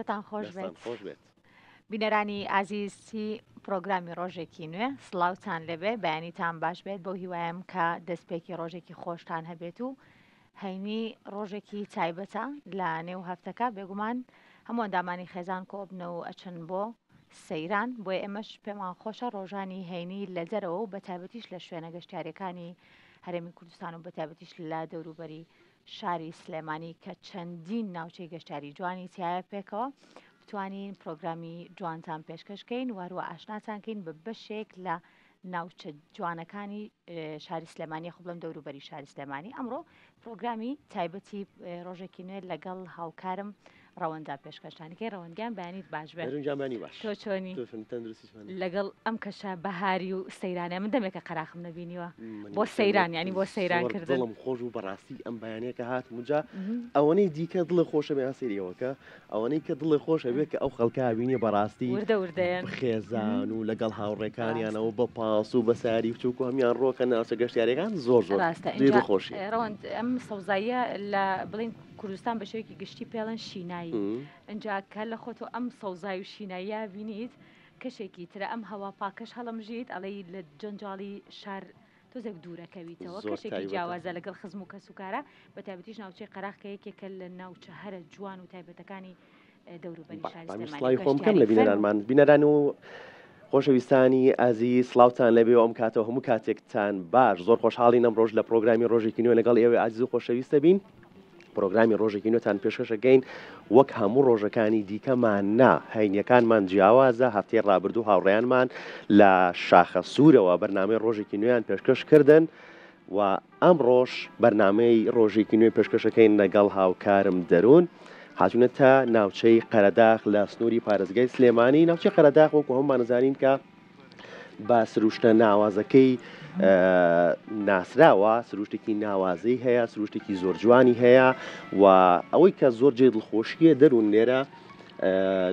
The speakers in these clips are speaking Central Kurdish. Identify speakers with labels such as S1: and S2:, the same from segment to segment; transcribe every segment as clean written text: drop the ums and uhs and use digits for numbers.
S1: دەستتان خۆش بێت بینەرانی ئازیزی پرۆگرامی ڕۆژێکی نوێ سڵاوتان لەبێ بەیانیتان باش بێت بۆ هیوایم کە دەستپێکی ڕۆژێکی خۆشتان هەبێت و هەینی ڕۆژێکی تایبەتە لە نێو هەفتەکە بێگومان هەموو ئەندامانی خێزان کۆبنە و ئەچن بۆ سەیران بۆی ئێمەش پێمان خۆشە ڕۆژانی هەینی لە دەرەوە و بەتایبەتیش لە شوێنە گەشتیارەکانی هەرێمی کوردستان و بەتایبەتیش لە دەوروبەری شاری سلێمانی کە چەندین ناوچەی گەشتیاری جوانی تایە پێکەوە بتوانین پرۆگرامی جوانتان پێشکەشکەین وهروە ئاشناتانکەین بە بەشێک لە ناوچە جوانەکانی شاری سلێمانی خۆ بڵم دەوروبەری شاری سلێمانی ئەمڕۆ پرۆگرامی تایبەتی ڕۆژێکی نوێ لەگەڵ هاوکارم ڕەوەندا پێشکەشتانەکەی ڕەوەندیان بەیانیت باش بێت تۆ چۆنی لەگەڵ ئەم کەشە بەهاری و سەیرانە من دەمێکە قەراخم نەبینیوە بۆ سەیران ینی بۆ سەیرانکردن
S2: دڵم خۆش و بەڕاستی ئەم بەیانەیەکە هاتمجا ئەوەنەی دیکە دڵی خۆشە بێ سەریەوەکە ئەوەنەی کە دڵی خۆشە بێت کە ئەو خەڵکە بینێ بەڕاستی
S1: وردەوردەیەن
S2: خێزان و لەگەڵ هاوڕێکانیانەوە بە پاس و بە ساری بچووک و هەمیان ڕۆکە ناوچە گەشتیارەکان زۆر زۆر خۆشی
S1: ڕەوەند ئەم سەوزاییە لە بڵین کوردستان بە شێوەیەکی گشتی پێڵەن شینایی ئەجا کە لە خۆتۆ ئەم سەوزای و شیناییە بینیت کەشێکی ترە ئەم هەوا پاکەش هەڵەمژیت ئەڵەی لە جەنجاڵی شار تۆزێک دوورەکەویتەوە کەشێکی جیاوازە لەگەڵ خزم و کەسوکارە بەتایبەتیش ناوچەی قەراغکە یەکێکە لە ناوچە هەرە جوان و تایبەتەکانی دەوروبەری شاری سلێمانی
S2: خۆم کەم لە بینەرانمان بینەران و خۆشەویستانی ئازی سڵاوتان لەبێ ئەم کاتەوە هەموو کاتێکتان باش زۆر خۆشحاڵی نەم ڕۆژ لە پرۆگرامی ڕۆژێکی نوێ لەگەڵ ئێوە ئازیز و خۆشەویستە بین پرۆگرامی ڕۆژێکی نوێتان پێشکەشەکەین وەک هەموو ڕۆژەکانی دیکەمان نا هەینیەکانمان جیاوازە هەفتەی ڕابردوو هاوڕێیانمان لە شاخە سوورەوە بەرنامەی ڕۆژێکی نوێیان پێشکەش کردن و ئەم ڕۆژ بەرنامەی ڕۆژێکی نوێ پێشکەشەکەین لەگەڵ هاوکارم دەروون هاتوونەتە ناوچەی قەرەداغ لە سنووری پارێزگای سلێمانی ناوچەی قەرەداغ وەکو هەمومان نزانین کە با سروشتە ناوازەکەی ناسراوە سروشتێکی ناوازەی هەیە سروشتێکی زۆر جوانی هەیە و ئەوەی کە زۆر جێ دڵخۆشیە دەروون لێرە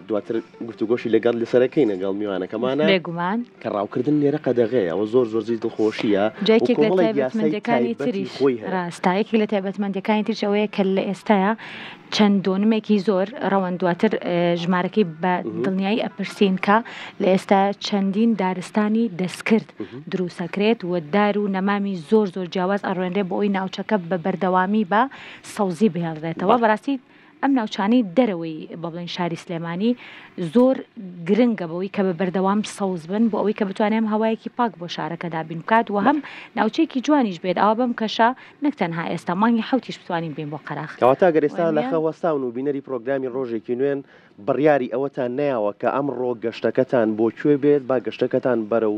S2: دواتر گفتوگۆشی لەگەڵ لەسەرەکەی لەگەڵ میوانەکەمانە
S1: بێگومان
S2: کە ڕاوکردن لێرە قەدەغەیە ئەوە زۆر زۆرجی دڵخۆشیە
S1: جایێک لە تایبەتمەندەکانی تریش ڕاستایەکی لە تایبەتمەندەکانی تریش ئەوەیە کە لە ئێستاە چەند دۆنمێکی زۆر ڕەوەند دواتر ژمارەکەی بە دڵنیایی ئەپرسین کە لە ئێستا چەندین دارستانی دەستکرد دروستەکرێت و دار و نەمامی زۆر زۆر جیاواز ئەڕوێنرێ بۆ ئەوی ناوچەکە بە بەردەوامی بە سەوزی بهێڵدرێتەوە بەڕاستی ئەم ناوچانەی دەرەوەی بە بڵێن شاری سلێمانی زۆر گرنگە بەوەی کە بە بەردەوام سەوز بن بۆ ئەوەی کە بتوانێم هەوایەکی پاک بۆ شارەکەدا بین بکات و هەم ناوچەیەکی جوانیش بێت ئەوە بەم کەشە نەک تەنها ئێستا مانگی حوتیش بتوانین بین بۆ قەراغ
S2: کەواتە گەر ئێستا لە خەوەستاون و بینەری پرۆگرامی ڕۆژێکی نوێن بڕیاری ئەوەتان نەیەوە کە ئەمڕۆ گەشتەکەتان بۆ کوێ بێت با گەشتەکەتان بەرەو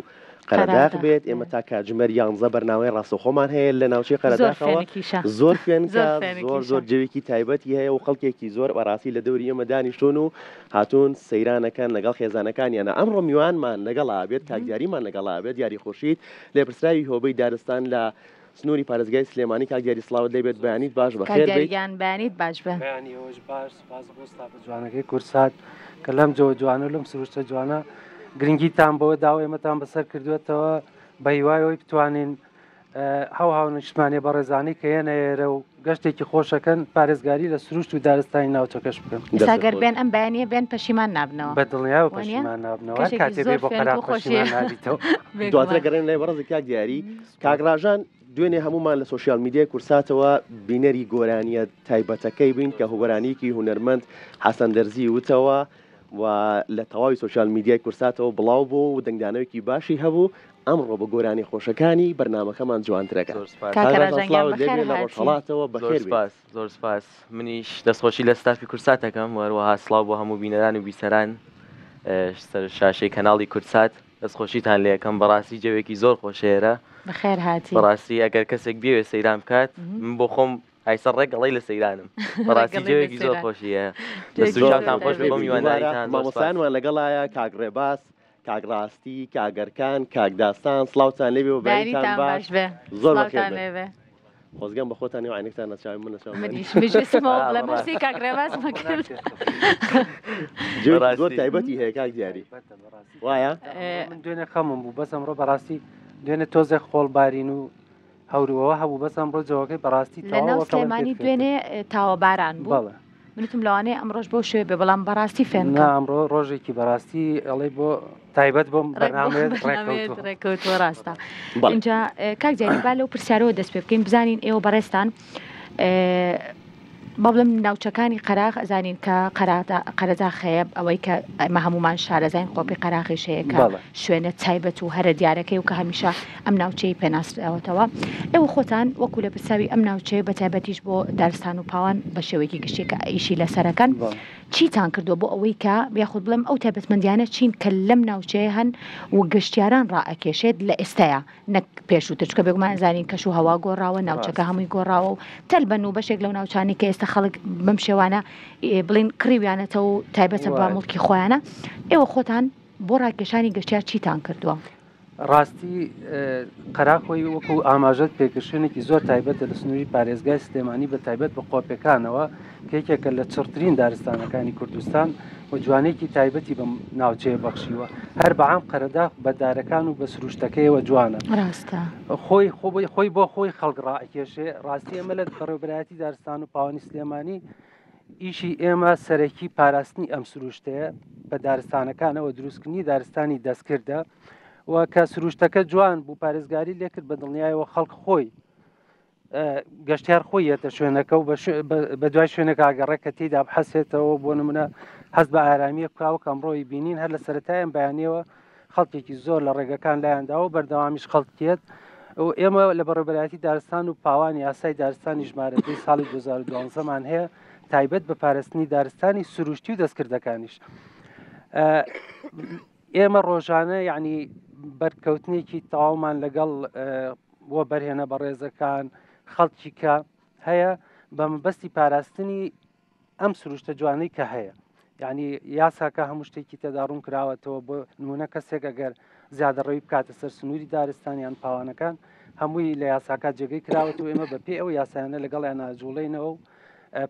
S2: قەرەداغ بێت ئێمە تا کاتژمێر 11 بەرنامەی ڕاستەوخۆمان هەیە لە ناوچەی قەرەداغەوە زۆر فێنکە زۆر جەوێکی تایبەتی هەیە و خەڵکێکی زۆر بەڕاستی لە دەوری ئێمە دانیشتون و هاتوون سەیرانەکان لەگەڵ خێزانەکانیانە ئەمڕۆ میوانمان لەگەڵا بێت کاکدیاریمان لەگەڵا بێت دیاری خۆشید لێپرسراوی هۆبەی دارستان لە سنووری پارێزگای سلێمانی کاکدیاری سڵاوت لێبێت بەیانیت باش بەخێر بێت
S1: بەیانیت باش بێ
S3: بەیانیەوەش باش سپاس بۆ ستافە جوانەکەی کورسات کە لەم جوانە لەم سروشتە جوانە گرنگیتان بۆ داوای ئێمەتان بەسەر کردوێتەوە بە هیوایەوەی بتوانین هەو نیشتمانێ بە ڕێزانی کە هێنەیێرە و گەشتێکی خۆشەکەن پارێزگاری لە سروشت و دارستانی ناوچەکەش بکەن
S1: ئێستاگەر بێن ئەم بەیانیە بێن پەشیمان نابنەوە
S3: بە دڵنیاوە پەشیمان نابنەوە کاتێ بێ بۆ قەراغ پەشیمان نابیتەوە
S2: دواتر گەڕێن لای بەڕێزی کاکدیاری کاگڕاژان دوێنێ هەمومان لە سوشیال میدیای کورساتەوە بینەری گۆرانیە تایبەتەکەی بین کە هوگۆرانیکی هونەرمەند حەسەن دەرزی وتەوە و لە تەواوی سوشیال میدیای کورساتەوە بڵاو بوو و دەنگدانەوەیکی باشی هەبوو ئەمڕۆ بە گۆرانی خۆشەکانی بەرنامەکەمان جوانترەکە ڕۆژهەڵاتەوە بەخێر
S4: زۆر سپاس منیش دەستخۆشی لە ستافی کورساتەکەم وەروەها سڵاو بۆ هەموو بینەران و بیسەران شاشەی کەناڵی کورسات دەستخۆشیتان لێ یەکەم بەڕاستی جەوێکی زۆر خۆشێرە
S1: بەخێر هاتی
S4: بەڕاستی ئەگەر کەسێک بێوێ سەیران بکات من بۆ خۆم ئایسەر ڕێگەڵی لە سەیرانم بەڕاستی جەوێکی زۆر خۆشیە دەستوشاتان خۆش بێ بۆ میوانداریتان
S2: مامۆستایانمان لەگەڵایە کاک ڕێباس کاگڕاستی کاگەرکان کاکداستان سڵاوتان لێبێ و بەیانیتان باش زۆر بەخێر بێ خۆزگەم بە خۆتان و عینەکتان نەچاوی من زۆر تایبەتی هەیە کاک دیاری وایە
S3: من دوێنێ خەمم بوو بەس ئەمڕۆ بەڕاستی دوێنێ تۆزێک خۆڵبارین و هەوروەوە هەبوو بەس ئەمڕۆ جەوەکەی بەڕاستی
S1: لە ناو سلێمانی دوێنێ تاوەباران بوو منتم لەوانەیە ئەمڕۆژ بۆ شوێ بێ بەڵام بەڕاستی فێن
S3: ئەمڕۆ ڕۆژێکی بەڕاستی ئەڵێ بۆ تایبەت بۆم بەنامێت
S1: ڕێکەوتوە ڕاستە. اینجا کاک جاری با لەو پرسیارەوە دەست پێ بکەین بزانین ئێوە بەڕێستان بەڵم ناوچەکانی قەراغ ئەزانین کە قەرەجا خەیب ئەوەی کە ئەمە هەمومان شارەزای قۆپی قەراغی شەیەکە شوێنە تایبەت و هەرە دیارەکەی و کە هەمیشە ئەم ناوچەی پێناسراوەتەوە. ئێوە خۆتان وەکو لە پرساوی ئەم ناوچەیە بە تایبەتیش بۆ دارستان و پاوان بە شێوەیەکی گشتێکە ئیشی لەسەرەکەن چیتان کردووە بۆ ئەوەی کە یاخود بڵێم ئەو تایبەتمەندیانە چین کە لەم ناوچەیە هەن و گەشتیاران ڕائەکێشێت لە ئێستایا نەک پێشووتر چکە بێگومان زانین کەش و هەوا گۆڕاوە ناوچەکە هەمووی گۆڕاوە و تەلبەن و بەشێک لەو ناوچانی کە ئێستا خەڵک بەم شێوانە بڵین کڕیویانەتەوە و تایبەتە با مڵکی خۆیانە ئێوە خۆتان بۆ ڕاکێشانی گەشتیار چیتان کردووە؟
S3: ڕاستی قەراخۆی وەکو ئاماژەت پێکشوێنێکی زۆر تایبەتە لە سنووری پارێزگای سلێمانی بە تایبەت بە قۆپەکانەوە کێکێکە لە چڕترین دارستانەکانی کوردستان و جوانێکی تایبەتی بە ناوچەیە بەخشیوە هەر بەعام قەرەدا بە دارەکان و بە سروشتەکەیەوە جوانە
S1: ڕاستە
S3: خۆی بۆ خۆی خەڵک ڕائەکێشێ ڕاستی ئەمە لە بەڕێوەبەرایەتی دارستان و پاوانی سلێمانی ئیشی ئێمە سەرەکی پاراستنی ئەم سروشتەیە بە دارستانەکانەوە دروستکردنی دارستانی دەستکردە و کە سروشتەکە جوان بوو پارێزگاری لێکرد بە دڵنیایەوە خەڵک خۆی گەشتیار خۆیەتە شوێنەکە و بە دوای شوێنەکە ئاگەڕێک کە تێیدا بحەسێتەوە بۆ نمونە هەست بە ئارامیە بکاوە کە ئەمڕۆی بینین هەر لە سەرەتایان بەیانیەوە خەڵکێکی زۆر لە ڕێگەکان لایەنداوە بەردەوامیش خەڵکێت و ئێمە لە بەڕێوەبەرایەتی دارستان و پاوانی یاسای دارستانی ژمارەی ساڵی 2012مان هەیە تایبەت بە پاراستنی دارستانی سروشتی و دەستکردەکانیش. ئێمە ڕۆژانە یعنی بەرکەوتنێکی تەواومان لەگەڵ بۆ بەرهێنە بە ڕێزەکان خەڵکی کە هەیە بە مەبەستی پاراستنی ئەم سروشتە جوانەی کە هەیە یعنی یاساکە هەموو شتێکی تێداڕوون کراوەتەوە بۆ نمونە کەسێک ئەگەر زیادەڕەوی بکاتە سەر سنووری دارستانیان پاوانەکان هەمووی لە یاساکە جێگەی کراوەتەوە ئێمە بە پێ ئەو یاسایانە لەگەڵ یان ناجوڵێنەوە و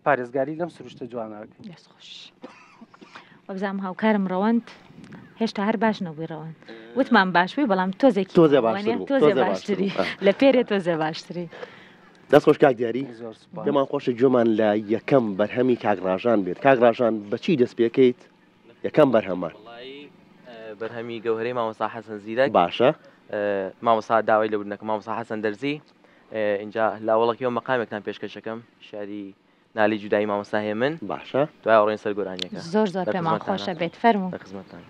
S3: پارێزگاری لەم سروشتە جوانەکە.
S1: دەستخۆش وەبزانم هاوکارم ڕەوەند هێشتا هەر باش نەبووی ڕەوەند وتمان باشبووی بەڵام تۆزێکی تۆزێ باشتری لە پێرێ تۆزێ باشتری.
S2: دەستخۆش کاک دیاری دەمان خۆشە گوێمان لە یەکەم بەرهەمی کاگڕاژان بێت کاگڕاژان بەچی دەست پێکەیت یەکەم بەرهەمان
S4: بەرهەمی گەوهرەی مامۆستا حەسەن زیرەک
S2: باشە
S4: مامۆستا داوای لەبوونەکە مامۆستا حەسەن دەرزی اینجا لاوەڵەکەەوە مەقامێکتان پێشکەشەکەم شاری نالی جودایی مامۆستا هەیە من
S2: باشە
S4: دوای ئەوڕێن سەر گۆرانیەکە
S1: زۆر زۆر پێمان خۆشە بێت فەرموو
S4: بە خزمەتتان.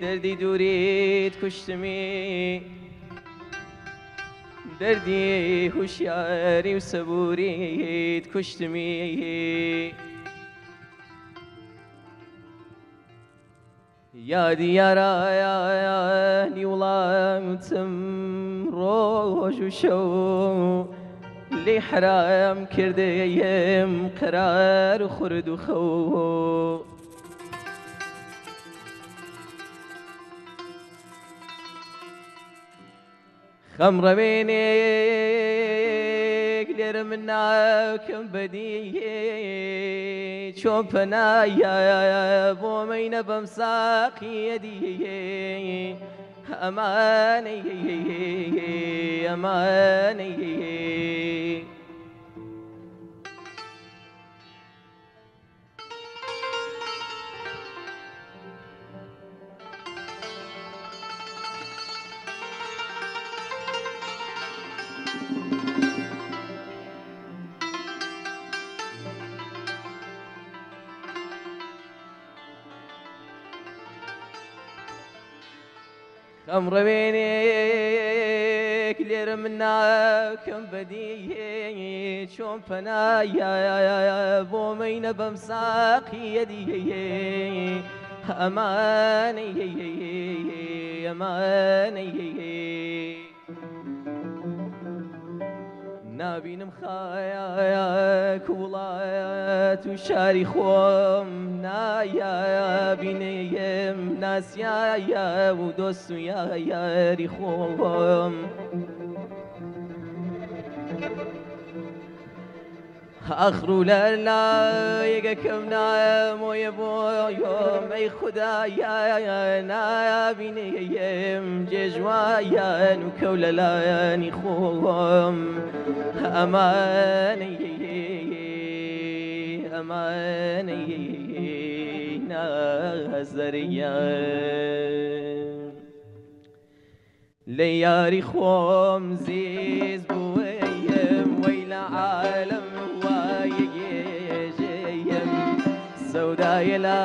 S4: دردی دوریت کشتمی دردی هوشیاری و صبوریت کشتمی یادی یارانی وڵاتم ڕۆژ و شەو لێ حرام کردەیەم قەرار و خورد و خەو خەمڕەوێنێک لێرە من ناکەم بەدیێ چۆن پەنایە بۆ مەینە بەم ساقیە دیێ ئەمانەی خەمڕەوێنێک لێرە من ناکەم بەدی چۆن پەنایە بۆ مەینە بەم ساقیەدی ئەمانەی نابینم خایە وڵات و شاری خۆم نایابینێم ناسیایە و دۆست و یاری خۆم ئەخر و لەر لایەکەم نامۆیە بۆیۆم ئەی خودایە نابینێم جێژوایەن و کەو لە لایەنی خۆم ئەمانەی نازەریە لە یاری خۆم زیز بووەیم وەی لە عالەم وایەگێژەیم سەودایە لە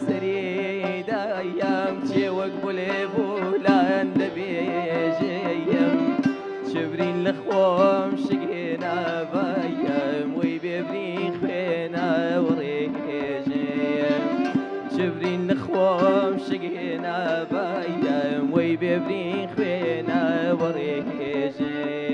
S4: سەرێدایم چێ وەک بولێ بولان دەبێژەیم چبرین لە خۆم شگێنە بایم وەی بێبرین خوێنە وڕێژەیم چبرین لە خۆم شگێنە بایم وەی بێبرین خوێنە وڕێژەیم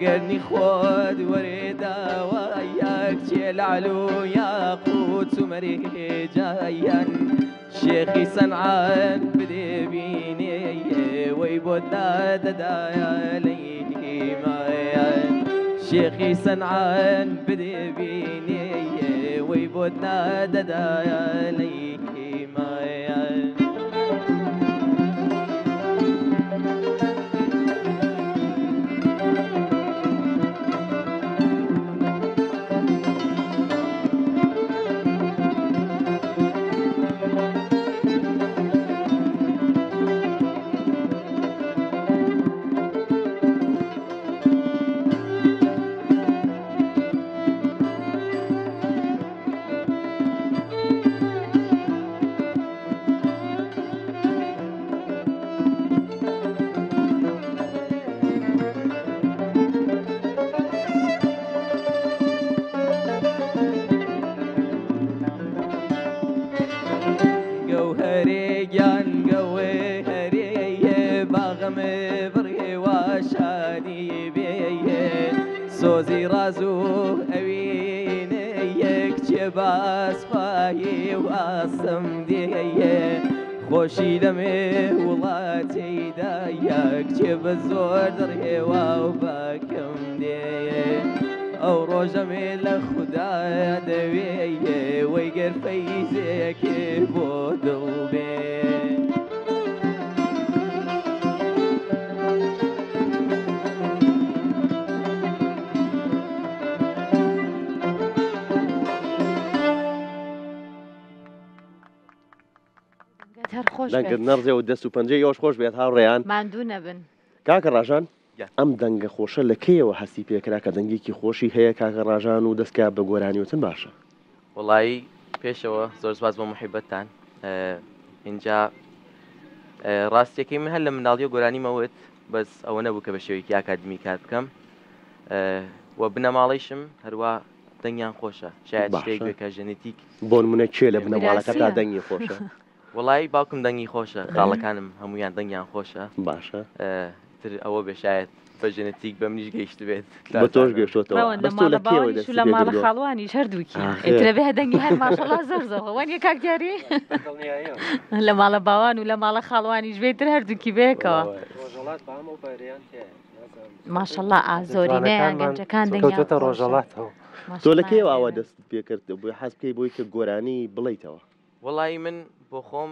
S4: گەرنی خۆت وەرێداوایەک چێلعل و یاقوت و مەرێجایەن شێخی سەنعان بدێبینێ وەی بۆت نادەدایە لەیمایەن شێخی سەنعان بدێبینێ وەی بۆت نادەدایە لەیمایەن سۆزی ڕازوو ئەوینەیەک چێ باسپایی و ئاسم دێیە خۆشی لەمێ وڵاتیدا یەک چێ بە زۆر دڕێوا و باکەم دێیە ئەو ڕۆژەمێ لە خوددایە دەوێیە وەی گەر فەیزێکێ بۆ دڵ بێ
S2: نەرزێ و دەست و پەنجەی ئەوش خۆش بێت هاوڕێیان
S1: ماندوو نەبن
S2: کاکە ڕاژان ئەم دەنگە خۆشە لە کێیەوە هەستی پێکرا کە دەنگێکی خۆشی هەیە کاکە ڕاژان و دەستکە بە گۆرانیوتن باشە
S4: وڵایی پێشەوە زۆر سپاس بۆ محیبەتتان اینجا ڕاستیەکەی من هەر لە منداڵی و گۆرانیمەوت بەس ئەوە نەبوو کە بە شێوەیەکی ئاکادمی کار بکەم و بنەماڵیشم هەروە دەنگیان خۆشە شاید شتێک بێ کە ژەنێتیک
S2: بۆ نمونە کێ لە بنەماڵەکە تا دەنگی خۆشە
S4: وڵایی باوکم دەنگی خۆشە خاڵەکانم هەمویان دەنگیان خۆشە
S2: باشە
S4: تر ئەوە بێ شاید بە ژێنەتیک بە منیش گەیشت بێت
S2: بە تۆش گەشتەوە
S1: لە ماڵە باوانیش و لە ماڵە خاڵوانی هەردووکی ئێترە بێ هەدەنگی هەر ماشەڵا زۆر زەوەوانە کاکجاری لە ماڵە باوان و لە ماڵە خاڵوانیش بێتتر هەردووکی بێکەوە ماشەڵا ئازۆرینەیە گەنجەکان
S3: دەنگێتە ڕۆژەڵاتەوە.
S2: تۆ لەکەیەوە ئاوا دەست پێکرد بۆی حەز بکەی بۆی کە گۆرانی بڵیتەوە؟
S4: وەڵی من بۆ خۆم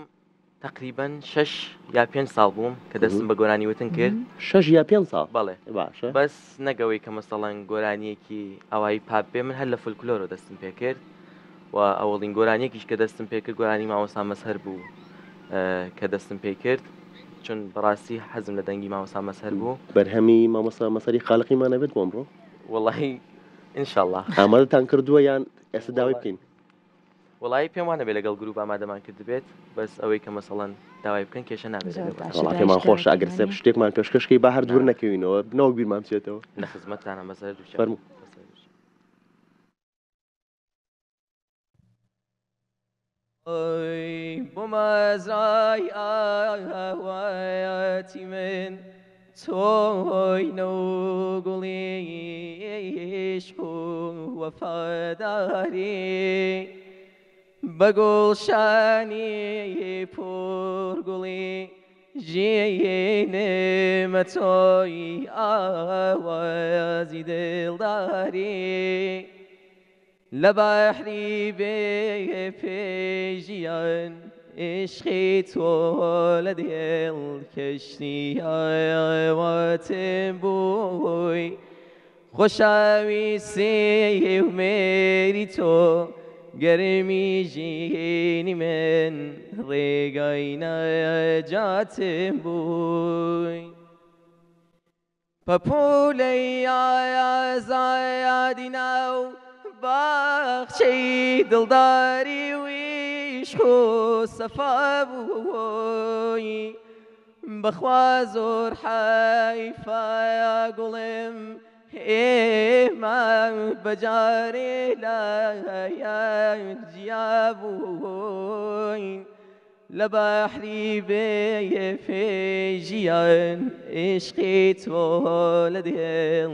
S4: تقریبان 6 یا 5 ساڵ بووم کە دەستم بە گۆرانی وتن کرد.
S2: 6 یا 5 ساڵ؟
S4: بەڵێ
S2: باشە.
S4: بەس نەگەوەی کە مەسەڵەن گۆرانیەکی ئەوایی پاپ بێ، من هەر لە فولکلۆرە دەستم پێ کرد و ئەوڵین گۆرانیەکیش کە دەستم پێ کرد گۆرانی مامۆستا مەسهەر بوو کە دەستم پێ کرد، چون بەڕاستی حەزم لە دەنگی مامۆستا مەسهەر بوو.
S2: بەرهەمی مامۆستا مەسەری خاڵقیمانە بێت بۆ ئەمڕۆ؟
S4: وەڵی ئینشاءڵڵا.
S2: ئامادەتان کردووە یان ئێستا داوای بکەین؟
S4: وڵی پێم وانە بێ لەگەڵ گروپ ئامادەمان کرد بێت، بەس ئەوەی کە مەسەڵەن داوای بکەن کێشە نابێت.
S2: پێمان خۆشە ئەگەر سێ شتێکمان پێشکەشکەی با هەر دوور نەکەوینەوە بنەوە بیرمان بچێتەوە.
S4: لە خزمەتتانە بەسەر دوو
S2: فەرموو.
S4: بۆ مەزرای ئاواتی من تۆی نەوگوڵی عشق و وەفاداری بە گوڵشانی پڕگوڵی ژینمە تۆی ئاوازی دڵداری لە بەحری بێ پێژیان عشقی تۆ لە دڵ کەشتیەوەتم بووی خۆشەویستی و مێری تۆ گەرمی ژینی من ڕێگای نەجاتم بووی پەپۆلەی ئازادی ناو باخچەی دڵداری و عشق و سەفا بووی بەخوا زۆر حەیفە گوڵم ئێمە بەجارێ لایەک جیا بووین لە بەحری بێ پێژیان عشقی تۆ لە دڵ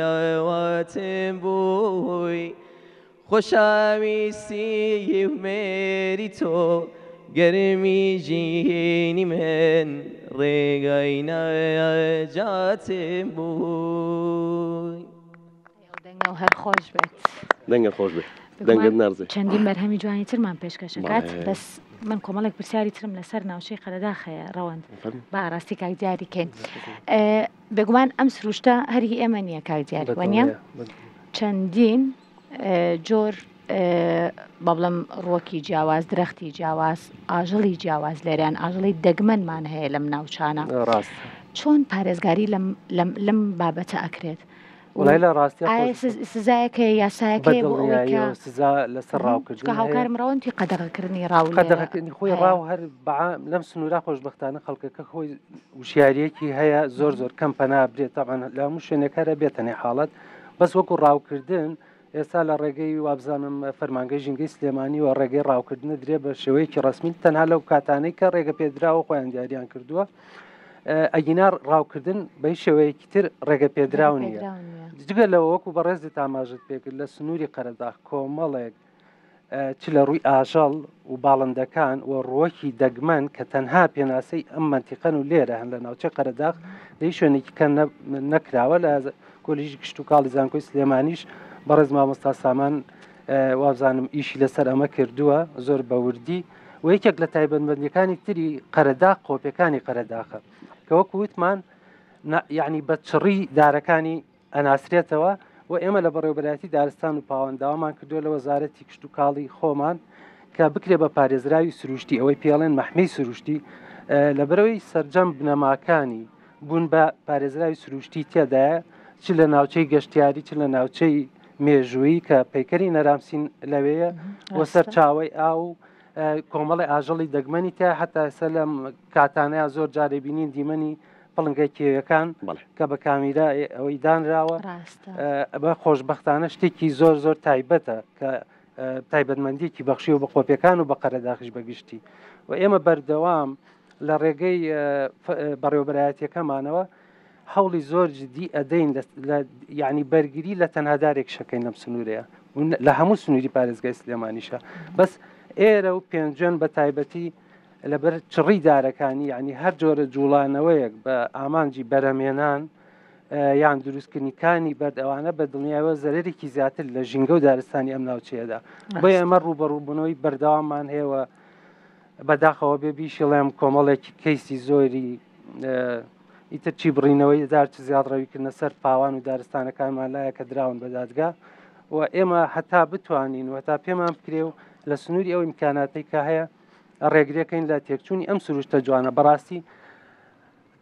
S4: کەشتیەوەتم بووی خۆشەویستی و مێری تۆ گەرمی ژینی من ڕێگای نەجاتم بووی.
S1: دەنگە هەر خۆش بێت.
S2: دەنگە خۆش بێت. دەنگت نەرزێ.
S1: چەندین بەرهەمی جوانی ترمان پێشکەشەکات بەس من کۆمەڵێک پرسیاری ترم لەسەر ناوچەی قەرەداخەیە ڕەوەند با ڕاستی کاکدیاری کەین. بێگومان ئەم سروشتە هەری ئێمە نییە کاکدیاری وانە چەندین جۆر بەڵم ڕۆکی جیاواز درەختی جیاواز ئاژەڵی جیاواز لێران ئاژەڵی دەگمەنمان هەیە لەم ناوچانە چۆن پارێزگاری لەم بابەتە ئەکرێت؟
S3: وڵای لە ڕاستی
S1: سزایەکە یاسایەکەی
S3: سزا لەسەر ڕاوکردن
S1: کە هاوکارم ڕەوەندی قەدەغەکردنی ڕاو
S3: قەدەغەکردنی خۆی ڕاو هەر لەم سنوورا خۆشبەختانە خەڵکەکە خۆی وشیارەیەکی هەیە زۆر زۆر کەم پەنا برێت تاوان لە هەموو شوێنەکەرە بێتەنێ حاڵەت بەس وەکو ڕاوکردن ئێستا لە ڕێگەی وابزانم فەرمانگەی ژینگەی سلێمانی و ڕێگەی ڕاوکردنە درێ بە شێوەیەکی ڕسمی تەنها لەو کاتانەی کە ڕێگە پێدراوە خۆیان دیاریان کردووە ئەگینار ڕاوکردن بەی شێوەیەکی تر ڕێگە پێدراو نیە جگە لەوە وەکو بەڕێزی تاماژت پێکرد لە سنووری قەرەداغ کۆمەڵێک چ لە ڕووی ئاژەڵ و باڵندەکان و ڕۆکی دەگمەن کە تەنها پێناسەی ئەم منتیقەن و لێرە هەن لە ناوچە قەرەداغ لەی شوێنێکی کە نەکراوە لە کۆلیژی گشت و کاڵی زانکۆی سلێمانیش بەڕێز مامۆستا سامان وابزانم ئیشی لەسەر ئەمە کردووە زۆر بەوردی و یەکێک لە تایبەتمەندیەکانی تری قەرەداغ قۆپیەکانی قەرەداغە کە وەکو وتمان یعنی بە چڕی دارەکانی ئەناسرێتەوە و ئێمە لە بەڕێوەبەرایەتی دارستان و پاوەنداوەمان کردووە لە وەزارەتی کشت و کاڵی خۆمان کە بکرێ بە پارێزراوی سروشتی ئەوەی پێڵێن مەحمەی سروشتی لەبەرەوەی سەرجەم بنەماکانی بوون بە پارێزراوی سروشتی تێدایە چ لە ناوچەی گەشتیاری چ لە ناوچەی مێژووی کە پەیکەری نەرامسین لەوەیە وە سەر چاوەی ئاو کۆمەڵی ئاژەڵی دەگمەنی تا حتا ئێستا لەم کاتانەیە زۆر جارێ بینین دیمەنی پڵنگای کێویەکان کە بە کامیرا ئەوەی دانراوە بە خۆشببختانە شتێکی زۆر زۆر تایبەتە کە تایبەتمەندیەکی بەخشی و بە قۆپیەکان و بە قەرەداغیش بەگشتی و ئێمە بەردەوام لە ڕێگەی بەڕێوەبەرایەتیەکەمانەوە هەوڵی زۆر جدی ئەدەین یعنی بەرگری لە تەنهادارێک شەکەین لەم سنوورەیە لە هەموو سنووری پارێزگای سلێمانیشە بەس ئێرە و پێنجێن بە تایبەتی لەبەر چڕی دارەکانی یعنی هەر جۆرە جوڵانەوەیەک بە ئامانجی بەرەمێنان یان دروستکردنیەکانی بەردەوانە بە دڵنیایەوە زەرێکی زیاتر لە ژینگە و دارستانی ئەم ناوچەیەدا بۆ ئێمە ڕوبەڕووبوونەوەی بەردەوامان هەیە بەداخەوە بێ بیشڵێم کۆمەڵێکی کەیسی زۆری ئیتر چی بڕینەوەی دار چ زیادڕەویکردنە سەر پاوان و دارستانەکانمان لایە کە دراون بە دادگا و ئێمە هەتا بتوانین و هەتا پێمان بکرێ و لە سنووری ئەو ئیمکاناتی کە هەیە ڕێگرەکەین لە تێکچوونی ئەم سروشتە جوانە بەڕاستی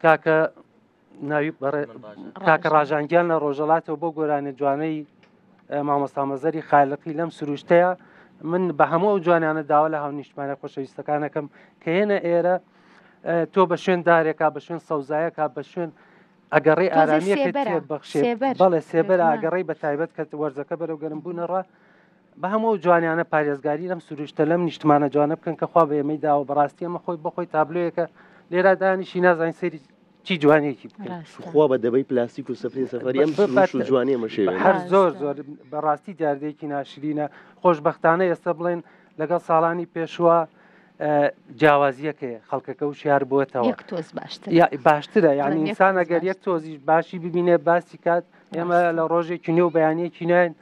S3: کاکە ناوی کاکە ڕاژانگیان لە ڕۆژەڵاتەوە بۆ گۆرانە جوانەی مامۆستامەزەری خالقی لەم سروشتەیە من بە هەموو ئەو جوانیانە داوا لە هاونیشتمانە خۆشەویستەکانەکەم کە هێنە ئێرە تۆ بە شوێن دارێکا بە شوێن سەوزایەکە بە شوێن ئەگەڕێ ئارامیەکە تێبەخشێ بەڵێ سێبەر ئاگەڕێی بە تایبەت کە وەرزەکە بەرەو گەرم بوونەڕە بە هەموو جوانیانە پارێزگاری لەم سروشتە لەم نیشتمانە جوانە بکەن کە خوا بە ئێمەی داوە بەڕاستی ئەمە خۆی بەخۆی تابلۆیەکە لێرە دانیشی نازانین سەیری چی جوانێکی بکەن
S2: خوا بە دەبەی پلاستیک و سەفری سەفەری ئەم جوانی ئەمەشێ
S3: هەر زۆر زۆر بەڕاستی دیاردەیەکی ناشرینە خۆشبەختانە ئێستا بڵێن لەگەڵ ساڵانی پێشوە جیاوازیەکەی خەڵکەکە و شیار بووەتەوە باشترە یعنی ئینسان ئەگەر یەک تۆزی باشی ببینێ باسی کات ئێمە لە ڕۆژێکی نێ و بەیانەیەکی ناین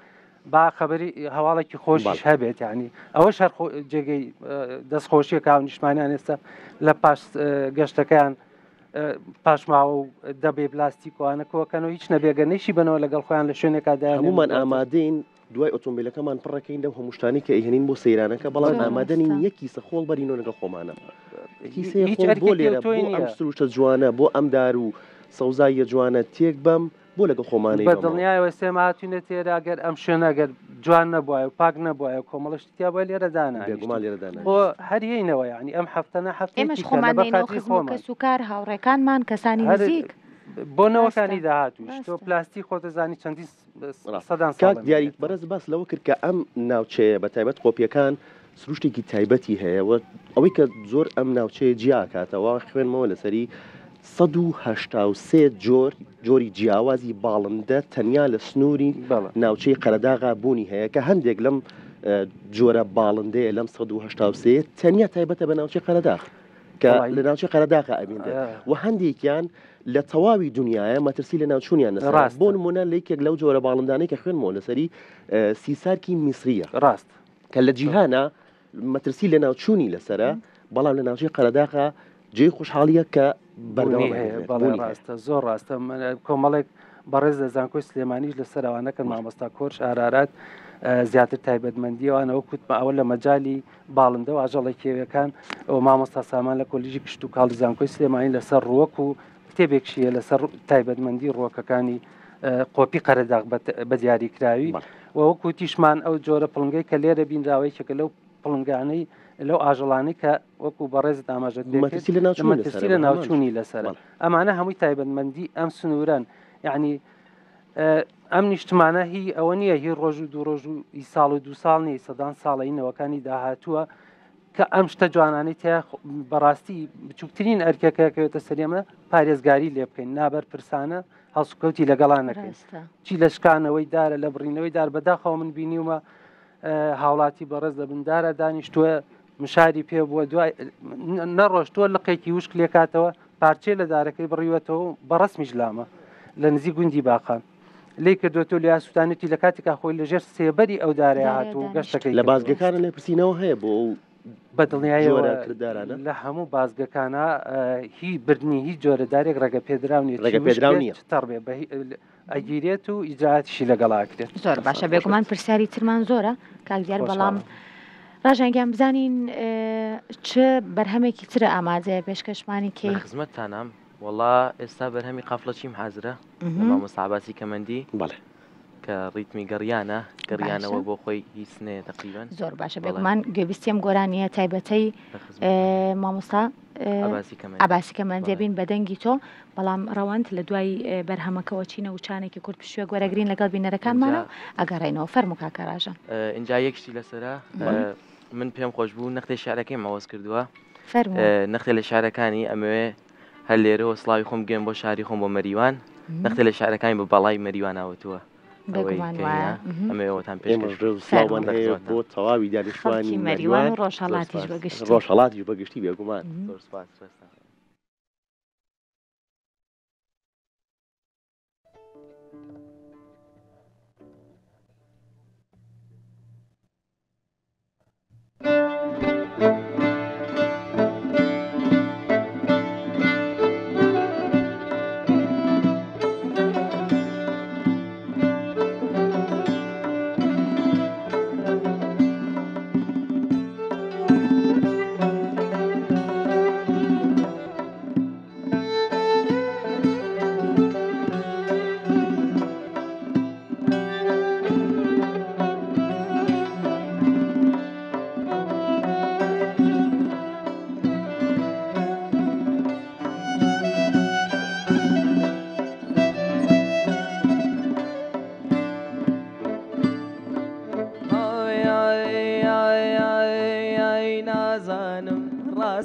S3: با خەبەری هەواڵێکی خۆشیش هەبێت ینی ئەوە شەر جێگەی دەستخۆشیە کاو نیشتمانیان ئێستا لە پاش گەشتەکەیان پاشماوە و دەبێ پلاستیکوانەکەوەکەنەوە هیچ نەبێگەنەیشی بنەوە لەگەڵ خۆیان لە شوێنێکدا
S2: هەمومان ئامادەین دوای ئۆتۆمبیلەکەمان پڕەکەین دەم هەمووشتانی کە ئەهێنین بۆ سەیرانەکە بەڵام ئامادەنین یەکی سەخۆڵ بەرینەوە لەگەڵ خۆمانە بۆ لێرە بۆ ئەم سروشتە جوانە بۆ ئەم دار و سەوزاییە جوانە تێک بەم بۆ لەگەڵ خۆمانەی
S3: بە دڵنیایەوە سێمە هاتوونە تێرە ئەگەر ئەم شوێنەگەر جوان نەبووە و پاک نەبووە کۆمەڵشتیا بۆ لێرە دانا بۆ هەریەینەوە ینی ئەم هەفتەنە هەفتە
S1: ئێمەش خۆمان کە سوکار هاوڕێکانمان کەسانی نزیک
S3: بۆ نەوەکانی داهاتوش تۆ پلاستی خۆتەزانی چەندی سەدان
S2: کاک دیاری بەرز باس لەوە کرد کە ئەم ناوچەیە بە تایبەت قۆپیەکان سروشتێکی تایبەتی هەیە ئەوەی کە زۆر ئەم ناوچەیە جیاکاتەوە خوێنمەوە لەسەری 183 جۆری جیاوازی باڵندە تەنیا لە سنووری ناوچەی قەرەداغا بوونی هەیە کە هەندێک لەم جۆرە باڵندەیە لەم 183 تەنیا تایبەتە بە ناوچەی قەرەداغ کە لە ناوچەی قەرەداغا ئەبیندێت و هەندێکیان لە تەواوی دنیاە مەترسی لە ناوچوونیان نەسەر بۆ نمونە لەیکێک لەو جۆرە باڵندانەی کە خوێنمەوە لەسەری سیسارکی میسریە
S3: ڕاست
S2: کە لە جیهانە مەترسی لە ناوچوونی لەسرە بەڵام لە ناوچەی قەرەداغا جێی خوشحاڵیە کە
S3: ڕاستە زۆر ڕاستە کۆمەڵێک بەڕێز لە زانکۆی سلێمانیش لەسەر ئەوانەکەن مامۆستا کۆرش ئارارات زیاتر تایبەتمەندیەوەنەوە کوتمە ئەوە لە مەجای باڵندە و ئاژەڵی کێوەکان ئەو مامۆستا سامان لە کۆلیژی کشت و کاڵی زانکۆی سلێمانی لەسەر ڕووەک و کتێبێکشیە لەسەر تایبەتمەندی ڕۆکەکانی قۆپی قەرەداغ بە دیاریکراوی و وەکو تیشمان ئەو جۆرە پڵنگەی کە لێرە بینراوەیەکە لەو پڵنگانەی لەو ئاژەڵانی کە وەکو بەڕێزت ئاماژەت مەترسی لە ناوچوونی لەسەر ئەمانە هەمووی تایبەتمەندی ئەم سنووران یعنی ئەم نیشتمانە هی ئەوە نییە هی ڕۆژ و دوو ڕۆژ و ساڵ و دو ساڵ نیە سەدان ساڵینەوەکانی داهاتووە کە ئەم شتە جوانانەی تیا بەڕاستی بچووکترین ئەرکەکەکەوێتە سەرێمە پارێزگاری لێ بکەین نابەر پرسانە هەڵسوکەوتی لەگەڵانەکەین چی لە شکانەوەی دارە لە بڕینەوەی دار بەداخەوە من بینیومە هاوڵاتی بەڕێز لە بندارە دانیشتووە مشاری پێ بووە دوای نەڕۆشتووە لقێکی وشک لێکاتەوە پارچێ لە دارەکەی بڕیوەتەوە بەڕسمیش لامە لە نزی گوندی باخان لی کردوەوە لە یاسووتانێتی لە کاتێکا خۆی لەژێر سێبەری ئەو دارەیە هاتوو گەشتەکەی
S2: لە بازگەکانە لێ پرسیینەوە هەیە بۆ
S3: بەدڵنیایەوە لە هەموو بازگەکانە هی بردننی هیچ جۆرەدارێک ڕێگە پێدراونی
S2: ڕێگە پێدراونی
S3: تەڕبێ ئەگیرێت و ئیجااتیشی لەگەڵاکرێت
S1: زۆر باشە بێگومان پرسیاری ترمان زۆرە کاکدیار بەڵام ڕژانگیان بزانین چ بەرهەمێکی ترە ئاماجەیە پێشکەشمانی کێ
S4: خزمەتتانام وڵا ئێستا بەرهەمی قافڵە چیم حازرە مامۆستاباسی کەمەندی
S2: بەڵێ
S4: کە ڕیتمی گەڕیانە گەڕیانەوە بۆ خۆی هیچنێ تقریبان
S1: زۆر باشە بێگومان گوێبیستیم گۆرانیە تایبەتەی مامۆستا ئاباسی کەمەندێ بین بەدەنگی تۆ بەڵام ڕەوەند لە دوای بەرهەمەکەەوە چینە وچانێکی کورد پشوێ گۆرەگرین لەگەڵ بینەرەکانمانە ئەگەڕێنەوە فەرمو کاکە ڕاژان
S4: اینجا یەکشتی لەسرە من پێم خۆش بوو نەختی شارەکەی ماوەز کردووە نەختی لە شارەکانی ئەمەوێ هەر لێرەوە سڵاوی خۆم گەم بۆ شاری خۆم بۆ مەریوان نەختە لە شعرەکانی بە باڵای مەریواناوەتوە
S1: بێگومان وایە
S4: ئەمەوەتان
S2: ئێمە سلااومان هەیە بۆ تەواوی دانیشتوانی
S1: مەریوان و ڕۆژهەڵاتیش بەگشت
S2: ڕۆژهەڵاتیش بەگشتی بێگومان
S4: زۆر سپاس ڕێستان.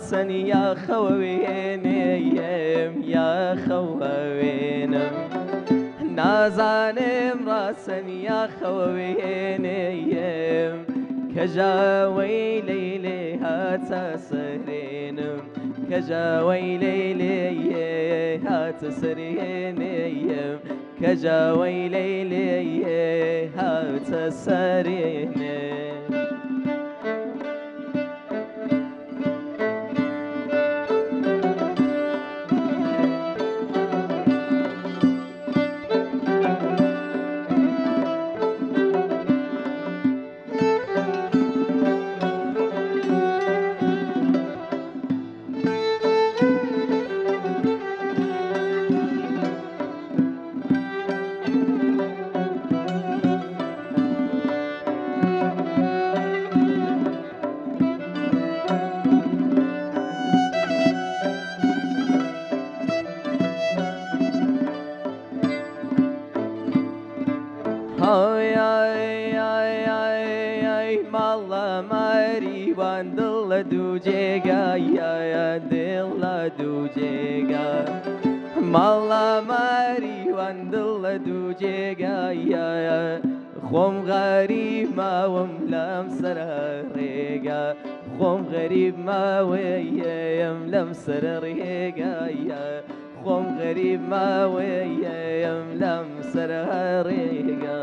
S5: حسن يا خوين يا خوين نازانم راسن يا خوين كجاوي ليلي هات سرينم كجاوي ليلي هات سرينم كجاوي ليلي هات سرينم مالا ماري واندل دوجيغا يا خوم غريب ما وملام سراريغا خوم غريب ما ويملم سراريغا يا خوم غريب ما ويملم سراريغا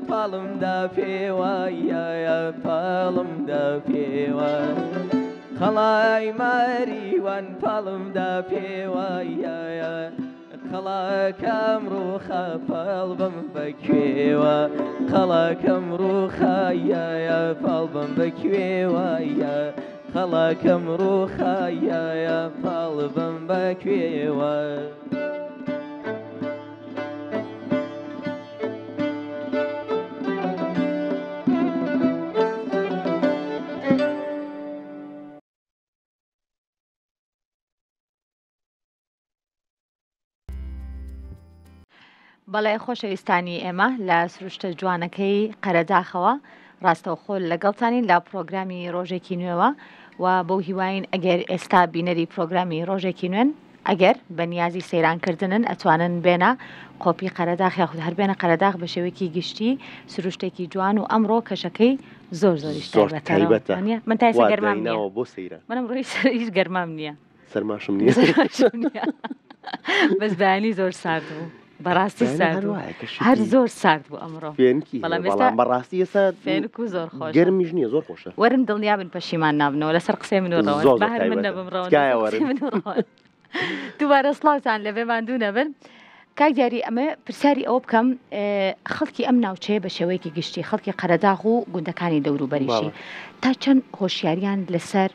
S5: Palım da peva ya palım da peva Kalay marivan palım da peva ya Kala kamruha palbım bakeva Kala kamruha ya palbım bakeva ya Kala kamruha ya palbım bakeva
S1: بەڵێ خۆشەویستانی ئێمە لە سروشتە جوانەکەی قەرەداخەوە ڕاستەوخۆ لەگەڵتانین لە پرۆگرامی ڕۆژێکی نوێوە و بۆ هیواین ئەگەر ئێستا بینەری پرۆگرامی ڕۆژێکی نوێن ئەگەر بە نیازی سەیرانکردنن ئەتوانن بێنە کۆپی قەرەداخ یاخود هەر بێنە قەرەداخ بە شێوەیەکی گشتی سروشتێکی جوان و ئەمڕۆ کەشەکەی زۆر زۆریش تایبەتە من تا ئێستا گەرمام نییە
S2: بۆ سەیرە
S1: منم ڕۆی هیچ گەرمام نییە
S2: سەرماشم نییە
S1: بەس بەیانی زۆر سارد بوو بەڕاستی سارد هەر زۆر سارد بوو ئەمڕۆ
S2: بەڵام بەڕاستی ئێستا
S1: فێنک و زۆر خۆش
S2: گەرمیش نییە زۆر خۆشە
S1: وەرن دڵنیا بن پەشیمان نابنەوە لەسەر قسەی من و ڕەوە بەهر من نەبم ڕەوە دووبارە سڵاوتان لەبێ ماندوو نەبن. کاک دیاری ئەمە پرسیاری ئەوە بکەم خەڵکی ئەم ناوچەیە بە شێوەیەکی گشتی خەڵکی قەرەداغ و گوندەکانی دەوروبەریشی تا چەند هۆشیاریان لەسەر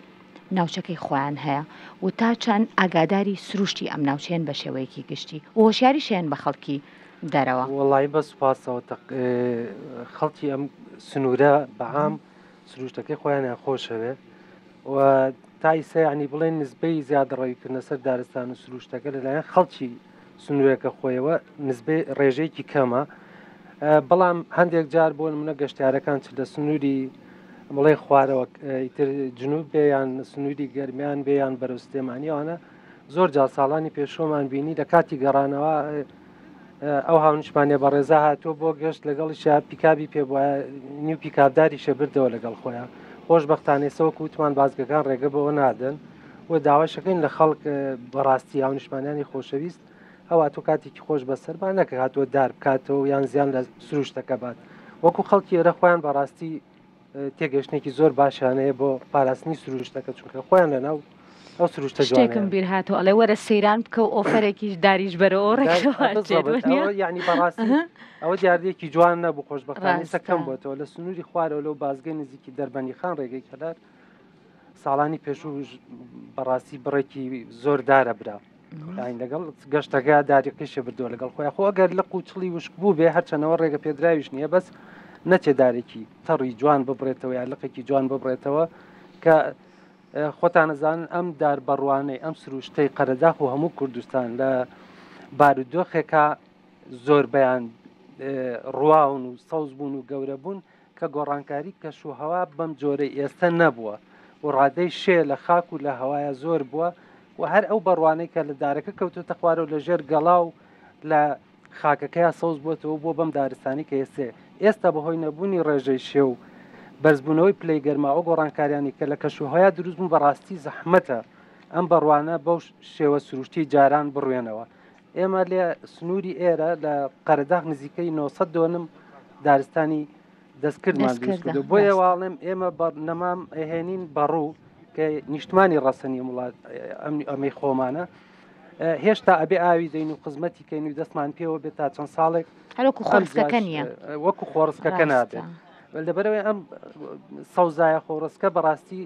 S1: ناوچەکەی خۆیان هەیە و تا چەند ئاگاداری سروشتی ئەم ناوچەیەن بە شێوەیەکی گشتی و هۆشیاری شێن بە خەڵکی دەرەوە.
S3: وڵی بە سوپاسەوە خەڵکی ئەم سنوورە بەعام سروشتەکەی خۆیانیان خۆشەوێ و تایسە ینی بڵێن نسبەی زیادڕێویکردنە سەر دارستان و سروشتەکە لەلایەن خەڵکی سنوورەکە خۆیەوە نسبەی ڕێژەیەکی کەمە. بەڵام هەندێک جار بۆ نمونە گەشتیارەکان چ لە سنووری بڵێ خوارەوە ئیتر جنوب بێیان سنووری گەرمیان بێیان بەرەو سلێمانیەوانە زۆر جا ساڵانی پێشۆمان بینی لە کاتی گەڕانەوە ئەو هاونشمانێ بە ڕێزا هاتووە بۆ گەشت لەگەڵیشە پیکابی پێ وایە نیو پیکابداری شەبردەوە لەگەڵ خۆیان خۆشبەختانێسەوە کووتمان بازگەکان ڕێگە بەوە نادەن و داواشەکەین لە خەڵک بەڕاستی هاونشمانیانی خۆشەویست ئەوە تۆ کاتێکی خۆش بەسەربان نەکە هاتووە دار بکاتەوە یان زیان لە سروشتەکە بات وەکو خەڵکی ئێرە خۆیان بەڕاستی تێگەشتێکی زۆر باشانەیە بۆ پاراستنی سروشتەکە چونکە خۆیان لەناو ئەو سروشتە
S1: شتێکم بیر هاتووە ئەڵێ وەرە سەیران بکە و ئۆفەرێکیش داریش بەرەوە ڕێکەوە
S3: یعنی بەڕاستی ئەوە دیاردێکی جوان نەبوو خۆشبەختانە کەم بۆتەوە لە سنووری خوارەوە لەو بازگەی نزیکی دەربەنی خان ڕێگەی کەلار ساڵانی پێشوو بەڕاستی بڕێکی زۆر دارە برا لەگەڵ گەشتەکە داریەکەیشە بردووە لەگەڵ خۆیان خۆ ئەگەر لە قوچڵی وشک بوو بێ هەرچەنەوە ڕێگە پێدراویش نییە بەس نەچێدارێکی تەڕی جوان ببڕێتەوە یا لقێکی جوان ببڕێتەوە کە خۆتانەزان ئەم دار بەڕوانەی ئەم سروشتەی قەرەداغ و هەموو کوردستان لە بارودۆخێکە زۆر بەیان ڕواون و سەوز بوون و گەورە بوون کە گۆڕانکاری کەشوهەوا بەم جۆرەی ئێستا نەبووە و ڕادەی شێ لە خاک و لە هەوایە زۆر بووە و هەر ئەو بەڕوانەی کە لە دارەکە کەوتوتە خوارە و لە ژێر گەڵا و لە خاکەکەیە سەوز بووەتەوە بۆ بەم دارستانی کە ئێستا بەهۆی نەبوونی ڕێژەی شێ و بەرزبوونەوەی پلەی گەرماوە گۆڕانکاریانی کە لە کەشوهەیە دروست بوون بەڕاستی زەحمەتە ئەم بەڕوانە بەو شێوە سروشتی جاران بڕوێنەوە. ئێمە لێ سنووری ئێرە لە قەرەداغ نزیکەی 900 دۆنم دارستانی دەستکردمان دروست کردو بۆیە واڵێم ئێمە نەمام ئەهێنین بەڕوو کە نیشتمانی ڕەسەنی وڵات ئەمەی خۆمانە هێشتا ئەبێ ئاوی دەین و قزمەتی کەین و دەستمان پێوە بێت تا چەند ساڵێک
S1: هەروەکو خۆرسکەکە نییە
S3: وەکو خۆڕسکەکە نابێت لەبەرەوەی ئەم سەوزایە خۆڕسکە بەڕاستی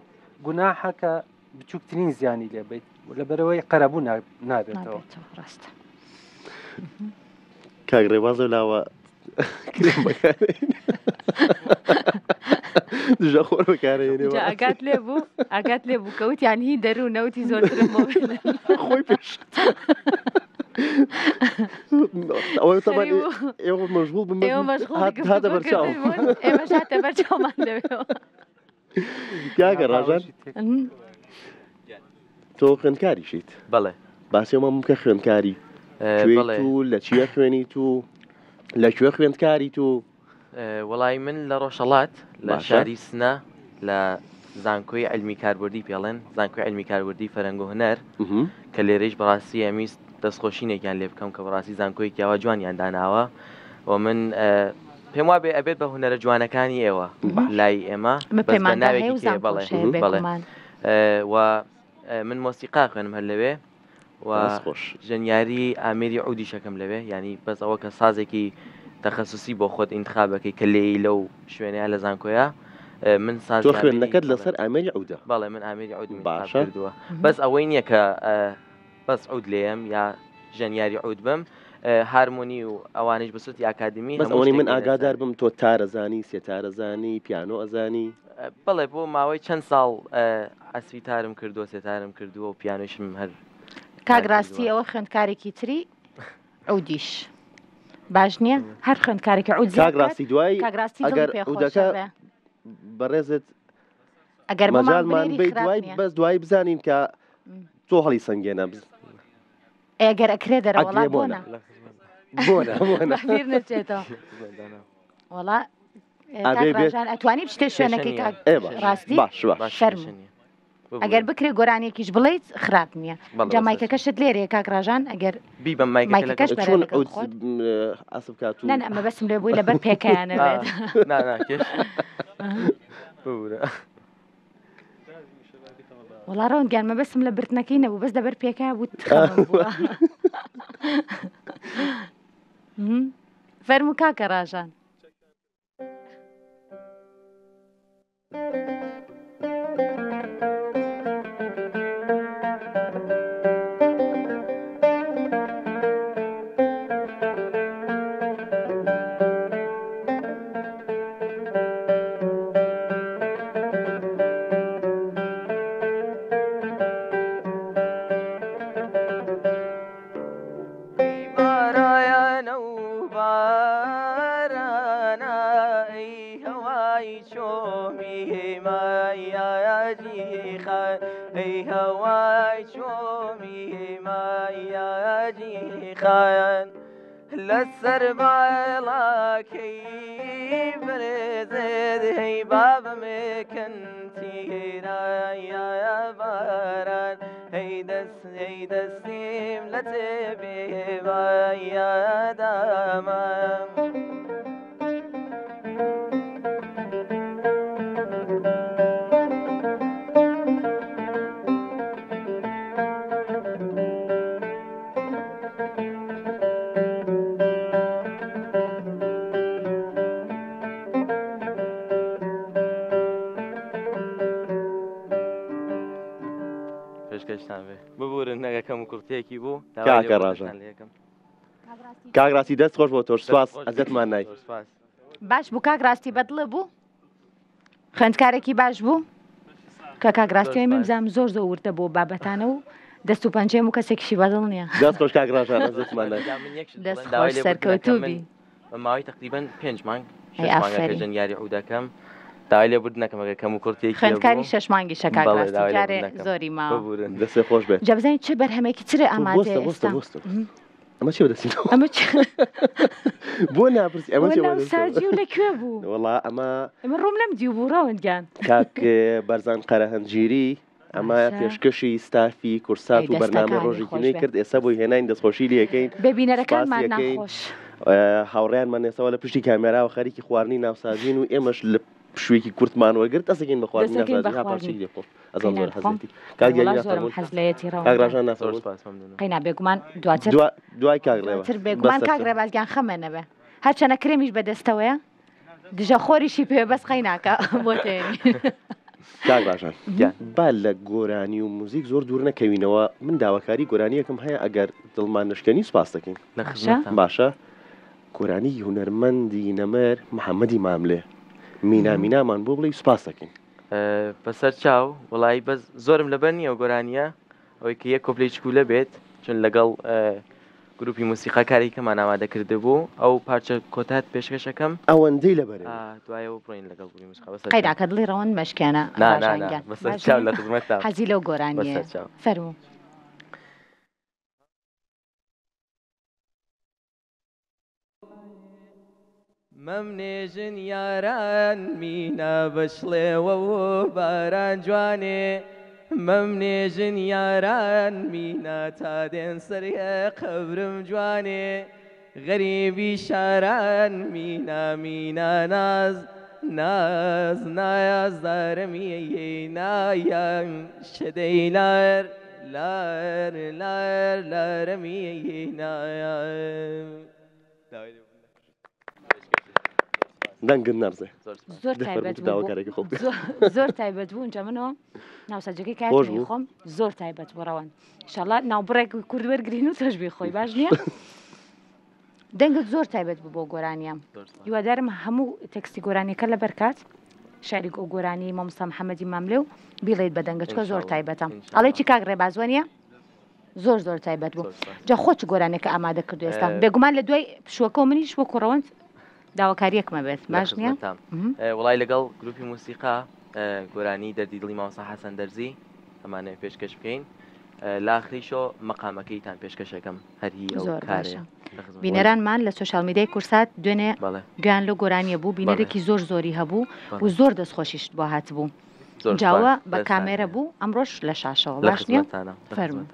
S3: گوناحەکە بچووکترین زیانی لێبیت لەبەرەوەی قەرەبوو نابێتەوە
S1: ڕاستە.
S2: کاک ڕێوازە لاوە دژە خۆر بەکارێنێەوە
S1: ئاگات لێ بوو کەوتیان هی دەروو نەوتی زۆرترم
S2: خۆی پێش ئەوە ئێوە مەژغوڵ هاتە بەرچاو
S1: ئێمە هاتە بەرچاومان لەوێەوە.
S2: کاکە ڕاژان تۆ خوێندکاریشیت؟
S4: بەڵێ
S2: باسیەوە بکە خوێندکاری و لە چیە خوێنیت و لەکوێ خوێندکاریت و؟
S4: وەڵی من لە ڕۆژهەڵات لە شاری سنە لە زانکۆی علمی کاربردی پێڵێن زانکۆی علمی کاربردی فەرەنگ و هونەر کە لێرەش بەڕاستی ئەمیست دەستخۆشینێکیان لێ بکەم کە بەڕاستی زانکۆی کیاوە جوانیان داناوە و من پێم وا بێ ئەبێت بە هونەرە جوانەکانی ئێوە لای ئێمە ناوێکی بەڵێ و من مۆسیقا خوێنم هەر لەوێ و ژەنیاری ئامێری عودی شەکەم لەوێ ینی بەس ئەوە کە سازێکی تەخەسوسی بۆ خۆت ئینتخابەکەی کە لێی لەو شوێنەیە لە زانکۆیە من ساز
S2: خوێندنەکەت لەسەر ئامێری عودە؟
S4: بەڵێ من ئامێری عود باشەوە بەس ئەوەی نییە کە بەس عود لێم یا ژەنیاری عود بم هارمۆنی و ئەوانش بەسوتی ئاکادمی
S2: بەس ئەوەی من ئاگادار بم تۆ تارەزانی سێتارەزانی پیانۆ ئەزانی؟
S4: بەڵێ بۆ ماوەی چەند ساڵ ئەسویتارم کردووە سێتارم کردووە و پیانۆشم هەر.
S1: کاگڕاستی ئەوە خوێندکارێکی تری عودیش باش نییە هەر خوێندکارێکی عود
S2: کاگڕاستی دوای ئەگەر عودەکە بەڕێزت ئەگەر مەجالمان بێت دوای بەس دوای بزانین کە تۆ هەڵی سنگێنە
S1: ئەگەر ئەکرێ دەرەوەڵا بۆنە نەچێتەوە وەڵا ئەتوانی بشتێ شوێنەکەی ڕاستی شەرم ئەگەر بکرێ گۆرانێکیش بڵیت خراپ نییە جامایکەکەشت لێرێ کاکڕاژان ئەگەر مایکەکەش
S2: ئاسب کات و
S1: ئەمە بەسم لێ بووی لەبەر پێکیانەوێت وڵا ڕەوەندگیان مەبەستم لە برتنەکەی نەبوو بەس دەبەر پێکای بوو تخەمم بووە فەرموو کاکە ڕاژان
S5: لەسەر باڵاکەی برێزێت هەی بابمێکن تیرایە باران هەی دەستیم لە تێبێ وایە دامام
S4: ببورن نەگەکەم و کورتێکی بوو
S2: کاکە ڕاژان کاگراسی دەست خۆش بۆ تۆ سواس ئەزەتمان نای
S1: باش بوو کاگراستی بەدڵە بوو خوێندکارێکی باش بوو کە کاگراستی میمزام زۆر زۆر وردە بۆ بابەتانە و دەست و پەنجەم و کەسێکیشی بەدڵ نییە
S2: دەست خۆش کاگراژان ئەزەتمان نای
S1: دەست خۆش سەرکەوتوبی
S4: ماوەی تقریبان 5 مانگ 6 مانگەکە ژەنیاری عودەکەم داوای لێ بردنەکەمەکە کەم و کورتێکی
S1: خوێندکاری 6 مانگی شەکاگراستی جارێ زۆری ماوە
S2: دەستێ خۆش بێت
S1: جا بزانین چه بەرهەمێکی چرە ئامادە
S2: ئەمە چی بەدەستین
S1: ئەمە
S2: بۆ ناپرسی ئەمە چی
S1: ساجی و لەکوێ بوو
S2: وەڵا ئەمە
S1: ڕوم لەم دی و بوو ڕەوەندگیان
S2: کاک بەرزان قەرەهەنجیری ئەمە پێشکەشی ستافی کورسات و بەرنامە ڕۆژێکی کرد ئێستا بۆی هێناین دەستخۆشی لەکەین
S1: ببینەرەکانمان ناخۆش
S2: هاوڕێیانمان ێسەوە لە پشتی کامێرا و خەریکی خواردنی ناوسازین و ئێمەش لە شوێکی کورتمان وەرگرت دەسەکەین بە خواردنی ناوسازی هاپارچی لێخۆ ئەزان زۆر حەزێتی کاگراژان ناسەوە
S1: قەینا بێگومان دواتر
S2: دوای کاگڕێوە
S1: تر بێگومان کاگڕێ بازگیان خەمێنەبێ هەرچەنە کرێمیش بەدەستەوەیە دژە خۆریشی پێ بەس قەیناکە بۆ تێنی
S2: کاگراژان با لە گۆرانی و موزیک زۆر دوور نەکەوینەوە من داواکاری گۆرانیەکەم هەیە ئەگەر دڵمان نشکێنی سوپاس دەکەین باشە گۆرانی هونەرمەندی نەمەر محەممەدی ماملێ مینامان بۆ بڵێ سوپاس دەکەین
S4: بەسەر چاو وڵایی بەس زۆرم لەبەر نییە و گۆرانیە ئەوەی کە یەک کۆپلەی چکولە بێت چون لەگەڵ گروپی موسیقا کارێکەمان ئامادە کرده بوو ئەو پارچە کۆتات پێشکەشەکەم
S2: ئەوەندەی لەبەر
S4: دوایەوە بڕۆین لەگەڵ گروپی موسیقا
S1: قەیداکە دڵی ڕەوەند مەشکێنە
S4: بەسەر چاو لە خزمەتە
S1: حەزی لەو گۆرانیە فەرموو
S5: مەمنێژن یاران مینە بەشڵێوە و باران جوانێ مەمنێژن یاران مینە تا دێن سەریە قەبرم جوانێ غەریبی شاران مینە ناز نایازدارەمیە نایان شەدەی لارەمیە نایان
S2: دەنگن نەرزێ
S1: زۆر تایبەت بوو اینجا منەوە ناوسەجەکەی کاتی خۆم زۆر تایبەت بۆ ڕەوەن ئینشاڵڵا ناوبڕێک کورد وەرگرین و تۆش بیخۆی باش نییە دەنگت زۆر تایبەت بوو بۆ گۆرانیە هیوادارم هەموو تەکستی گۆرانیەکە لە بەرکات شاری گۆرانی مامۆستا محەممەدی ماملێ و بیڵێیت بە دەنگچکە زۆر تایبەتە ئەڵێ چی کاک ڕێبازوانە زۆر تایبەت بوو جا خۆچ گۆرانێکە ئامادە کردو ئێستا بێگومان لە دوای پشوەکە و منیش وەکو ڕەوەند داواکاریەکمە بێت باش نییە
S4: وڵای لەگەڵ گروپی موسیقا گۆرانی دەردی دڵی مامۆستا حەسەن دەرزی ئەمانە پێشکەش بکەین لاخریشۆ مەقامەکەیتان پێشکەشەکەم هەری ئەو کارێ
S1: بینەرانمان لە سوشال میدیای کورسات دوێنێ گویان لە گۆرانیە بوو بینەرێکی زۆری هەبوو و زۆر دەستخۆشیشت بۆ هات بوو جاوە بە کامێرە بوو ئەمڕۆژ لە شاشەوە باش نییە فەرموو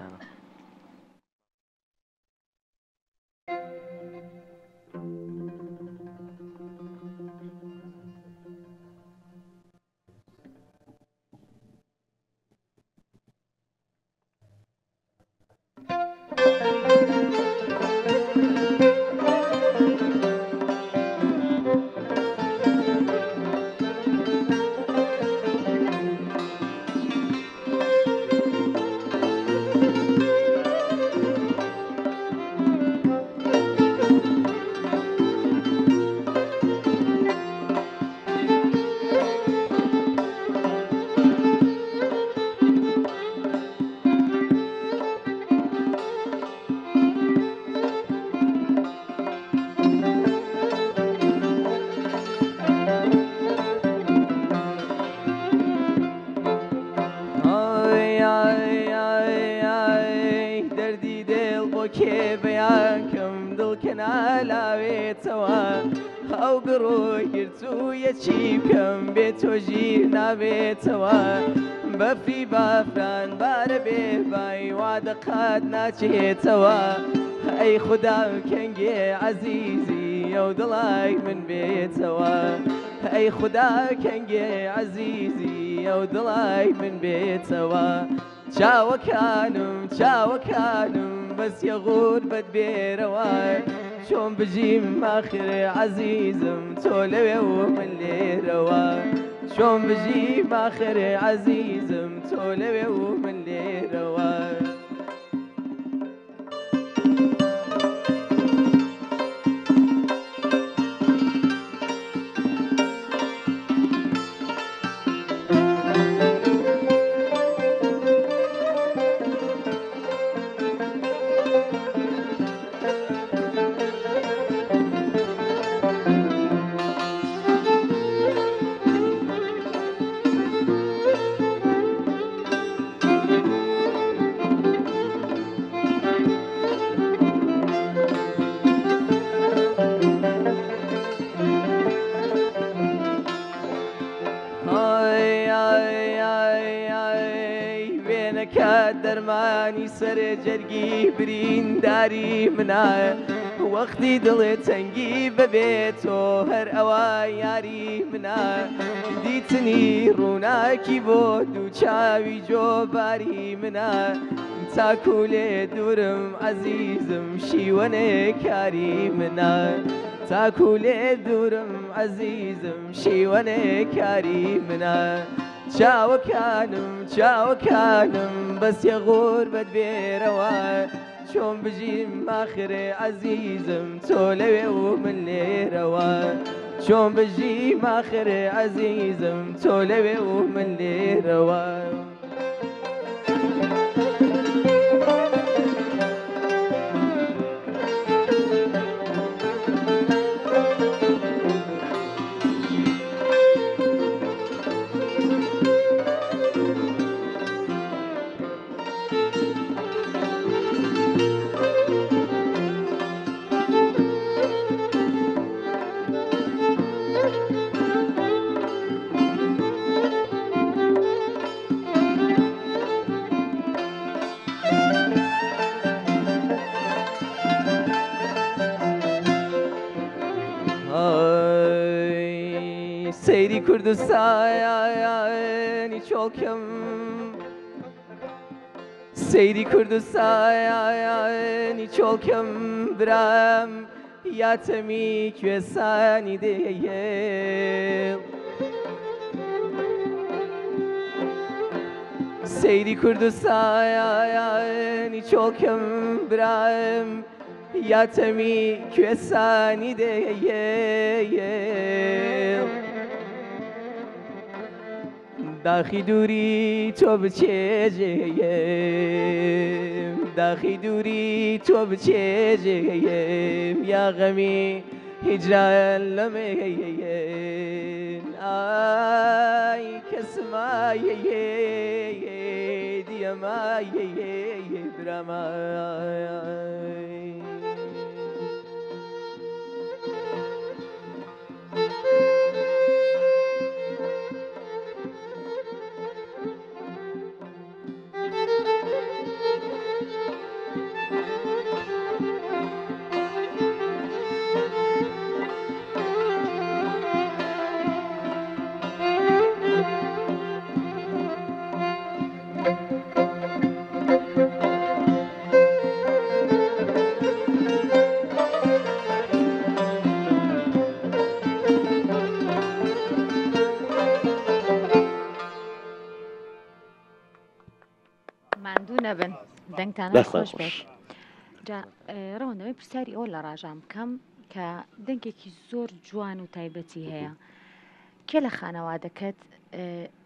S5: نالاوێتەوە ئەو گڕۆی گرتوویەکی بکەم بێت تۆژیر نابێتەوە بەفری بافران بارە بێ بای وا دەقات ناچێتەوە ئەی خوددا کەنگێ عەزیزی ئەو دڵای من بێتەوە ئەی خوددا کەنگێ عەزیزی ئەو دڵای من بێتەوە چاوەکانم بەسیە غوربەت بێرەوە چۆن بژیم ماخرێ عەزیزم تۆ لەوێ و من لێرەوە چۆن بژیم ماخرێ عەزیزم تۆ لەوێ و من لێرەوە دەرمانی سەرێ جەرگی برینداری منە وەختی دڵێ تەنگی ببێتۆ هەر ئەوە یاری منە دیتنی ڕووناکی بۆ دوو چاوی جۆباری منە تاکو لێ دوورم عەزیزم شیوەنێ کاری منە تاکو لێ دوورم عەزیزم شیوەنێ کاری منە چاوەکانم بەسیە غوربەت بێرەوە چۆن بژیم ماخرێ عەزیزم تۆ لەوێ و من لێرەوە چۆن بژیم ماخرێ عەزیزم تۆ لەوێ و من لێرەوە سەیری کوردستانی چۆڵکەم سەیری کوردستانی چۆڵکەم برام یاتەمی کوێستانی دێیێڵ سەیری کوردستانی چۆڵکەم برام یاتەمی کوێستانی دێیێڵ داخی دووری تۆ بچێژێم داخی دووری تۆ بچێژێم یا غەمی هیجران لەمێن ئای کەسمایە دیەمایە برامای
S1: نەبن دەنگتان خۆش بێت ڕەوەندەوەی پرسیاری ئەوە لە ڕاژان بکەم کە دەنگێکی زۆر جوان و تایبەتی هەیە کێ لە خانەوادەکەت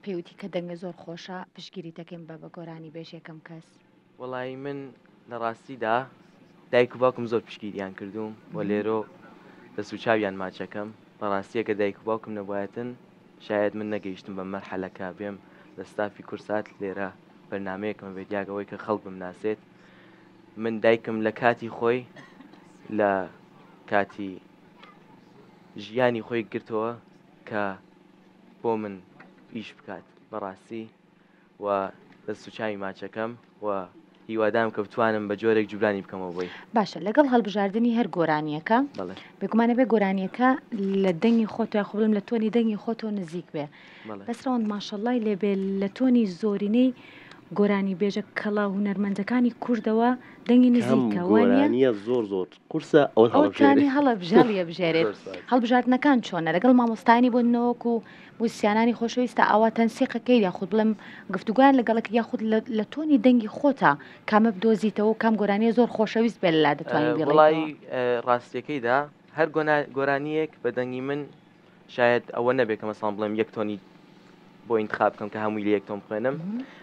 S1: پێوتی کە دەنگە زۆر خۆشە پشگیری دەکەین بە گۆرانی بێژ یەکەم کەس
S4: وەڵی من لە ڕاستیدا دایک و باوکم زۆر پشگیریان کردوم بۆ لێرۆ دەست و چاویان ماچەکەم بەڕاستیە کە دایک و باوکم نەبایەتن شاید من نەگەیشتم بە مەرحەلەکە بێم لە ستافی کورسات لێرە بەرنمەیەکم بێت یاگەوەی کە خەڵک بمناسێت من دایکم لە کاتی خۆی لە کاتی ژیانی خۆی گرتەوە کە بۆ من ئیش بکات بەڕاستی و دەست و چاوی ماچەکەم و هیوادام کە بتوانم بە جۆرێک جوبرانی بکەمەوە بۆی.
S1: باشە لەگەڵ هەڵبژاردننی هەر گۆرانیەکە بێگومانە بێ گۆرانیەکە لە دەنگی خۆتۆ یا خوڵم لە تۆنی دەنگی خۆتۆ نزیک بێ بەسڕەوەند ماشەڵای لێبێ لە تۆنی زۆرینەی گۆرانی بێژە کەڵا هونەرمەندەکانی کوردەوە دەنگی نزیکە
S2: وانە زۆر زۆر قورسە
S1: ئەوانی هەڵەبژاڵیە بژێرێت هەڵبژاردنەکان چۆنە لەگەڵ مامۆستانی بۆ نەوەک و موسیانانی خۆشەویستە ئاوا تەنسیقەکەی یاخود بڵم گفتوگویان لەگەڵک یاخود لە تۆنی دەنگی خۆتە کامە بدۆزیتەوە کام گۆرانیە زۆر خۆشەویست بێ لەلا دەتوانین
S4: بڵی ڕاستیەکەیدا هەر گۆرانیەک بە دەنگی من شاید ئەوە نەبێت کە مەسڵام بڵێم یەک تۆنی بۆ انتخاب بکەم کە هەمووی لە یەک تۆم بخوێنم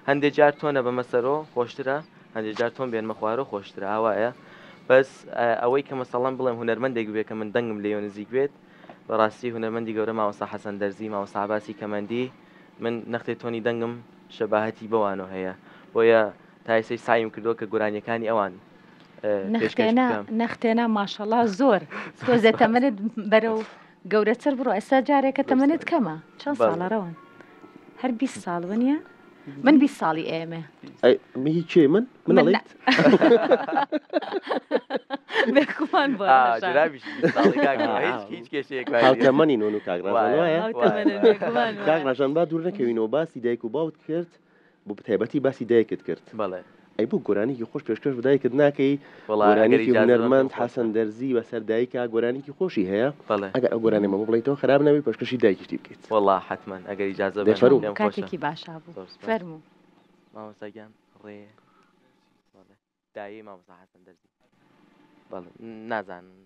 S4: هەندێک جار تۆنە بە مەسەرۆ خۆشترە هەندێک جار تۆم بێنمە خوارە خۆشترە ئاوایە بەس ئەوەی کە مەسەڵام بڵێم هونەرمەندێک بێت کە من دەنگم لێ نزیک بێت بەڕاستی هونەرمەندی گەورە ماوەسا حەسەن دەرزی ماوەسا عباسی کەمەندی من نەختێ تۆنی دەنگم شەباهەتی بەوانەوە هەیە بۆیە تایسەی سایم کردو کە گۆرانیەکانی ئەوان
S1: نەختێنە ماشەڵا زۆر تۆزێت تەمەنت بەرە و گەورەتر بڕۆ ئێستا جارێکە تەمەنت کەمە چەند ساڵەڕەوەن هەر 20 ساڵ بنیە من 20 ساڵی ئێمە
S2: هیچ چێ من
S1: بێکومان بۆ
S4: هیچ کێشەیەک
S2: هاوتەمەنی نۆن و کاگڕژان با دوور نەکەوینەوە باسی دایک و باوت کرد بۆ تایبەتی باسی دایکت کرد
S4: بەڵێ
S2: ئەی بوو گۆرانێکی خۆش پێشکەش بدایکت ناکەی گۆرانێکی هونەرمەند حەسەن دەرزی بەسەر دایکە گۆرانێکی خۆشی هەیە ئەگەر ئەو گۆرانێمە بڵیتەوە خراپ نەبی پێشکەشی دایکیشتی بکەیت
S4: وەڵا حتمما ئەگەر ئیجازە
S1: کاتێکی باشا بوو فەرموو
S4: مامۆستاگیان ڕێ دایی مامۆستا حەسەن دەرزی بەڵێ نازانم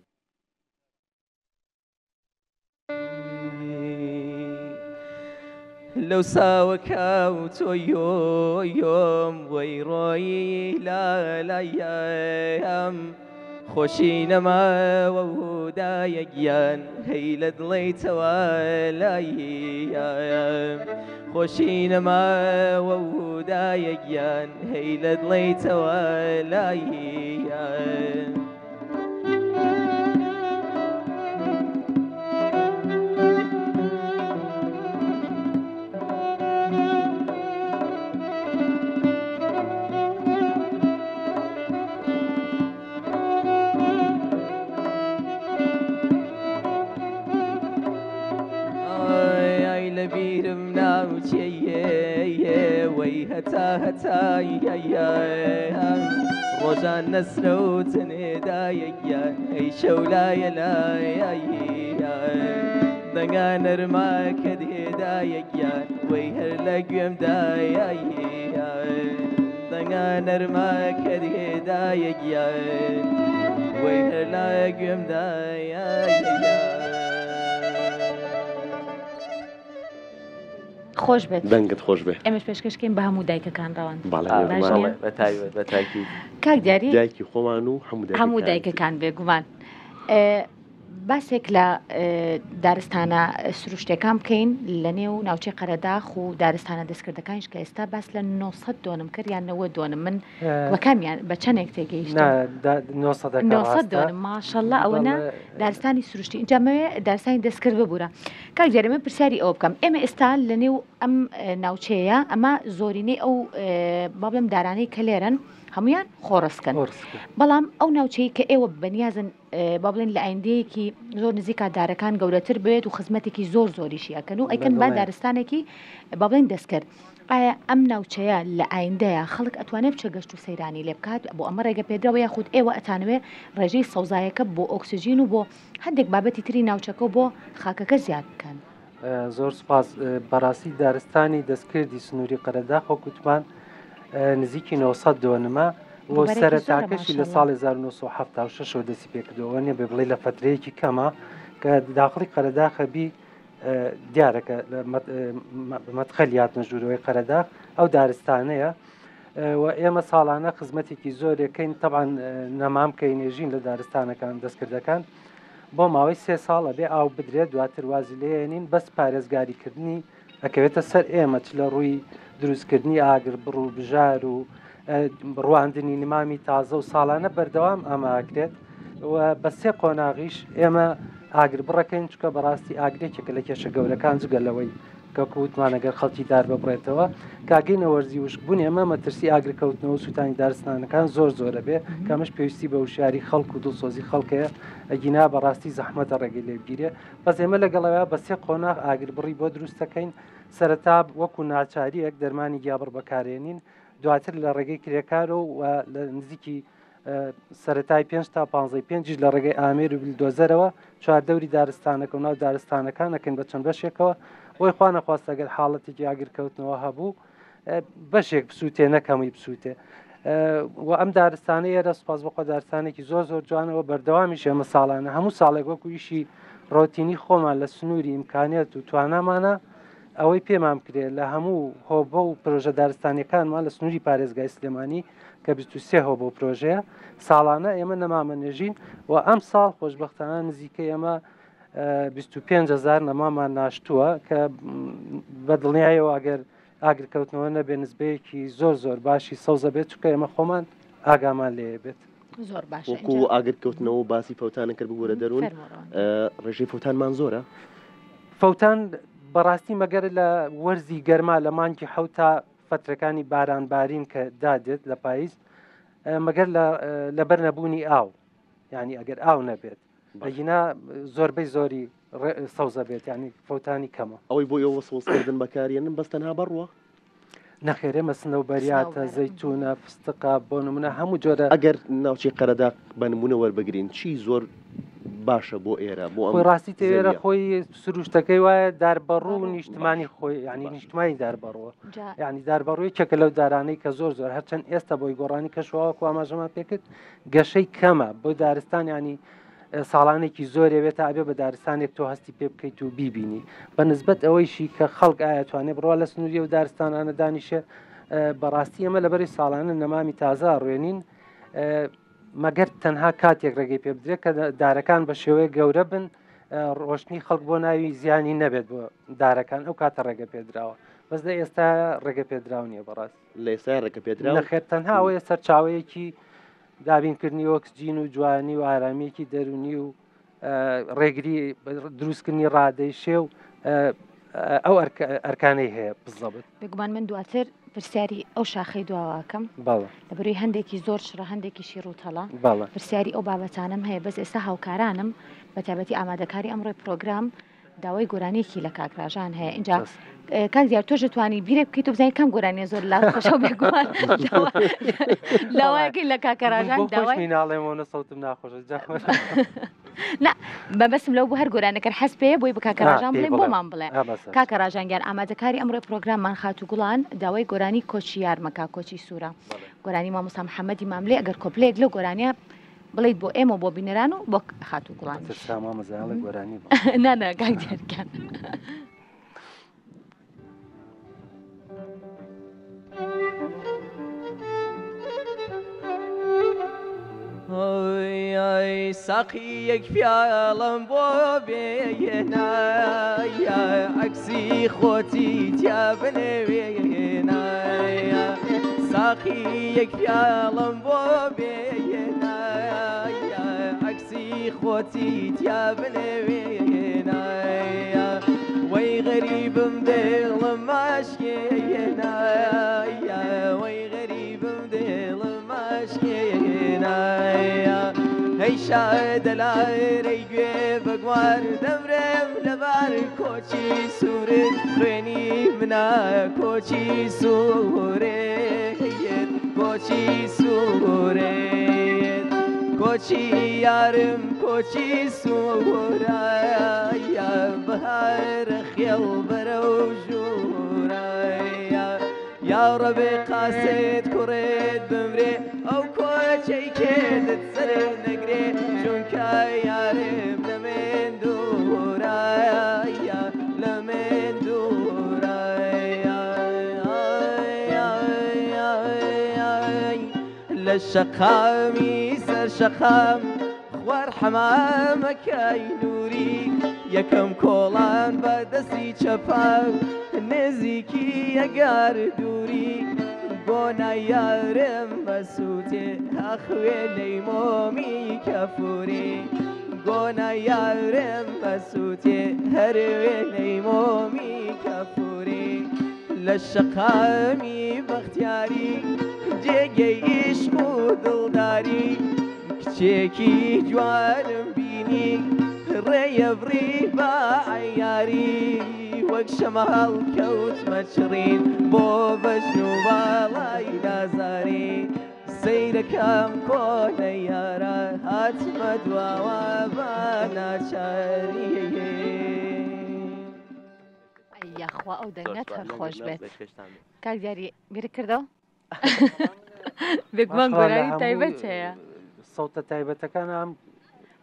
S5: لەو ساوەکە و تۆ یۆم وەی ڕۆیی لایەم خۆشی نەماوە و دایەگیان هەی لە دڵیتەوە لایەم خۆشی نەماوە و دایەگیان هەی لە دڵیتەوە لایەم لەبیرم ناوچێیە وەی هەتایە ڕۆژان نەسرە و تنێدایەکیان ئەی شەولایە لایە دەنگا نەرما کە دێدایەکیان وەی هەر لە گوێمدایە دەنگا نەرما کە دێدایەکیان وەی هەر لە گوێمدایە
S1: خۆش بێت
S2: دەنگت خۆش بێ
S1: ئێمەش پێشکەشکەین بە هەموو دایکەکان ڕەوان
S4: بەتایبەت
S1: کاک دیاری
S2: دایکی خۆمان و
S1: هەموو دایکەکان بێگومان باسێک لە دارستانە سروشتەکان بکەین لە نێو ناوچەی قەرەداخ و دارستانە دەستکردەکانش کە ئێستا باس لە 900 دۆنم کرد یان 90 دۆنم من وەکامیان بە چەندێک تێگەیشت 900 دۆنم ماشەڵڵا ئەوەنە دارستانی سروشتی اینجامەوێ دارستانی دەستکرد ببوورە کاک دیارە من پرسیاری ئەو بکەم ئێمە ئێستا لە نێو ئەم ناوچەیە ئەمە زۆرینەی ئەو با بڵێم دارانەی کە لێرن هەمویان خۆڕستکەن بەڵام ئەو ناوچەی کە ئێوە بەنیازن با بڵێن لە ئایندەیەکی زۆر نزیکا دارەکان گەورەتر بێت و خزمەتێکی زۆر زۆریشیەکەن و ئەیکەن با دارستانێکی با بڵێن دەستکرد ئایا ئەم ناوچەیە لە ئایندەیە خەڵک ئەتوانێت بچە گەشت و سەیرانی لێ بکات بۆ ئەمە ڕێگە پێدراوە یاخود ئێوە ئەتانوێ ڕێژەی سەوزایەکە بۆ ئۆکسسیژین و بۆ هەندێک بابەتی تری ناوچەکە بۆ خاکەکە زیاد بکەن
S3: زۆر سپاس بەڕاستی دارستانی دەستکردی سنووری قەرەداخ وەکوتمان نزیکی 900 دۆنمە و سەرەتاکەشی لە ساڵی 1976 دەسی پێکردەوە نیە بێ بڵێ لە فترەیەکی کەمە کە داخڵی قەرەداخەبی دیارەکە مەدخەلیات نەژوورەوەی قەرەداخ ئەو دارستانەیە و ئێمە ساڵانە خزمەتێکی زۆرەکەین تەبان نەمامکەی نێژین لە دارستانەکان دەستکردەکان بۆ ماوەی 3 ساڵە بێ ئاو بدرێت دواتر وازی لێنین بەس پارێزگاریکردنی ئەکەوێتە سەر ئێمە چ لە ڕووی دروستکردنی ئاگر بڕ و بژار و ڕواندنی نمامی تازە و ساڵانە بەردەوام ئەماکرێت و بە سێ قۆناغیش ئێمە ئاگر بڕەکەین چکە بەڕاستی ئاگرێکێکە لە کێشە گەورەکان جگەلەوەی کە کووتمانەگەر خەڵکی دار ببڕێتەوە کاگەینە وەرزی وشکبوون ئێمە مەترسی ئاگرکەوتنەوە و سووتانی دارستانەکان زۆرە بێ کەمەش پێویستی بە وشاری خەڵک و دڵسۆزی خەڵکەیە ئەگینا بەڕاستی زەحمەتە ڕێگەی لێبگیرێ بەس ئێمە لەگەڵەوە بە سێ قۆناغ ئاگر بڕی بۆ دروستەکەین سەرەتا وەکو ناچاریەک دەرمانی گیابڕ بەکارێنین دواتر لە ڕێگەی کرێکارە و لە نزیکی سەرەتای 5 تا 15 لە ڕێگەی ئامێر و بلدۆزەرەوە چواردەوری دارستانەکە و ناو دارستانەکانەکەن بە چەند بەشێکەوە وی خوا نەخواست ئەگەر حاڵەتێکی ئاگرکەوتنەوە هەبوو بەشێک بسووتێ نەکەمی بسووتێ و ئەم دارستانە ئێرە سوپاس بەخوا دارستانێکی زۆر جوانەوە بەردەوامیش ئێمە ساڵانە هەموو ساڵێک وەکو ئیشی ڕۆتینی خۆمان لە سنووری ئیمکانێت و توانامانە ئەوەی پێمان کرێت لە هەموو هۆبە و پرۆژە دارستانەکانمان لە سنووری پارێزگای سلێمانی کە 23 هۆبە و پرۆژەیە ساڵانە ئێمە نەمامەنێژین و ئەم ساڵ خۆشببختانە نزیکە ئێمە 25,000 نەمامان ناشتووە کە بە دڵنیایەوە ئەگەر ئاگرکەوتنەوە نەبێ نسبەیەکی زۆر باشی سەوزە بێت چکە ئێمە خۆمان ئاگامان لێ بێت
S1: زۆر باش
S2: وەکو ئاگرکەوتنەوە و باسی فەوتانە کرد بگورە دەروون ڕێژەی فەوتانمان زۆرە فەوتان
S3: بەڕاستی مەگەر لە وەرزی گەرما لە مانکی حوتا فترەکانی بارانبارین کە دادێت لە پاییز مەگەر لەبەر نەبوونی ئاو یعنی ئەگەر ئاو نەبێت بەگینا زۆربەی زۆری سەوزە بێت ینی فەوتانی کەمە
S2: ئەوەی بۆ ئێوە سۆزکردن بەکارێنن بەستەنها بڕوە
S3: نەخێرێ مەسنە و بەریاتە زەیتونە فستقا بۆ نمونە هەموو جۆرە
S2: ئەگەر ناوچی قەرەدا بە نمونە وەربگرین چی زۆر باشە بۆ ئێرە بۆ
S3: خۆی ڕاستی تێرە خۆی سروشتەکەی وایە داربەڕوو و نیشتمانی خۆی ینی نیشتمانی داربەڕەوە ینی داربەڕووی چەکە لەو دارانەی کە زۆر هەرچەند ئێستا بۆی گۆڕانی کەشواوەکو ئاماژەمان پێکرد گەشەی کەمە بۆ دارستان ینی ساڵانێکی زۆرێوێتە ئابێ بە دارستانێک تۆ هەستی پێ بکەیت و بیبینی بە نسبەت ئەوەیشی کە خەڵک ئاەتوانێت بڕوا لە سنووریە و دارستانانە دانیشە بەڕاستی ئەمە لەبەری ساڵانە نەمامی تازە ڕوێنین مەگەر تەنها کاتێک ڕێگەی پێ بدرێت کە دارەکان بە شێوەیە گەورە بن ڕۆشنی خەڵک بۆ ناوی زیانی نەبێت بۆ دارەکان ئەو کاتە ڕێگە پێدراوە بەس لە ئێستا ڕێگە پێدراو نیە بەڕاست
S2: لە ئێستا ڕێگە پێدرا
S3: نەخێر تەنها ئەوەیە سەرچاوەیەکی دابینکردنی ئۆکسجین و جوانی و ئارامێکی دەرونی و ڕێگری دروستکردنی ڕادەی شێو ئەو ئەرکانەی هەیە بزەبت
S1: بگومان من دواتر پرسیاری ئەو شاخەی دواواکەم لەبەروی هەندێکی زۆر شڕە هەندێکیشی ڕووتەڵە پرسیاری ئەو بابەتانم هەیە بەس ئێستا هاوکارانم بە تایبەتی ئامادەکاری ئەمڕۆی پرۆگرام داوای گۆرانێکی لە کاکراژان هەیە اینجا کاک دیار تۆش توانی بیرێ بکەیت و بزانیت کام گۆرانیە زۆر لا خۆشەو بێگومان لاوایەکەی لە کاکەراژان داوای
S3: میناڵێمەوە سەوتم ناخۆشە
S1: لا بەبەسم لەو بۆ هەر گۆرانەکەر حەز پێ بۆی بە کاکەراژان بڵێ بۆمان بڵێ کاکەراژانگیان ئامادەکاری ئەمڕۆی پرۆگراممان خاتو گوڵان داوای گۆرانی کۆچی یارمەکە کۆچی سوورە گۆرانی مامۆستا محەممەدی ماملێ ئەگەر کۆپلەیەک لەو گۆرانیە بڵیت بۆ ئێمە بۆ بینەران و بۆ خاتو گوڵان
S3: گۆرانی
S1: نانە کاک دیارکان
S5: ساقی یەک پیاڵم بۆ بێنە عەکسی خۆتی تیا بنێوێنە ساقی یەک پیاڵم بۆ بێنە عەکسی خۆتی تیا بنێوێنە وەی غەریبم دڵم ماشکێنە وەی غەریبم دڵم ماشکێنە هەی شادەلارەی گوێ بەگوار دەمرێم لەبار کۆچی سوورت خوێنی منە کۆچی سوورێت کۆچی سوورێت کۆچی یارم کۆچی سوورە بەهارە خێڵ بەرە و ژوورە یا ڕەبێ قاسێت کوڕێت بمرێ ئەو کۆچەی کێدت سەر نەگرێ چونکە یارم لە من دوورە لە من دوورە لە شەقامی سەر شەقام خوار حەمامەکەی نووری یەکەم کۆڵان بە دەستی چەپا نێزیکی ئەگار دووری بۆنە یارم بەسووتێ ئەخوێ لەی مۆمی کەفوری بۆنە یارم بەسووتێ هەروێ لەی مۆمی کەفوری لە شەقامی بەختیاری جێگەی عیشق و دڵداری کچێکی جوانم بینی ڕێیەبڕی بە عەیاری وەک شەمە هەڵکەوتمە چڕین بۆ بەژن و باڵای نازاری سەیرەکەم کۆنە یارە هاتمە دواوە بە ناچاری
S1: یاخوا ئەو دەنگات هەر خۆش بێت کاک دیاری بیرە کردەوە بێگومان گۆرانی تایبەت هەیە
S3: سەوتە تایبەتەکان ئەم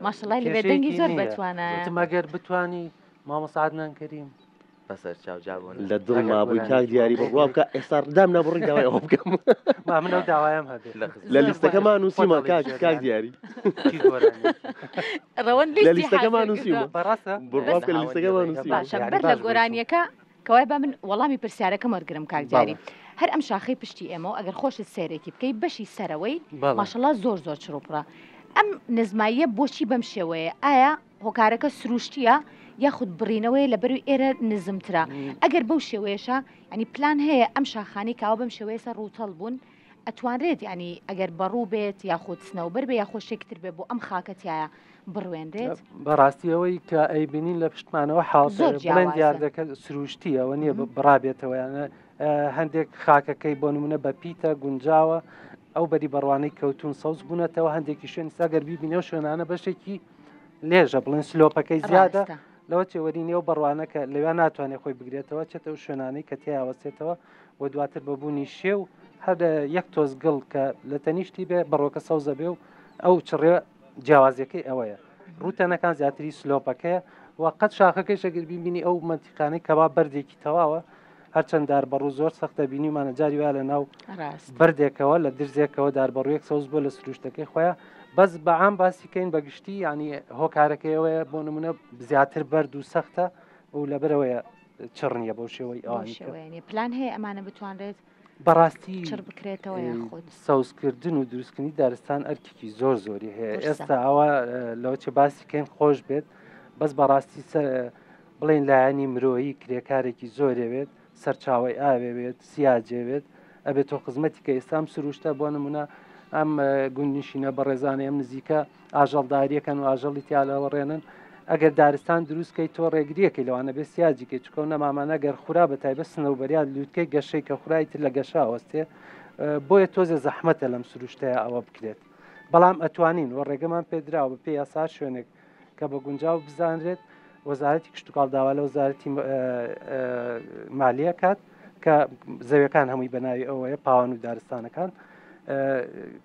S1: ماشەڵای لەبێ دەنگی زۆر بەتوانە
S3: مەگەر بتوانی مامۆستا عەدنان کەریم
S4: بەسەر چاوجابوون
S2: لە دڵ مابووی کاک دیاری بڕوا بکە ئێستا دام نەبڕی داوای ئەوە بکەم
S3: منەو داوایم هەبێت
S2: لە لیستەکەمان نووسیمە کاک دیاری
S1: ڕەوەن
S2: لە لیستەکەمان نووسیمە
S3: بەڕاستە
S2: بڕوا بکە لە لیستەکەمان نووسیمە
S1: باشە بەر لە گۆرانیەکە کەوای با من وەڵامی پرسیارەکەم وەرگرم کاک دیاری هەر ئەم شاخەی پشتی ئێمە ئەگەر خۆشت سێرێکی بکەی بەشی سەرەوەی ماشەڵڵا زۆر زۆر چڕوپڕە ئەم نزماییە بۆچی بەم شێوەیە ئایا هۆکارەکە سروشتیە یاخود بڕینەوەی لە بەروی ئێرە نزمترە ئەگەر بەو شێوەیەشە ینی پلان هەیە ئەم شاخانی کاوە بەم شێوەیەسە ڕووتەڵ بوون ئەتوانرێت ینی ئەگەر بەڕوو بێت یاخود سنەوبەر بێ یاخۆ شێکتر بێ بۆ ئەم خاکەتیایە بڕوێنرێت
S3: بەڕاستی ئەوەی کە ئەیبینین لە پشتمانەوە حاڵڵێن دیاردەکە سروشتی ئەوە نییە بڕابێتەوە یانە هەندێک خاکەکەی بۆ نمونە بە پیتە گونجاوە ئەو بەری بەڕوانەی کەوتون سەوز بوونەتەوە هەندێکی شوێنی ساگەر بیبینەوە شوێنانە بەشێکی لێژە بڵێن سلۆپەکەی زیادە لەوە چێوەرینەوە بەڕوانەکە لەوێ ناتوانێت خۆی بگرێتەوە چێتە و شوێنانەی کە تیاوەستێتەوە و دواتر بەبوونی شێ و هەر یەک تۆز گڵ کە لە تەنیشتی بێ بەڕۆکە سەوزە بێ و ئەو چڕێ جیاوازیەکەی ئەوەیە ڕوتەنەکان زیاتری سلۆپەکەیە و قەت شاخەکەی شەگەر ببینی ئەو منتیقانەی کەوا بەردێکی تەواوە هەرچەند داربەڕوو زۆر سەختە بینیمانە جاری وایە لە ناو بەردێکەوە لە درزێکەوە داربەڕوویەک سەوز بۆ لە سروشتەکەی خۆیان بەس بەعام باسیکەین بەگشتی ینی هۆکارەکەیەوەیە بۆ نمونە زیاتر بەرد و سەختە و لەبەرەوەیە چڕنیە بەو شێوەی
S1: ئەوانی پلان هەیە ئەمانە بتوانرێت
S3: بەڕاستی
S1: چڕ بکرێتەوە یاخود
S3: سەوزکردن و دروستکردنی دارستان ئەرکێکی زۆر زۆری هەیە ئێستا ئەوە لەوە چه باسیکەین خۆش بێت بەس بەڕاستی بڵێن لایەنی مرۆیی کرێکارێکی زۆرەوێت سەرچاوی ئاوێوێت سیاجێوێت ئەبێت تۆ خزمەتی کە ئێستام سروشتە بۆ نمونە ئەم گوندنشینە بە ڕێزانە ئەم نزیکە ئاژەڵداریەکەن و ئاژەڵی تیاڵەوەڕێنن ئەگەر دارستان دروستکەی تۆ ڕێگریەکەی لەوانە بێ سیاجیکە چکە نەمامانە گەر خورا بە تایبەت سنەوبەریان لووتکەی گەشەی کە خورای تر لە گەشە ئەوەستێ بۆیە تۆزێ زەحمەتە لەم سروشتەیە ئەوە بکرێت بەڵام ئەتوانین وە ڕێگەمان پێدراوە بە پێی یاسا شوێنێک کە بە گونجاو بزانرێت وەزارەتی کشتتوکڵداوا لە وەزارەتی مالیە کات کە زەویەکان هەمووی بەناوی ئەوەیە پاوان و دارستانەکان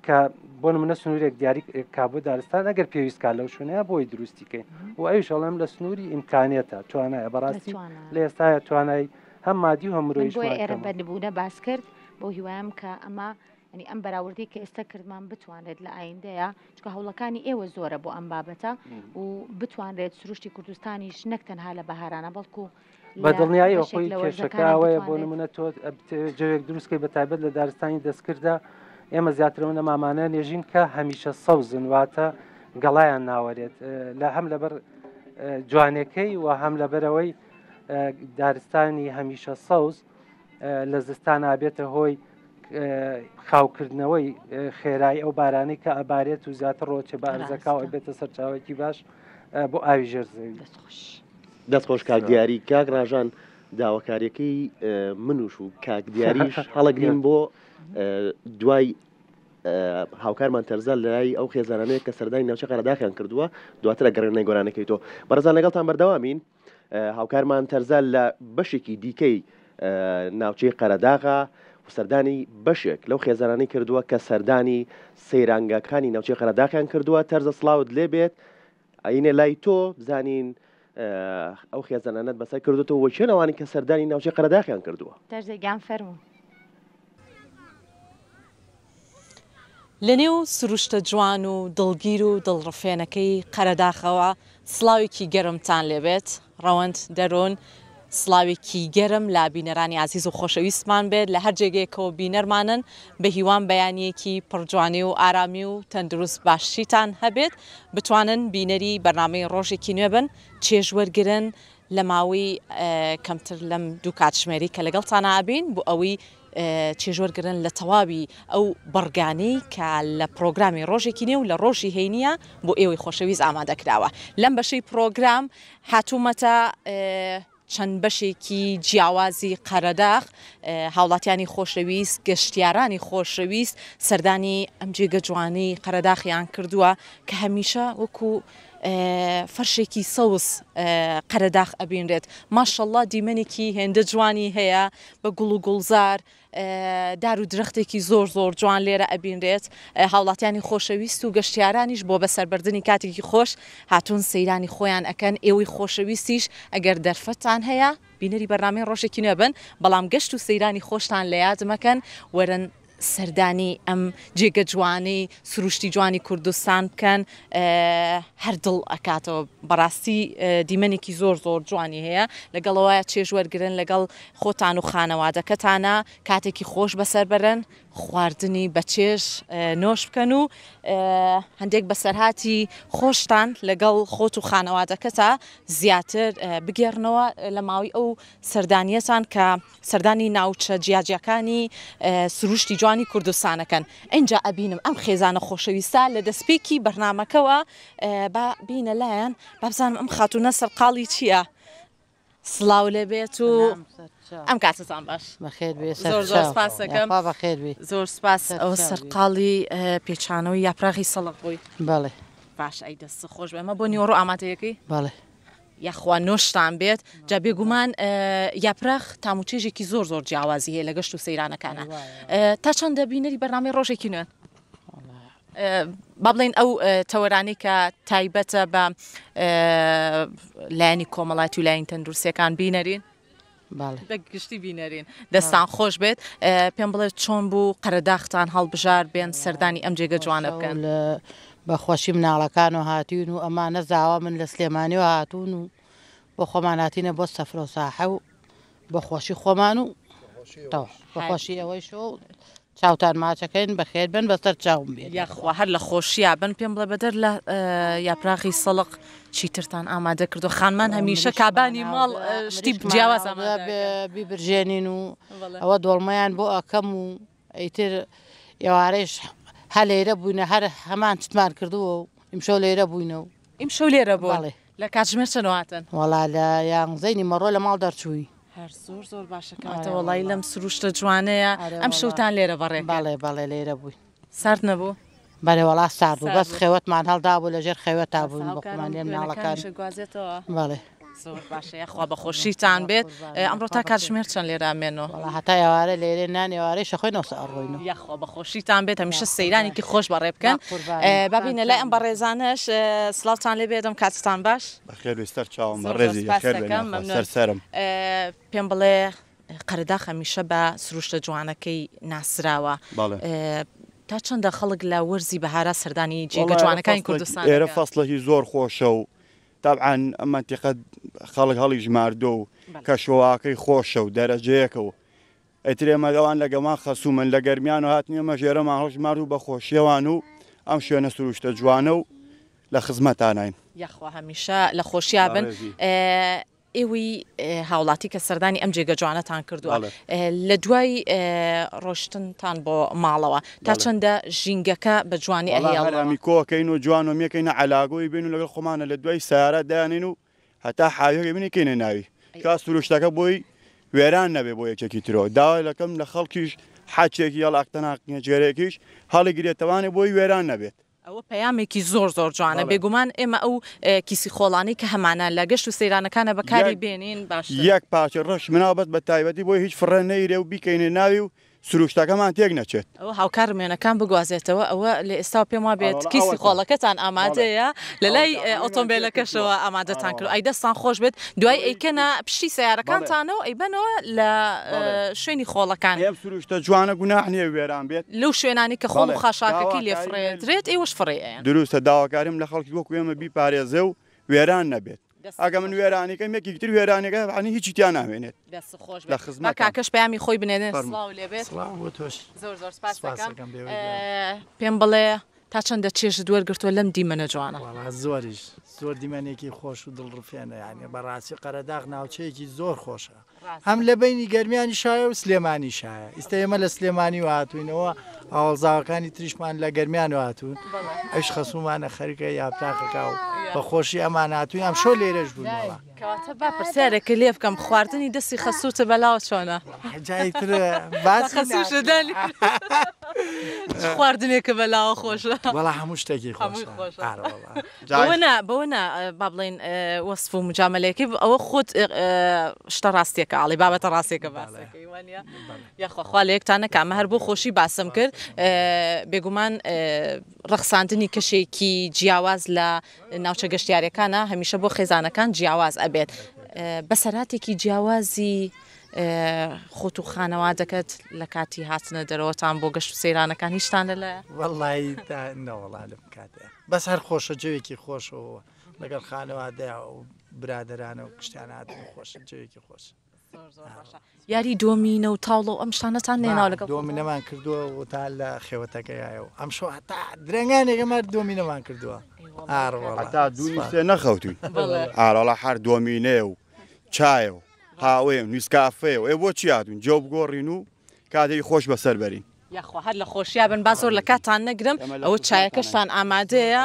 S3: کە بۆ نمونە سنوورێک دیاری کابوو دارستان ئەگەر پێویستکار لەو شوێنەیە بۆی دروستیکەین و ئەویش ئەڵێم لە سنووری ئیمکانێتە توانایە بەڕاستی لە ئێستاە توانایی هەم مادی و هەم مرۆیش
S1: ئێرە بەنبوونە باس کرد بۆ هیوایم کە ئەمە ینی ئەم بەراوردی کە ئێستا کردمان بتوانێت لە ئایندەیە چکە هەوڵەکانی ئێوە زۆرە بۆ ئەم بابەتە و بتوانرێت سروشتی کوردستانیش نەک تەنها لە بەهارانە بەڵکو
S3: بەدڵنیاییەوە خۆی کێشەکەوەیە بۆ نمونە تۆ جوێک دروستکەی بە تایبەت لە دارستانی دەستکردە ئێمە زیاترەوە نەمامانە نێژین کە هەمیشە سەوزن واتە گەڵایان ناوەرێت لە هەم لەبەر جوانەکەی و هەم لەبەرەوەی دارستانی هەمیشە سەوز لە زستان ئابێتە هۆی خاوکردنەوەی خێرایی ئەو بارانەی کە ئەبارێت و زیاتر ڕۆچێ بە ئەرزەکەەوە بێتە سەرچاوێکی باش بۆ ئاوی ژێرزەوی
S2: دەستخۆش کاک دیاری کاک ڕاژان داواکاریەکەی منوش و کاک دیاریش هەڵەگرین بۆ دوای هاوکارمان تەرزە لای ئەو خێزانانەیە کە سەردانی ناوچە قەرەداخیان کردووە دواتر گەڕێنەی گۆرانەکەی تۆ بەڕێزان لەگەڵتان بەردەوامین هاوکارمان تەرزە لە بەشێکی دیکەی ناوچەی قەرەداغا و سەردانی بەشێک لەو خێزانانەی کردووە کە سەردانی سەیرانگاکانی ناوچەی قەرەداخیان کردووە تەرزە سڵاوت لێ بێت ئەینێ لای تۆ بزانین ئەو خێزانانەت بەسەر کردوەوە وە چێنەوانی کە سەردانی ناوچەی قەرەداخیان کردووە
S1: تەرزێگیان فەرموو
S6: لە نێو سروشتە جوان و دڵگیر و دڵڕفێنەکەی قەرەداخەوە سڵاوێکی گەرمتان لێبێت ڕەوەند دەرۆن سڵاوێکی گەرم لە بینەرانی عزیز و خۆشەویستمان بێت لە هەر جێگەیەکەوە بینەرمانن بە هیوان بەیانیەکی پڕجوانی و ئارامی و تەندروست باشیتان هەبێت بتوانن بینەری بەرنامەی ڕۆژێکی نوێ بن چێژوەرگرن لە ماوەی کەمتر لەم دوو کاتژمێری کە لەگەڵتانە ئابین بۆ ئەوەی چێژوەرگرن لە تەواوی ئەو بەڕگانەی کە لە پرۆگرامی ڕۆژێکی نێ و لە ڕۆژی هەینیە بۆ ئێوەی خۆشەویست ئامادەکراوە لەم بەشەی پرۆگرام هاتوومەتە چەند بەشێکی جیاوازی قەرەداغ هاوڵاتیانی خۆشەویست گەشتیارانی خۆشەویست سەردانی ئەم جێگە جوانەی قەرەداغیان کردووە کە هەمیشە وەکو فەرشێکی سەوز قەرەداغ ئەبینرێت ماشەڵڵا دیمەنێکی هێندە جوانی هەیە بە گوڵ و گوڵزار دار و درەختێکی زۆر زۆر جوان لێرە ئەبینرێت هاوڵاتیانی خۆشەویست و گەشتیارانیش بۆ بەسەربردننی کاتێکی خۆش هاتوون سەیرانی خۆیان ئەکەن ئێوەی خۆشەویستیش ئەگەر دەرفەتان هەیە بینەری بەرنامەی ڕۆژێکی نوێ بن بەڵام گەشت و سەیرانی خۆشتان لە یادمەکەن وەرن سەردانی ئەم جێگە جوانەی سروشتی جوانی کوردستان بکەن هەردڵ ئەکاتەوە بەڕاستی دیمەنێکی زۆر زۆر جوانی هەیە لەگەڵەوەیە چێژوەرگرن لەگەڵ خۆتان و خانەوادەکەتانە کاتێکی خۆش بەسەر بەرن خواردنی بەچێژ نۆش بکەن و هەندێک بەسەرهاتی خۆشتان لەگەڵ خۆت و خانەوادەکەتە زیاتر بگێڕنەوە لە ماوەی ئەو سەردانیەتان کە سەردانی ناوچە جیاجیەکانی سروشتی جوانی کوردستانەکەن اینجا ئەبینم ئەم خێزانە خۆشەویستە لە دەستپێکی بەرنامەکەوە بینە لایەن بابزانم ئەم خاتونە سەرقاڵی چییە؟ سڵاو لێ بێت و ئەم کاتتان باش زۆر زۆر سپاس دەکەم زۆر سپاس ئەوە سەرقاڵی پێچانەوەی یاپراغی سەڵق بووی
S7: بەڵێ
S6: باش ئەی دەست خۆش بێ ئەمە بۆ نیوەڕۆ ئامادەیەکەی
S7: بەڵێ
S6: یاخوا نۆشتان بێت جا بێگومان یاپراغ تاموچێژێکی زۆر زۆر جیاوازی هەیە لە گەشت و سەیرانەکانە تا چەندە بینەری بەرنامەی ڕۆژێکی نوێن با بڵێن ئەو تەوەرانی کە تایبەتە بە لایەنی کۆمەڵاتی و لایەن تەندروستیەکان بینەرین گشتی بینەرین دەستان خۆش بێت پێم بڵێت چۆن بوو قەرەداغتان هەڵبژار بێن سەردانی ئەم جێگە جوانە بکەن
S7: بەخۆشی مناڵەکان و هاتوون و ئەمانە زاوا من لە سلێمانی و هاتوون و بۆ خۆمان هاتینە بۆ سەفرە و ساحە و بەخۆشی خۆمان و بەخۆشی ئەوەی شۆ چاوتان ماچەکەین بەخێر بن بەسەر چاوم بێت
S6: یاخوا هەر لە خۆشییا بن پێم بڵێ بەدەر لە یاپراغی سەڵق چیترتان ئامادە کردو خانمان هەمیشە کابانی ماڵ شتی جیاواز
S7: بیبرژێنین و ئەوە دۆڵمەیان بۆ ئەکەم و ئەیتر ئێوارەیش هە لێرە بووینە هەر هەمان چتمان کردووە و ئیمشەو لێرە بووینەوە
S6: ئیمشەو لێرە بووڵێ لە کاتژمێر چەنەواتن
S7: وەڵا لە یانزەینی مەڕۆ لە ماڵ دەرچووی
S6: هەر زۆر زۆر باشەکەاتە وڵی لەم سروشتە جوانەیە ئەم شەوتان لێرە بەڕێ
S7: بەڵێ لێرە بووی
S6: سارد نەبوو
S7: بەێ وڵا سارد بوو بەس خێوەتمان هەڵدا بوو لەژێر خێوەت تا بووین بەمان لێ مناڵەکان بەڵێ
S6: زۆر باشەیە خوا بەخۆشیتان بێت ئەمڕۆ تا کاتژمێر چەند لێرامێنەوە
S7: هەتا ئێوارە لێرێ نان ئێوارەی شەخۆینەوە ئەڕۆینەوە
S6: یاخوا بەخۆشیتان بێت هەمیشە سەیرانێکی خۆش بەڕێ بکەن ببینە لای ئەم بەڕێزانش سڵاوتان لێ بێدەم کاتتان باش
S8: بەخێر وێستەر چاوم بەڕێزی سەرسەرم
S6: پێم بڵێ قەرەداغ هەمیشە بە سروشتە جوانەکەی ناسراوە تا چەندە خەڵک لە وەرزی بەهارە سەردانی جێگە جوانەکانی کوردستان
S8: ئێرە فەسڵێکی زۆر خۆشە و طبعاً ئەمە تیقەت خەڵک هەڵی ژماردۆ و کەشەواکەی خۆشە و دەرەجەیەکەوە ئەترێمە ئەوان لەگەمان خەسوومن لە گەرمیان و هاتنیێمە ژێرەمان هەڵژمار و بە خۆشیەوان و ئەم شوێنە سروشتە جوانە و لە خزمەتانین
S6: یاخوا هەمیشە لە خۆشییا بن ئێوەی هاوڵاتی کە سەردانی ئەم جێگە جوانەتان کردووە لە دوای ڕۆشتنتان بۆ ماڵەوە تا چەندە ژینگەکە بە جوانی
S8: ئەهێڵامی کۆکەین و جوان و میەکەینە علاگۆی بین و لەگەڵ خۆمانە لە دوای سیارە دایانین و هەتا حاوێ بینێکەینە ناوی کا سروشتەکە بۆی وێران نەبێ بۆ یەکێکی ترەوە داوای لەکەم لە خەڵکیش حاچێکی هەڵاکتەناجێرێکیش هەڵیگرێتەوانێ بۆی وێران نەبێت
S6: ئەوە پەیامێکی زۆر زۆر جوانە بێگومان ئێمە ئەو کیسی خۆڵانی کە هەمانە لە گەشت و سەیرانەکانە بەکاری بێنین باش
S8: یەک پاچە ڕەش منابەت بە تایبەتی بۆی هیچ فڕە نەیرێ و بیکەینە ناوی و سروشتەکەمان تێک نەچێت
S6: ئەوە هاوکار مێنەکان بگوازێتەوە ئەوە لە ئێستا پێم وا بێت کیسی خۆڵەکەتان ئامادەیە لە لای ئۆتۆمبیلەکەشەوە ئامادەتان کرد ئەی دەستان خۆش بێت دوای ئەیکەنە پشتی سیارەکانتانەوە ئەیبەنەوە لە شوێنی خۆڵەکان
S8: سروشتە جوانە گوناح نییە وێران بێت
S6: لەو شوێنانی کە خۆڵ و خاشاکەکی لێفرێدرێت ئێوەش فڕێیان
S8: دروستە داواکاریم لە خەڵکی وەکو ئێمە بیپارێزە و وێران نەبێت ئەگە من وێرانەکەم یەکێکتر وێرانەکە عنی هیچی تیان نامێنێت لە خزمەت
S6: کاکەش پامی خۆی بنێنێ سڵاو لێبێت زۆر زۆر سپاس دەکەم پێم بڵێ تا چەندە چێژت وەرگرتووە لەم دیمەنە جوانە
S9: زۆریش زۆر دیمەنێکی خۆش و دڵڕفێنە یعنی بەڕاستی قەرەداغ ناوچەیەکی زۆر خۆشە هەم لە بینی گەرمیانی شایە و سلێمانی شایە ئێستا ئێمە لە سلێمانی و هاتوینەوە ئاوەڵزاوەکانی تریشمان لە گەرمیان و هاتوون ئەش خەسومانە خەریکە یاپتاقەکە و بەخۆشی ئەمان هاتووی ئەم شۆ لێرەش بوونەوە
S6: کەواتە با پرسیارێکە لێ بکەم خواردنی دەستی خەسووتە بەلاوە چۆنە
S9: جایتر خەسووشدانی
S6: خواردنێکە بەلاوە خۆشە
S9: وەڵا هەموو شتێکی خۆشە
S6: بەوەنە با بڵێن وەسف و مجاملەیەکی ئەوە خۆت شتە ڕاستیەکە ئاڵی بابەتە ڕاستێکە باسەکەی وانە یاخوا لەیەکتانە کامە هەر بۆ خۆشی باسم کرد بێگومان ڕەخساندنی کەشێکی جیاواز لە ناوچە گەشتیارەکانە هەمیشە بۆ خێزانەکان جیاواز ئەبێت بەسەراتێکی جیاوازی خۆت و خانەوادەکەت لە کاتی هاتنە دەرەوەتان بۆ گەشت و سەیرانەکان هیچتان لە
S9: وەڵی نەوەڵا لەم کاتێ بەس هەر خۆشە جوێکی خۆشەوە لەگەڵ خانەوادەیە و برادرانە و کشتیان هاتن خۆشە جوێکی خۆش
S6: یاری دۆمینە و تاوڵە و ئەم شتانەتان نێناوە لەگەڵ
S9: دۆمینەمان کردووە و تا لە خێوەتەکەیایە و ئەم شۆ هەتا درەنگانێکەمە دۆمینەمان کردووە
S8: تا دوو سێ نەخەوتوی ئاڕۆڵە هەر دۆمینێ و چایە و هاوێ نووسکافێ و ئێ بۆ چی هاتوون جێ بگۆڕین و کاتێکی خۆش بەسەر بەرین
S6: یاخوا هەر لە خۆشییا بن با زۆر لە کاتان نەگرم ئەوە چایەکەشتان ئامادەیە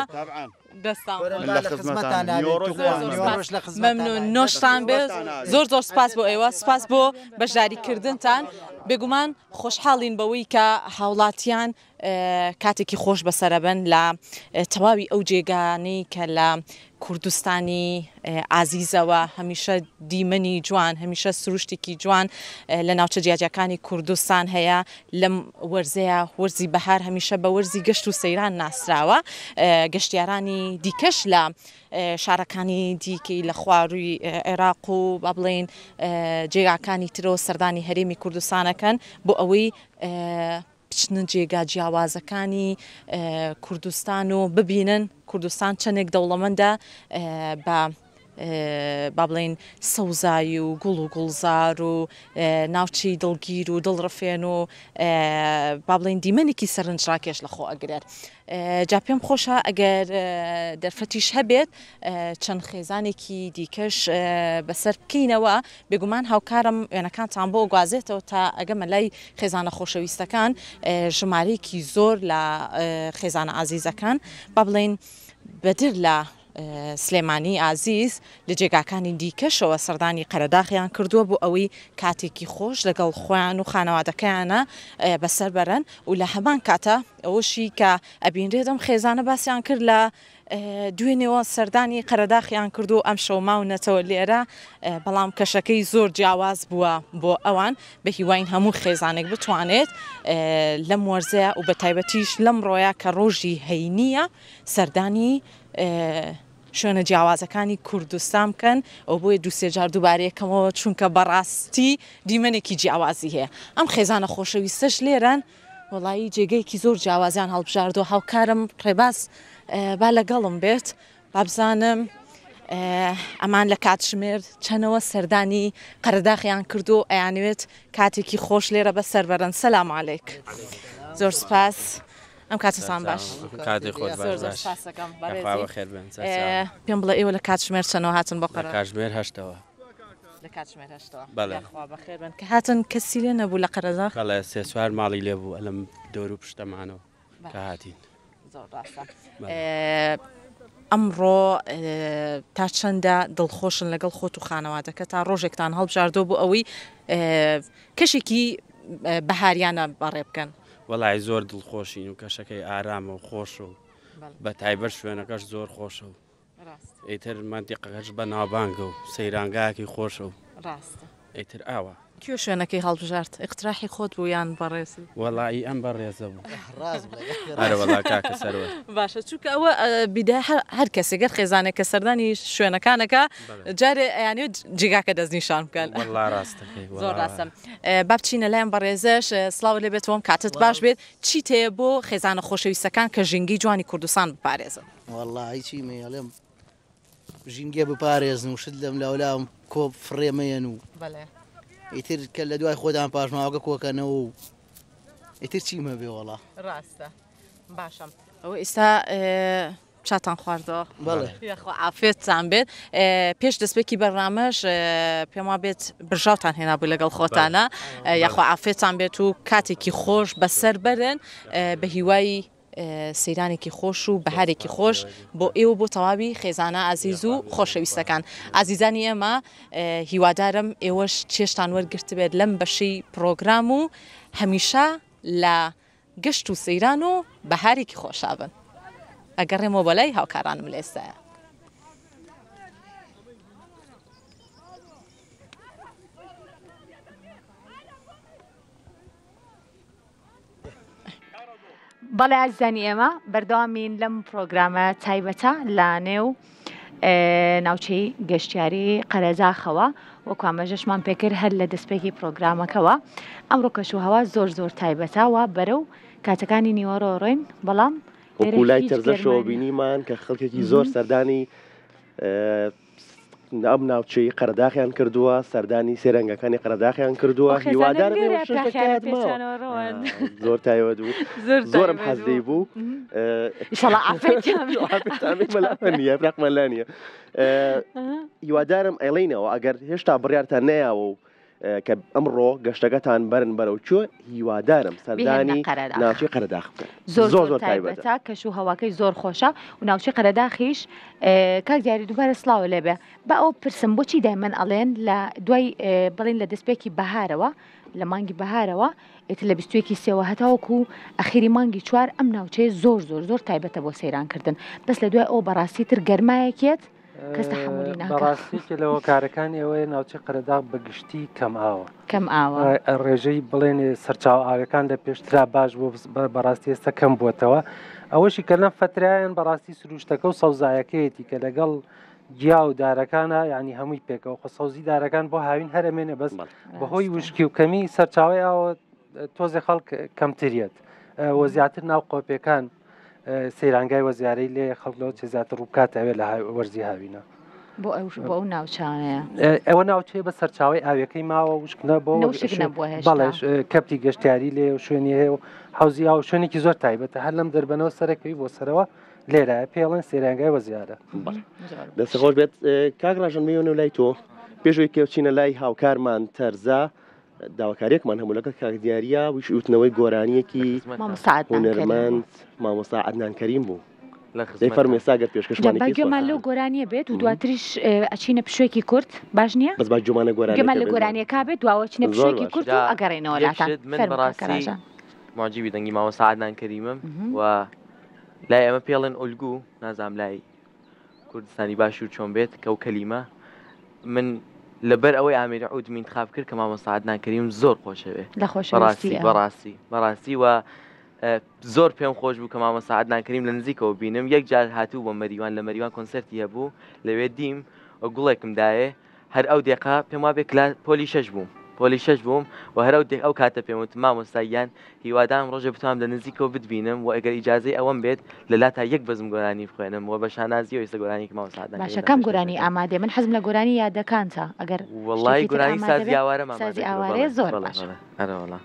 S6: مەمنون نۆشتان بێت زۆر زۆر سپاس بۆ ئێوە سپاس بۆ بەشداریکردنتان بێگومان خۆشحاڵین بەوەی کە هاوڵاتیان کاتێکی خۆش بەسەرەبن لە تەواوی ئەو جێگانەی کە لە کوردستانی ئازیزەوە هەمیشە دیمەنی جوان هەمیشە سروشتێکی جوان لە ناوچە جیاجەکانی کوردستان هەیە لەم وەرزەیە وەرزی بەهار هەمیشە بە وەرزی گەشت و سەیران ناسراوە گەشتیارانی دیکەش لە شارەکانی دیکەی لە خواروی عێراق و با بڵێن جێگاکانی ترەوە سەردانی هەرێمی کوردستانەکەن بۆ ئەوەی بچنە جێگا جیاوازەکانی کوردستان و ببینن کوردستان چەندێک دەوڵەمەندە بە با بڵێن سەوزایی و گوڵ و گوڵزار و ناوچی دڵگیر و دڵڕفێن و با بڵێن دیمەنێکی سەرنجڕاکێش لە خۆ ئەگرێت جا پێم خۆشە ئەگەر دەرفەتیش هەبێت چەند خێزانێکی دیکەش بەسەر بکەینەوە بێگومان هاوکارم وێنەکانتان بۆ گوازێتەوە تا ئەگەمە لای خێزانە خۆشەویستەکان ژمارەیەکی زۆر لە خێزانە ئازیزەکان با بڵێن بەدر لە سلێمانی ئازیز لە جێگاکانی دیکەشەوە سەردانی قەرەداغیان کردووە بۆ ئەوەی کاتێکی خۆش لەگەڵ خۆیان و خانەوادەکەیانە بەسەر بەرن و لە هەمان کاتە ئەوەشی کە ئەبینرێتم خێزانە باسییان کرد لە دوێنێەوە سەردانی قەرەداغیان کردو ئەم شەوماونەتەوە لێرە بەڵام کەشەکەی زۆر جیاواز بووە بۆ ئەوان بە هیواین هەموو خێزانێک بتوانێت لەم وەرزەیە و بە تایبەتیش لەم ڕۆیە کە ڕۆژی هەینیە سەردانی شوێنە جیاوازەکانی کوردستان بکەن ئەو بۆیە دووسێ جار دووبارەیەکەمەوە چونکە بەڕاستی دیمەنێکی جیاوازی هەیە ئەم خێزانە خۆشەویستەش لێرەن وڵایی جێگەیەکی زۆر جیاوازیان هەڵبژاردۆ هاوکارم ڕێباز با لەگەڵم بێت بابزانم ئەمان لە کاتژمێر چەنەوە سەردانی قەرەداغیان کردو ئەیانوێت کاتێکی خۆش لێرە بەسەر بەرن سەلام عەلەیک زۆر سپاس ئەم کاتتان باش پێم بڵێ ئێوە لە کاتژمێر چەنەوە هاتن بۆ
S4: کاتژمێر هەشتەوە
S6: لە کاتژمێر هەشتەوە بەخێر بن کە هاتن کەسی لێ نەبوو لە قەرەداغ
S4: لە سێ سوار ماڵی لێ بوو لەم دەور و پشتەمانەوە کە هاتین
S6: زۆر ڕاستە ئەمڕۆ تا چەندە دڵخۆشن لەگەڵ خۆت و خانەوادەکە تا ڕۆژێکتان هەڵبژاردۆ بۆ ئەوەی کەشێکی بەهاریانە بەڕێ بکەن
S4: وەڵای زۆر دڵخۆشین و کەشەکەی ئارامە و خۆش و بە تایبەت شوێنەکەش زۆر خۆشە و ئیتر منتیقەکەش بە ناوبانگە و سەیرانگایەکی خۆشە و ئیتر ئاوە
S6: کێ شوێنەکەی هەڵبژارد اقتراحی خۆت بوو یان بەڕێزی
S4: وەڵایی ئەم بەڕێزە بوو وەڵا کاکە سەروە
S6: باشە چونکە ئەوە بیدا هەر کەسێگەر خێزانێک کە سەردانی شوێنەکانەکە جارێ ئەیانێت جێگاکە دەستنیشان بکەن زۆر ڕاستە با بچینە لایەن بەڕێزەش سڵاو لێ بێتەوەم کاتت باش بێت چی تەیە بۆ خێزانە خۆشەویستەکان کە ژینگەی جوانی کوردستان بپارێزن
S10: وەڵا هیچی مێڵێم ژینگە بپارێزن و شت لەم لاولاوم کۆ فڕێمەیەن و ئیتر کە لە دوای خۆدان پاشماوەکە کۆکەنەوە و ئیتر چیمە بێ وەڵا
S6: ڕاستە باشم ئەوە ئێستا چاتان خواردەوە یاخوا عافێتتان بێت پێش دەستپێکی بەرنامەش پێم وا بێت برژاوتان هێنابوو لەگەڵ خۆتانە یاخوا عافێتتان بێت و کاتێکی خۆش بەسەر بەرن بە هیوای سەیرانێکی خۆش و بەهارێکی خۆش بۆ ئێوە بۆ تەواوی خێزانە ئازیز و خۆشەویستەکان ئازیزانی ئێمە هیوادارم ئێوەش چێشتان وەرگرت بێت لەم بەشی پرۆگرام و هەمیشە لە گەشت و سەیران و بەهارێکی خۆشابن ئەگەڕێمەوە بەلای هاوکارانم لە ئێستاە
S1: بەڵێ ئازیزانی ئێمە بەردەوامین لەم پرۆگرامە تایبەتە لە نێو ناوچەی گەشتیاری قەرەزاخەوە وەکو ئاماژەشمان پێکرد هەر لە دەستپێکی پرۆگرامەکەوە ئەمڕۆ کەشوهەوا زۆر زۆر تایبەتەوە بەرەو کاتەکانی نیوەڕۆ ڕۆین بەڵام
S2: وەکو لای تەرزەشەوە بینیمان کە خەڵکێکی زۆر سەردانی ئەم ناوچەی قەرداخیان کردووە سەردانی سێرەنگەکانی قەرداخیان کردووە هیوادارم زۆر تایوە بوو زۆرم حەزدەی بوو ڕقمەلانیە هیوادارم ئەڵێنەوە ئەگەر هێشتا بڕیارتان نەیاوە و کە ئەمڕۆ گەشتەکەتان بەرن بەرەو چوە هیوادارم سەردانی ناوچەی قەرداخ بکەن
S1: زۆر تایبەتە کەش و هەواکەی زۆر خۆشە و ناوچەی قەرداخیش کاک دیاری دووبارە سڵاوە لێبێ بە ئەو پرسم بۆچی دایمەن ئەڵێن لە دوای بڵین لە دەستپێکی بەهارەوە لە مانگی بەهارەوە ئێتر لە 21 سێوە هەتاوەکو ئەخیری مانگی چوار ئەم ناوچەی زۆر تایبەتە بۆ سەیرانکردن بەس لە دوای ئەو بەڕاستی تر گەرمایەکێت کەس تەحملی ناکات
S3: بەڕاستیکە لەوە کارەکانی ئەوەیە ناوچەی قەرداغ بەگشتی کەم
S1: ئاوە
S3: ڕێژەی بڵێن سەرچاو ئاوەکان لە پێشترا باش بۆ بەڕاستی ئێستا کەم بووتەوە ئەوەشی کە لەم فترایان بەڕاستی سروشتەکە و سەوزایەکەیەتی کە لەگەڵ گیا و دارەکانە ینی هەمووی پێکەوە خۆ سەوزی دارەکان بۆ هاوین هەرەمێنێ بەس بەهۆی وشکی و کەمی سەرچاوی ئەوە تۆزی خەڵک کەمتریت وە زیاتر ناو قۆپیەکان سەیرانگای وەزیارەی لێ خەڵکەوە چێ زیاتر ڕووکاتەوێت لە وەرزی هاوینە
S1: بۆ ئەو ناوچانەیە
S3: ئەوە ناوچەیە بە سەرچاوی ئاویەکەی ماوە وشکنە بۆ بەڵێش کەپتی گەشتیاری لێ و شوێنی هەیە و حوزی ئاو شوێنێکی زۆر تایبەتە هەر لەم دەربەنەوە سەرەکەوی بۆ سەرەوە لێرە پێڵێن سەیرانگای وەزیارە
S2: دەستەخۆش بێت کاک ڕژن میێنە و لای تۆ پێشوەی کێوچینە لای هاوکارمان تەرزا داواکاریەکمان هەموو لەگەڵ کاک دیاریە وشوتنەوەی گۆرانیەکی هونەرمەند مامۆستا عەدنان کەریم بوو فەرمێ ساگەر
S1: پێشکەشمانێکمان لەو گۆرانیە بێت و دواتریش ئەچینە پشوێکی کورت باش نییە
S2: بەس با جومانە گۆرانیەمان
S1: لە گۆرانیەکە بێت دواوە چینە پشوێکی کورت و ئەگەڕێنەوە لاتان
S4: بەڕاستی ماجیبی دەنگی مامۆستا عەدنان کەریمم و لای ئەمە پێڵێن ئۆلگو نازام لای کوردستانی باشوور چۆن بێت کە و کەلیمە من لەبەر ئەوەی ئامێری عود منتخاب کرد کە مامۆستا عەدنان کەریم زۆر خۆشەوێ بەڕاستی و زۆر پێم خۆش بوو کە مامۆستا عەدنان کەریم لە نزیکەوە بینم یەک جار هاتوو بۆ مەریوان لە مەریوان کۆنسەرتی هەبوو لەوێ دیم و گوڵێکم دایێ هەر ئەو دێقا پێم وا بێ پۆلی 6 بووم و هەر ئەو کاتە پێم وت مامۆستاییان هیوادارم ڕۆژێ بتوانم لە نزیکەوە بتبینم و ئەگەر ئیجازەی ئەوەم بێت لەلا تا یەک بەزم گۆرانی بخوێنم و بە شانازی و ئێستا گۆرانیی مامۆستا عەدنان
S1: باشە کەم گۆرانی ئامادێ من حەزم لە گۆرانی یادەکانتە ئەگەر
S4: وەڵڵی گۆرانی سازی
S1: ئاوارە زۆر باشە
S4: ئەرەوەڵا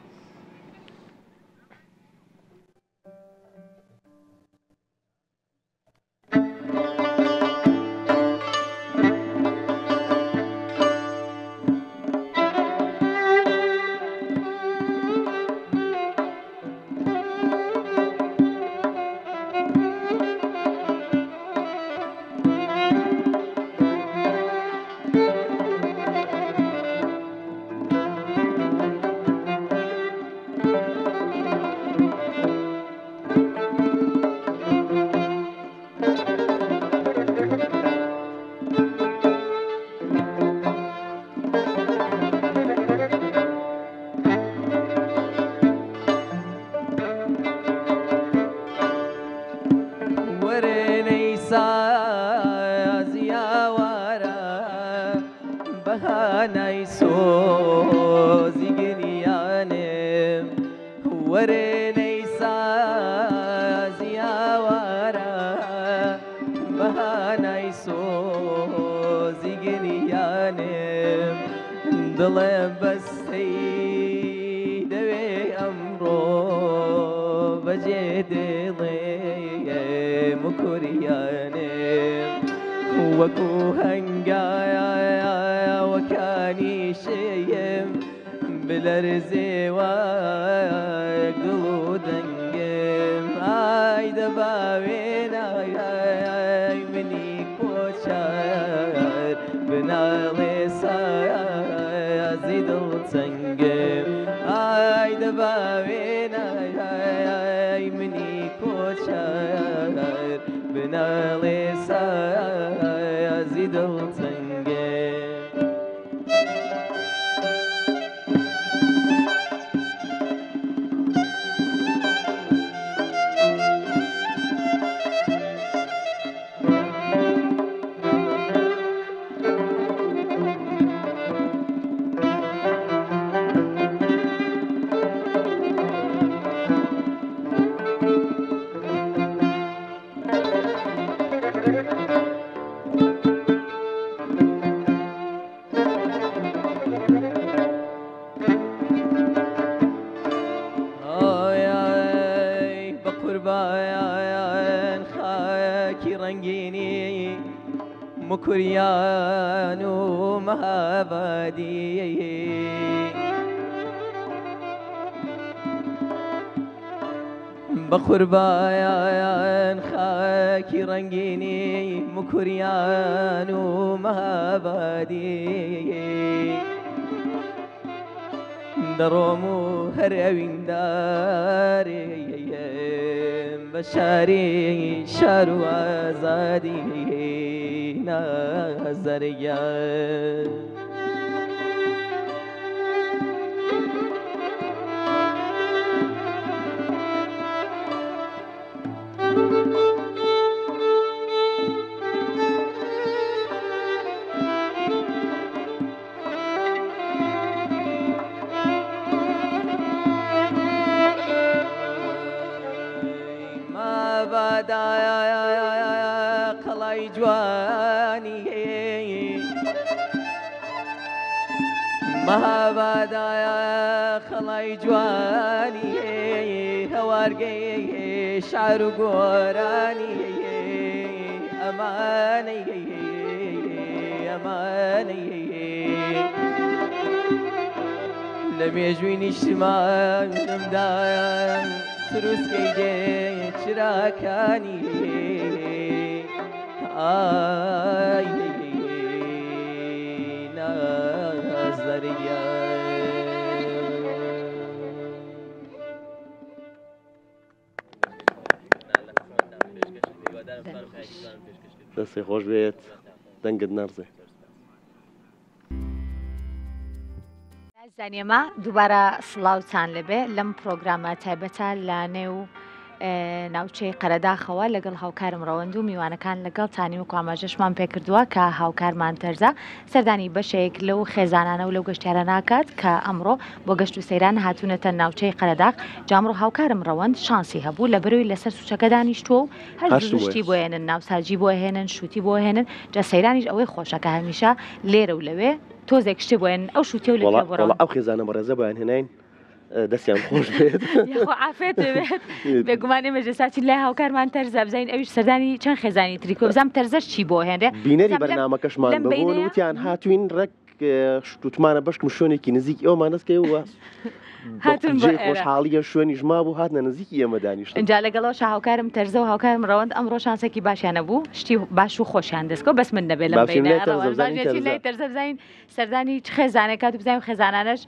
S5: بهانای سۆ دڵێم بەستەی دەوێ ئەمڕۆ بەجێ دڵێم و کوریانێم وەکو هەنگایەوەکانی شێم بلەرزێوەک دڵ و دەنگم ئای دەباوێنای منی کۆچار بناڵێ سازی دڵ چەنگم ئای دەباوێنای منی کۆچار بناڵێ سازی دڵ چەنگم مكريان ومهابادي بقربان خاكي رنجيني مكريان ومهابادي درومو هروين داري بشاري شارو آزادي نظريا ما بدايا قلاي جواني ما بدايا قلاي جواني هوارقي شعر قوراني أماني أماني لم يجويني اجتماع لمدايا تروس كيدي شراكاني آي نازريا
S2: دەستی خۆش بێت دەنگت نەرزێ
S1: زانیێمە دووبارە سڵاوتان لەبێ لەم پرۆگرامە تایبەتە لە نێو ناوچەی قەرەداخەوە لەگەڵ هاوکارم ڕەوەند و میوانەکان لەگەڵ تانی و کاماژەشمان پێکردووە کە هاوکارمان تەرزە سەردانی بەشێک لەو خێزانانە و لەو گەشتیارە ناکات کە ئەمڕۆ بۆ گەشت و سەیران هاتوونەتە ناوچەی قەرەداغ جامڕۆ هاوکارم ڕەوەند شانسی هەبوو لە بەروی لەسەر سوچەکە دانیشتووە و هەشتی بۆ هێنن ناوساجی بۆ هێنن شووتی بۆ هێنن جا سەیرانیش ئەوەی خۆشەکە هەمیشە لێرە و لەوێ تۆزێک شتی بۆێن ئەو شووتی و لە
S2: ئەو خێزانە بەڕێزە بۆیان هێنین دەستیان خۆش بێت
S1: عافێت بێت بێگومانی مەجلساتی لای هاوکارمان تەرزە بزین ئەویش سەردانی چەند خێزانی تریکۆ بزانم تەرزەش چی بۆ هێنرێ
S2: بینەری بەرنامەکەشمان ببوون وتیان هاتوین ڕێک شتوتمانە بەشکم شوێنێکی نزیک ئەومان دەستکەوە
S1: هاتون
S2: خۆشحاڵیە شوێنی ژما بوو هاتنە نزیکی ئێمە دانیشت
S1: اینجا لەگەڵەوە هاوکارم تەرزە و هاوکارم ڕەوەند ئەمڕۆ شانسێکی باشیانە بوو شتی باش و خۆشیان دەستکەوت بەس من دەبێت لەم بینە تەرزە بزین سەردانی چ خێزانێک کات و بزانین خێزانانەش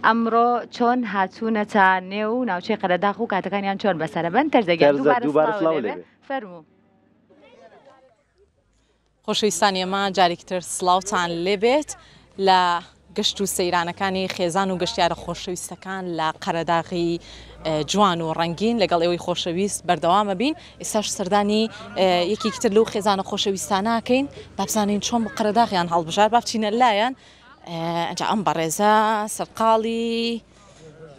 S1: ئەمڕۆ چۆن هاتوونەتە نێو ناوچەی قەرەداغ و کاتەکانیان چۆن بەسەرەبەن تەرزەگەر دووبارە سڵاو لێبێ فەرموو
S6: خۆشەویستانی ئێمە جارێکتر سڵاوتان لێبێت لە گەشت و سەیرانەکانی خێزان و گەشتیارە خۆشەویستەکان لە قەرەداغی جوان و ڕەنگین لەگەڵ ئێوەی خۆشەویست بەردەوامە بین ئێستاش سەردانی یەکێکتر لەو خێزانە خۆشەویستانەکەین بابزانین چۆن قەرەداغیان هەڵبژار بابچینە لایەن ئەنج ئەم بەڕێزە سەرقاڵی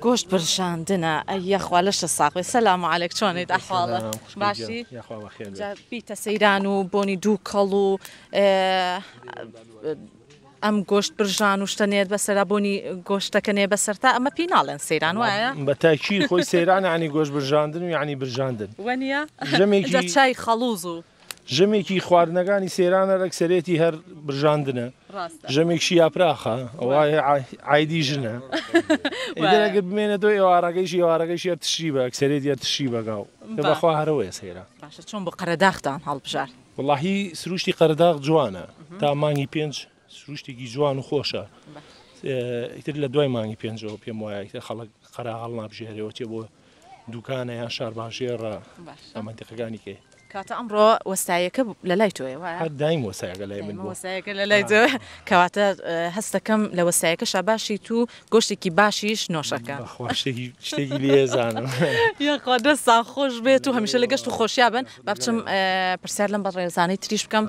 S6: گۆشت برژاندنە ئەیەخوا لەشە ساقی سەلام عەلەیک چۆنیت ئەحواڵە باشی بیتە سەیران و بۆنی دوو کەڵ و ئەم گۆشت برژان و شتەنێت بەسەرا بۆنی گۆشتەکەنێ بەسەرتا ئەمە پێی ناڵێن سەیران وایە
S11: بە تاکی خۆی سەیران ینی گۆشت برژاندن و یعنی برژاندن
S6: وەنیە
S11: ژەمێکی
S6: چای خەڵوز و
S11: ژەمێکی خواردنەکانی سێرانە ڕێکسەرێتی هەر برژاندنە ژەمێکشی یاپراخە ئەوە عیدی ژنە ئەگەر بمێنە تۆ ئێوارەکەیشی ئێوارەکەیشی تشی بە ئەکسەرێتی تشی بەگاو بەخوا هەرەوەیە سێرا
S6: باشە چۆن بۆ قەرەداختان هەڵبژار
S11: وڵاهی سروشتی قەرداغ جوانە تا مانگی 5 سروشتێکی جوان و خۆشە ئیتر لە دوای مانگی 5ەوە پێم وایە خەڵک قەرا هەڵ نابژێرەوە تێ بۆ دوکانە یان شار باشێڕە ئەمەنتیقەکانی کێ
S6: کاتە ئەمڕۆ وەستایەکە لە لای تۆیە
S11: هەر دایم وەسایەکە لای من
S6: وەسایەکە لە لای تۆ کەواتە هەستەکەم لە وەسایەکەشە باشی تو گۆشتێکی باشیش نۆشەکە
S11: شتێکی لێزانم
S6: یاخوا دەستان خۆش بێت و هەمیشە لە گەشت و خۆشیا بن با بچم پرسیار لەم بە ڕێزانەی تریش بکەم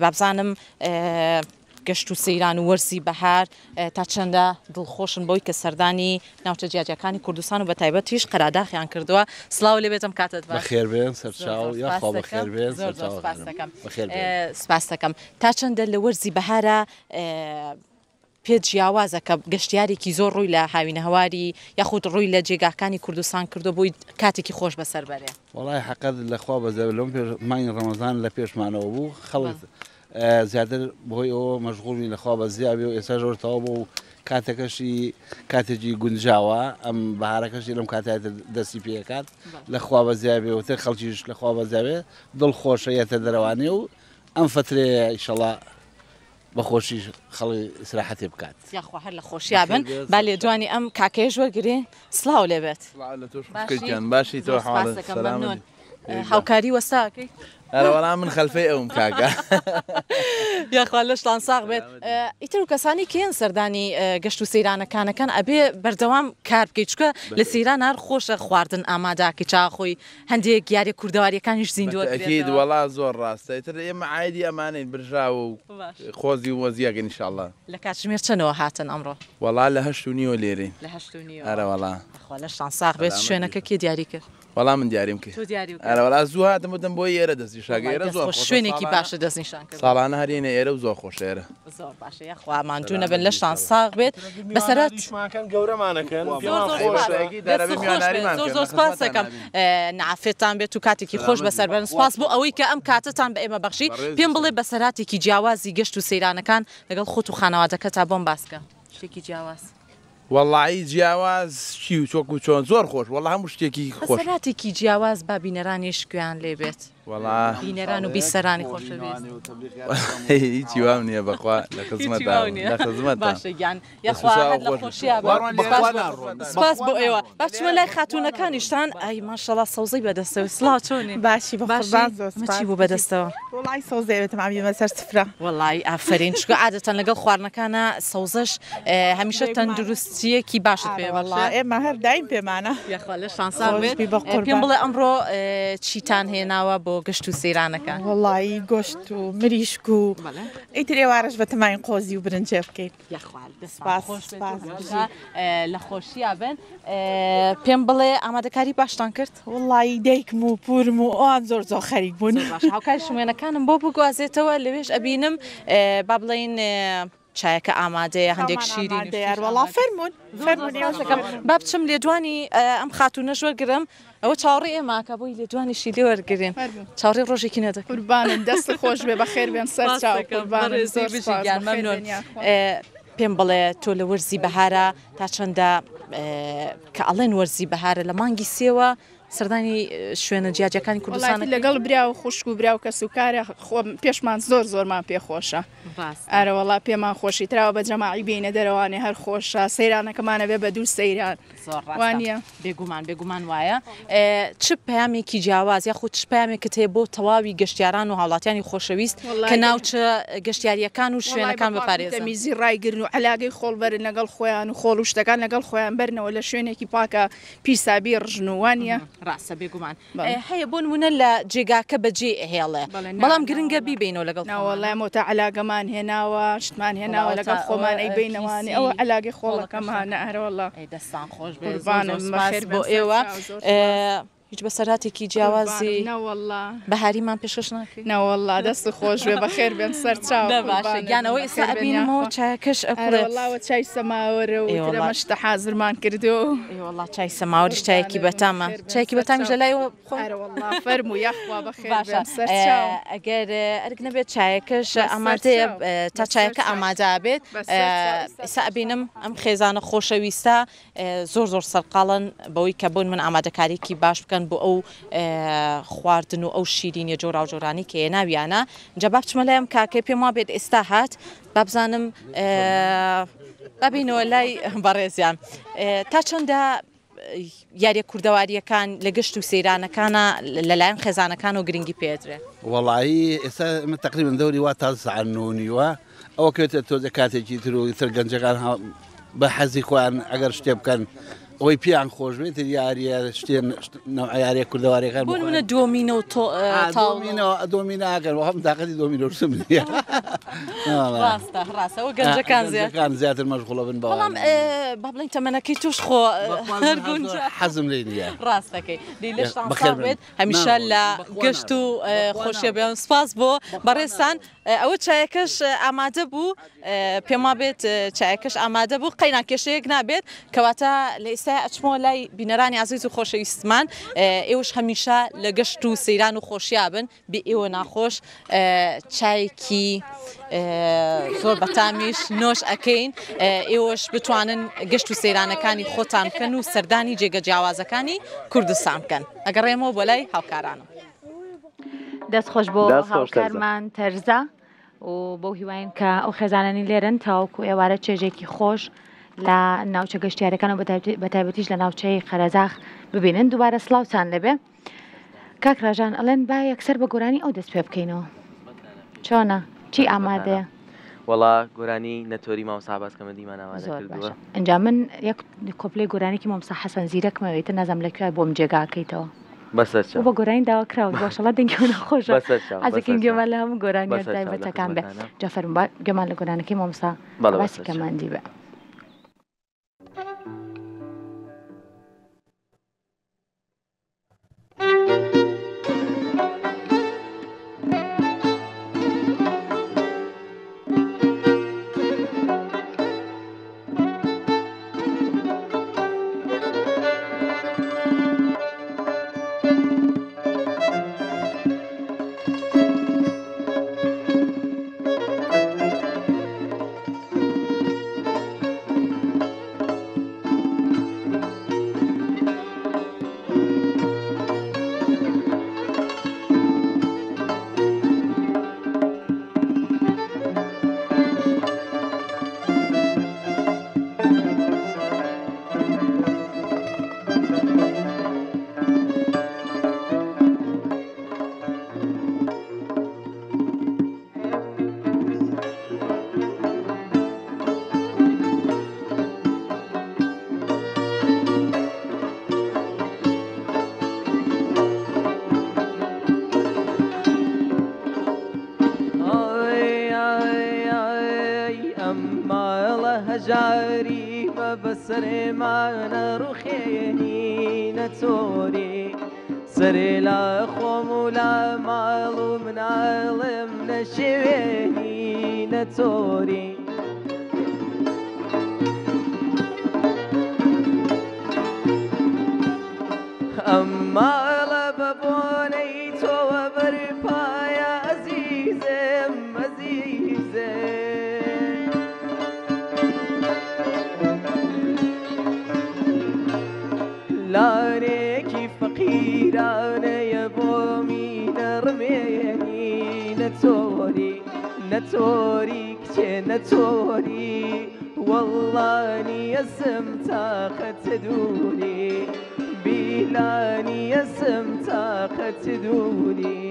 S6: بابزانم گەشت و سەیران و وەرزی بەهار تا چەندە دڵخۆشن بۆی کە سەردانی ناوچە جیاجەکانی کوردستان و بە تایبەتیش قەراداخیان کردووە سڵاو لێ بێتم کاتت
S12: بەخێر بێن سەرچاو یاخوا بەخێر بێن
S6: سپاس دەکەم تا چەندە لە وەرزی بەهارە پێ جیاوازە کە گەشتیارێکی زۆر ڕووی لە هاوینە هەواری یاخود ڕووی لە جێگاکانی کوردستان کردو بۆی کاتێکی خۆش بەسەر بەرێ
S12: وڵای حەقەت لەخوا بەزە لەم مانگی ڕەمەزان لە پێشمانەوە بوو خەڵک زیاتر بۆی ئەوە مەشغوڵی لەخوا بە زیابێ و ئێستا ژۆرتەوە بوو کاتەکەشی کاتێکی گونجاوە ئەم بەهارەکەشی لەم کاتایەتە دەستی پێکات لەخوا بە زیابێ و تر خەڵکیش لەخوا بە زیابێ دڵخۆشەیەتە دەرەوانێ و ئەم فترەیە ئیشەڵا بەخۆشی خەڵی ئیسراحەتێ بکات
S6: یاخوا هەر لە خۆشیا بن با لێ دوانی ئەم کاکەیەش وەرگێ سڵاو لێ بێت
S13: باشی تۆ
S6: هاوکاری وەستاکەی
S13: ئەرەوەڵام من خەلفەی ئەوم کاکە
S6: یاخوا لەشتان ساغ بێت ئیتر و کەسانی کێن سەردانی گەشت و سەیرانەکانەکان ئەبێ بەردەوام کار بکەیت چکە لە سەیران هەر خۆشە خواردن ئاماداکە چاخۆی هەندێک یاری کوردەواریەکانیش
S13: زیندوەکید وەڵا زۆر ڕاستە ئیتر ئێمە عایدی ئەمانەی برژاوە و خۆزی و وەزیەکە ئینشاءڵڵا
S6: لە کاتژمێر چەنەوە هاتن ئەمڕۆ
S13: وەڵا لە 8:30 لێرەی
S6: لە 8:30
S13: ئەرەوەڵا
S6: لەشتان ساغ بێت شوێنەکە کێ دیاری کرد
S13: وەڵام من دیاریم کرد ئەرەوەڵا زوو هاتم بۆ ئێرە دەستی شاگەێرە زۆر
S6: شوێنێکی باشە دەستنیشان کرد
S13: ساڵانە هەرێنە ئێرە و زۆر خۆشێرە
S6: زۆر باشە یاخوا ماندوونە بن لەشتان ساغ بێت بەسەرەت
S11: گەورەمانەکەن
S6: زۆر سپاس دەکەم نعافێتان بێت و کاتێکی خۆش بەسەر بەرن سپاس بۆ ئەوەی کە ئەم کاتتان بە ئێمە بەخشی پێم بڵێ بەسەراتێکی جیاوازی گەشت و سەیرانەکان لەگەڵ خۆت و خانەوادەکە تا بۆم باسکە شتێکی جیاواز
S13: وەڵی جیاواز چی و چۆک و چۆن زۆر خۆش وەڵ هەموو شتێکی خۆش
S6: بەسەراتێکی جیاواز با بینەرانیش گویان لێ بێت بینەران و بیسەرانی خۆشەویست
S13: هیچی وام نییە بەخوا لە خزمەت
S6: باشە گیان یاخوا لە خۆشییا سپاس بۆ ئێوە بچمە لای خاتونەکانیشتان ئای ماشەڵا سەوزەی بەدەستەوە سڵاو چۆنی
S14: باشی
S6: بەچی بوو بەدەستەوە
S14: وڵی سەوزەوێتم ئامی بەسەر سفرە
S6: وڵی ئافرین چکە عادەتەن لەگەڵ خواردنەکانە سەوزەش هەمیشە تەندروستیەکی باشت پێ
S14: ئێمە هەر دایم پێمانە
S6: یاخوا لە شانسا بێت پێم بڵێ ئەمڕۆ چیتان هێناوە بۆ گەشت و سەیرانەکە
S14: وڵی گۆشت و مریشک و ئیتر ئێوارش بە تەماین قۆزی و برنجێ بکەیت
S6: لە خۆشییا بن پێم بڵێ ئامادەکاری باشتان کرد
S14: وڵی دایکم و پورم و ئەوان زۆر زۆر خەریک بوون
S6: هاوکاری شوێنەکانم بۆ بگوازێتەوە لەوێش ئەبینم با بڵێن چایەکە ئامادەیە هەندێک شیرین
S14: وڵا فەرمونون
S6: با بچم لێدوانی ئەم خاتونەش وەرگرم ئەوە چاوەڕێ ئێماکە بۆی لێدوانی شیلی وەرگرین چاوەڕێ ڕۆژێکی نەدەکەن
S14: قوربانن دەست خۆش بێ بەخێر بێن سەر چاو
S6: پێم بڵێ تۆ لە وەرزی بەهارە تا چەندە کە ئەڵێن وەرزی بەهارە لە مانگی سێوە سەردانی شوێنە جیاجەکانی کوردستان
S14: لەگەڵ برا و خوشک و برا و کە سوکارە پێشمان زۆرمان پێخۆشە ئارەوەڵا پێمان خۆشی تراوە بە جەماعی بینە دەرەوانێ هەر خۆشە سەیرانەکەمانە بێ بە دوو سەیران
S6: وانە بێگومان وایە چ پامێکی جیاواز یاخود چ پامێکت هەیە بۆ تەواوی گەشتیاران و هاوڵاتیانی خۆشەویست کە ناوچە گەشتیاریەکان و شوێنەکان بپارێزن
S14: میزی ڕایگرن و علاگەی خۆڵبەرن لەگەڵ خۆیان و خۆڵ و شتەکان لەگەڵ خۆیان بەرنەوە لە شوێنێکی پاکە پیسابی ڕژن و وانە
S6: ڕاستە بێگومان هەیە بۆ نمونە لە جێگاکە بەجێ هێڵێ بەڵام گرنگە بیبینەوە لەگەڵ
S14: ناوەڵامۆتە علاگەمان هێناوە شتمان هێناوە لەگەڵ خۆمان ئەی بینەوانی ئەوە علاگەی خۆڵەکەمانە ئەرەوەڵە
S6: دەستان خۆش بۆ ئێوە هیچ بەسەراتێکی جیاوازی بەهاریمان پێشکەش ناکەی؟
S14: نەوەڵا دەست خۆش بێ بەخێر بێن سەر چاو
S6: باشە گیانەوەی ئێستا ئەبینمەوە چایەکەش
S14: ئەوڵاوە چای سەماوەرە و مەشتە حازرمان کردو
S6: وڵا چای سەماوەریش چایەکی بەتامە چایەکی بەتامیش لە لایەوە
S14: فەرموو یاخوا بەخێر
S6: باشە ئەگەر ئەرگ نەبێت چایەکەش ئامادەیە تا چایەکە ئامادا بێت ئێستا ئەبینم ئەم خێزانە خۆشەویستە زۆر زۆر سەرقاڵن بەوەی کە بوون من ئامادەکاریکی باش بکەن بۆ ئەو خواردن و ئەو شیرینیە جۆرا و جۆرانی کە هێناویانە جا با بچمە لای ئەم کاکەی پێم وا بێت ئێستا هات با بزانم ببینەوە لای بەڕێزیان تا چەندە یاریە کوردەواریەکان لە گەشت و سەیرانەکانە لەلایەن خێزانەکان و گرنگی پێدرێ
S12: وەڵایی ئێستا من تقریبا دەوری وا تا سعانونیوە ئەوە کەوێتە تۆزە کاتێکی تر و تر گەنجەکان بە حەزی خۆیان ئەگەر شتێ بکەن ئەوەی پیان خۆش بێت یاریە شتێن یاریە کوردەواریەکان
S6: بۆ منە دۆمینە و
S12: دۆمیناگەن هەم تااقەتی دۆمینۆسم
S6: ڕاستەوە گەنجەکان
S12: زیاتر مەشغوڵە بن
S6: بەڵام با بڵین تەمەنەکەی توش خۆ
S12: حەزم لێ نیە
S6: ڕاستەکەی بەخێر بێت هەمیشە لە گەشت و خۆشیە بێن سپاس بۆ بەڕێستان ئەوە چایەکەش ئامادە بوو پێم وا بێت چایەکەش ئامادە بوو قەینا کێشەیەک نابێت کەواتە لە ئێستا ئەچمەوە لای بینەرانی عزیز و خۆشەویستمان ئێوەش هەمیشە لە گەشت و سەیران و خۆشیابن بێ ئێوە ناخۆش چایکی زۆر بەتامیش نۆش ئەەکەین ئێوەش بتوانن گەشت و سەیرانەکانی خۆتان بکەن و سەردانی جێگە جیاوازەکانی کوردستان بکەن ئەگەڕێمەوە بۆ لای هاوکارانم
S1: دەستخۆش بۆ هاوکارمان تەرزە و بۆ هیواین کە ئەو خێزانانی لێرن تاوەکو ئێوارە چێژێکی خۆش لە ناوچە گەشتیارەکان و بەتایبەتیش لە ناوچەی خەرەزاخ ببینن دووبارە سڵاوتان لەبێ کاک ڕاژان ئەڵێن با یەکسەر بە گۆرانی ئەو دەست پێ بکەینەوە چۆنە چی ئامادەیە
S4: وڵا گۆرانی نەتۆری مامۆستا باسکەمە دیمان ئامادە کردووە
S1: ئەنجا من یەک کۆپلەی گۆرانێکی مامۆستا حەسەن زیرەکمەوێتە نازانم لەکوێ بۆم جێگاکەیتەوە بە گۆرانی داوا کراوە باشەڵا دەنگی نەخۆشە ئازەکەین گوێمان لە هەموو گۆرانی تایبەتەکان بێ جا فەرموو گوێمان لە گۆرانەکەی مامۆستا باسی کەماندی بێ
S5: جاری بەسەرێ مانە ڕوخێنی نەتۆری سەرێ لە خۆم و لە ماڵ و مناڵم نەشێوێنی نەتۆری ئەمماڵە بە بۆنەی تۆوە بەرپایە ئەزیزم ئەزیزم لارێکی فەقیرانەیە بۆ مینەڕمێنی نەتۆری نەتۆری کچێ نەتۆری وەڵڵانی ئەسم تاقەت دووری بیلانی ئەسم تاقەت دووری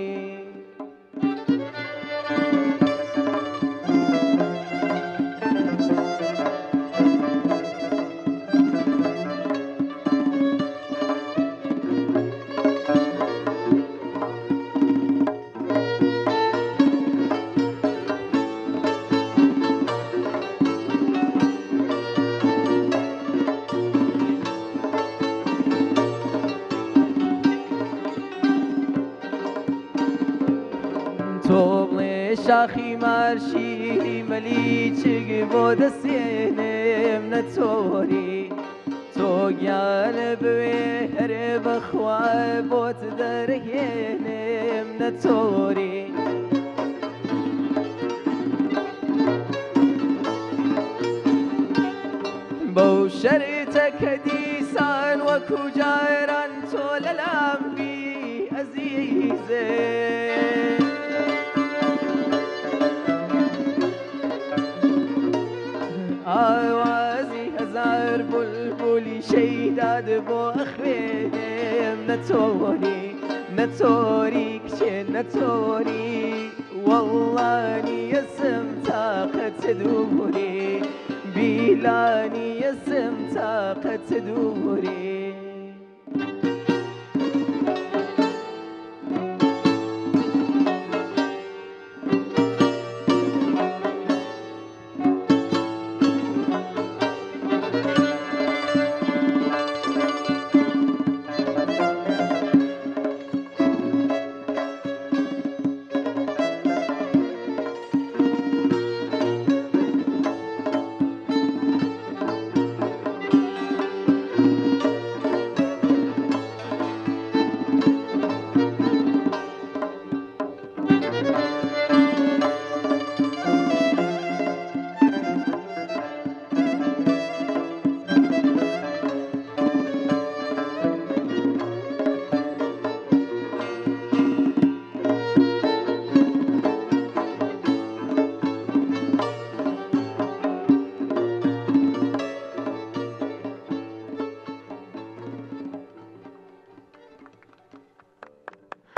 S5: تۆ بڵێ شاخی مارشی مەلی چگ بۆ دەستێنم نەتۆری تۆ گیانە بوێ هەرێ بەخوا بۆت دەرهێنم نەتۆری بەو شەرتە کە دیسان وەکو جاران تۆ لەلام بی ئەزیزێ ئاوازی هەزار بولبولی شەیداد بۆ ئەخوێنم نەتۆری نەتۆری کچێ نەتۆری وەڵڵانی ئەسم تاقەت دووری بیلانی ئەسم تاقەت دووری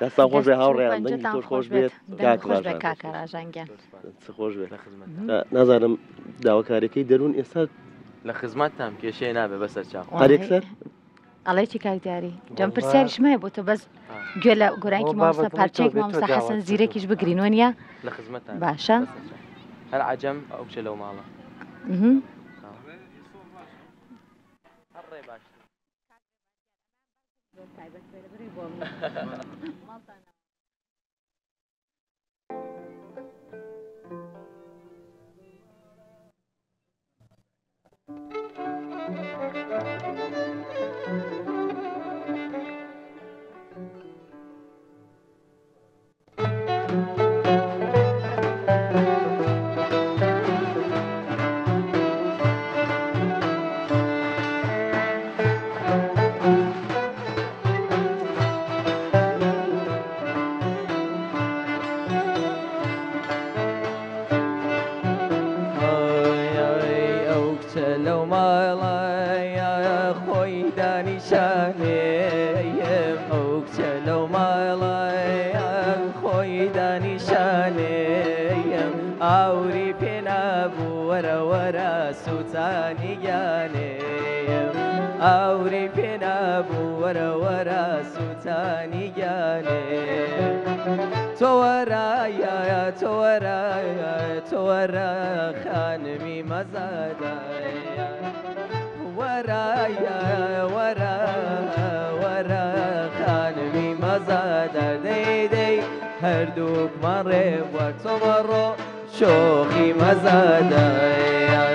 S2: دەستان خۆش بێ هاوڕێیان دەنگی تۆش خۆش بێت
S1: کاکە ڕاژانگیان
S2: خۆش بێت نازانم داواکاریەکەی دەروون ئێستا
S4: لە خزمەتتان کێشەی نابێ بەسەر چاو
S2: هەرێکسەر
S1: ئەڵێکی کاکداری جەم پرسیاریشمایە بۆ تۆ بەس گوێ لە گۆرانکی مامۆستا پارچەیەک مامۆستا حەسەن زیرەکیش بگرین وەنیە
S4: لە خزمەتتان
S1: باشە
S4: هەر عەجەم ئەو بچە لەو ماڵە
S5: ئاوری پێنابوو وەرە وەرە سووتانی گیانێم ئاوری پێنابوو وەرە وەرە سووتانی گیانێم تۆ وەرایە تۆ وەرایە تۆ وەرە خانمی مەزادایە وەرایە وەرە وەرە خانمی مەزادە دەی هەردووکمان ڕێبوە تۆ بەڕۆ شوخی مەزادایە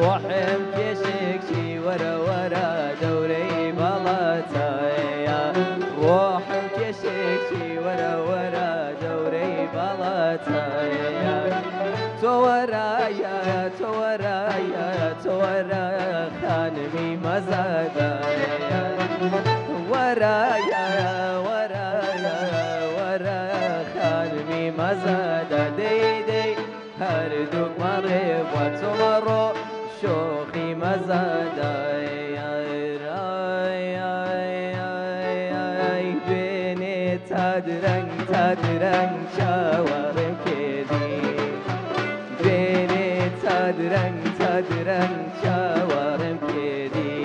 S5: ڕۆحم کێشێکی وەرە وەرە دەورەی باڵاتایە ڕۆحم کێشێکی وەرە وەرە دەورەی باڵاتایە تۆ وەرایە تۆ وەرایە تۆ وەرە خانمی مەزادایە وەرایە وەرایە وەرە خانمی مەزادە دەی هەردووکمان ڕێبوە تۆ بەڕۆ شوخی مەزادایە دوێنێت درەنگ تا درەنگ چاوەڕێم کردی دوێنێ تا درەنگ چاوەڕێم کردی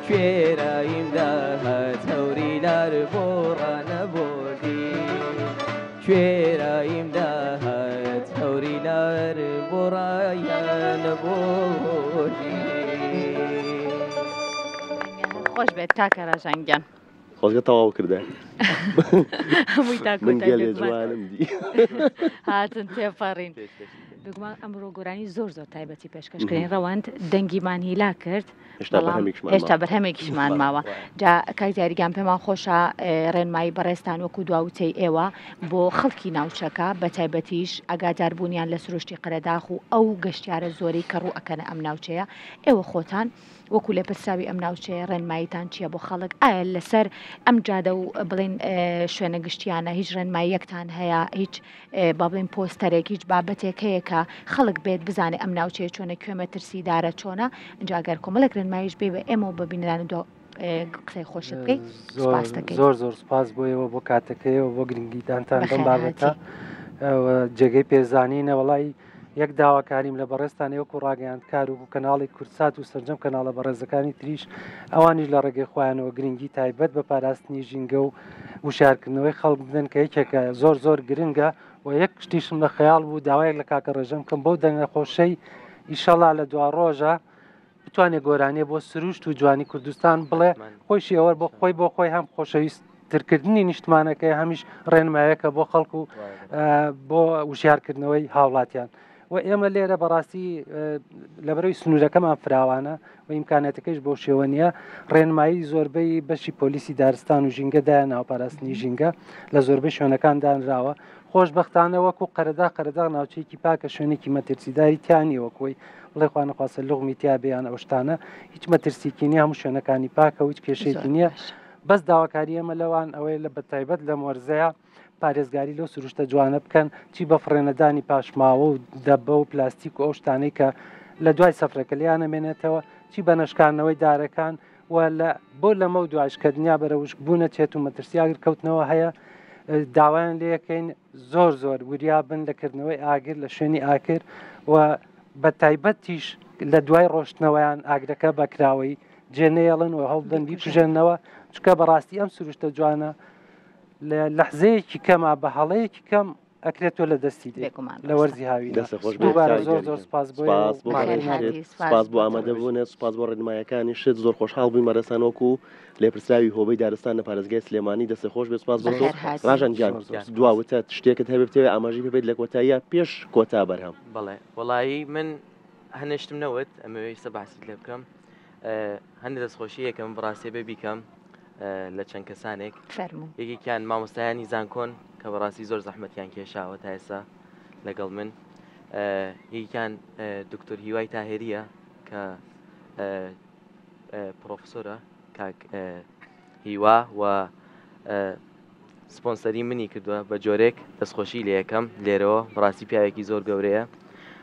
S5: کوێراییمدا هات هەوری لار بۆ ڕانەبۆردی کوێراییمدا هات هەوری لار بۆ ڕایەنەبۆردی.
S1: خۆش بێت کاکە ڕەژەنگیان.
S2: خۆزگە تەواو کردە
S1: من
S2: گەلێ جوانم دی
S1: هاتن تێپەڕین. بگومان ئەمڕۆ گۆرانی زۆر تایبەتی پێشکەشکردین ڕەوەند دەنگیمان هیلا کرد هێشتا بەرهەمێکیشمان ماوە. جا کاک دیاریگان پێمان خۆشە ڕێنمایی بەڕێستان وەکو دواوتەی ئێوە بۆ خەڵکی ناوچەکە بە تایبەتیش ئاگاداربوونیان لە سروشتی قەرەداخ و ئەو گەشتیارە زۆرەی کە ڕوو ئەکەنە ئەم ناوچەیە. ئێوە خۆتان وەکو لە پرساوی ئەم ناوچەیە ڕێنماییتان چییە بۆ خەڵک؟ ئایا لەسەر ئەم جادە و بڵین شوێنە گشتیانە هیچ ڕێنماییەکتان هەیە؟ هیچ با بڵین پۆستەرێک هیچ بابەتێک هەیە کە خەڵک بێت بزانێ ئەم ناوچەیە چۆنە کوێمەترسیدارە چۆنە؟ ئەجاگەر کۆمەڵێک ڕێنماییش بێ بە ئێمە بە بینران و قسەی خۆشت بکەیت.
S3: زۆر سپاس بۆیەوە بۆ کاتەکەیەوە بۆ گرنگیدانتان بەم بابەتە جێگەی پێزانینە. وڵی یەک داواکاریم لە بەڕێستان وەکو ڕاگەیاندکار و کەناڵی کورسات و سەرجەم کەناڵە بەڕێزەکانی تریش ئەوانیش لە ڕێگەی خۆیانەوە گرنگی تایبەت بە پاراستنی ژینگە و وشارکردنەوەی خەڵک بدەن کە یەکێکە زۆر گرنگە و یەک شتیشم لە خەیاڵ بوو داوایەک لە کاکە ڕێژەم کەم بەو دەنگە خۆشەی ئیشەڵا لە دوا ڕۆژە بتوانێت گۆرانیە بۆ سروشت و جوانی کوردستان بڵێ خۆشی ئەوە بۆ خۆی هەم خۆشەویست ترکردنی نیشتمانەکەی هەمیش ڕێنمایەکە بۆ خەڵکو و بۆ وشارکردنەوەی هاوڵاتیان. و ئێمە لێرە بەڕاستی لەبەرەوەی سنوورەکەمان فراوانە و ئیمکانەتەکەیش بۆ شێوە نیە ڕێنمایی زۆربەی بەشی پۆلیسی دارستان و ژینگەدایە ناوپاراستنی ژینگە لە زۆربەی شوێنەکان دانراوە. خۆشبەختانە وەکو قەرەدا ناوچەیەکی پاکە شوێنێکی مەترسیداری تیانی وەکوی بڵێ خوا نەخواستە لوغمی تیا بێیان ئەو شتانە هیچ مەترسیکی نیە هەموو شوێنەکانی پاکە و هیچ کێشەیەکی نییە. بەس داواکاری ئەمە لەوان ئەوەی لە بەتایبەت لە مۆرزەیە پارێزگاری لەو سروشتە جوانە بکەن چی بە فڕێنەدانی پاشماوە و دەبە و پلاستیک و ئەو شتانەی کە لە دوای سەفرەکە لیانە مێنێتەوە چی بە نەشکاندنەوەی دارەکان و بۆ لەمە و دوایشکردنیا بەرە وشک بوونە چێت و مەترسیاگر کەوتنەوە هەیە. داوایان لێ یەکەین زۆر وریا بن لەکردنەوەی ئاگر لە شوێنی ئاکر و بە تایبەتیش لە دوای ڕۆشتنەوەیان ئاگرەکە بەکراوەی جێنەیەڵن و هەڵدەن بیپژێنەوە چکە بەڕاستی ئەم سروشتە جوانە لە لەحزەیەکی کەما بە هەڵەیەکی کەم ئەکرێتەوە لە دەستی لە وەرزی هاوی زۆر سپاس
S2: بۆ ئامادەبوونە سپاس بۆ ڕێنمایەکانی شت زۆر خۆشحاڵ بووی مەرەسانۆکو لێپرساوی هۆبەی دارستان لە پارێزگای سلێمانی دەستە خۆش بێ سپاس بۆ ڕاژان گیان دواوتە شتێکت هەبێت بتەوێ ئاماژی ببێت لە کۆتاییە پێش کۆتا بەرهەم.
S4: بەڵێ وەڵایی من هەنێشتم نەوت ئەمەوێستا باسی لێ بکەم هەندێک دەستخۆشی یەکەم بڕاستی بێ بیکەم لە چەند کەسانێک یەکێکیان مامۆستایانی زانکۆن کە بەڕاستی زۆر زەحمەتیان کێشاوە تا ئێستا لەگەڵ من یەکیان دکتۆر هیوای تاهێریە کە پرۆفسۆرە کاک هیوا و سپۆنسەری منی کردووە بە جۆرێک دەستخۆشی لە یەکەم لێرەوە بەڕاستی پیاوێکی زۆر گەورەیە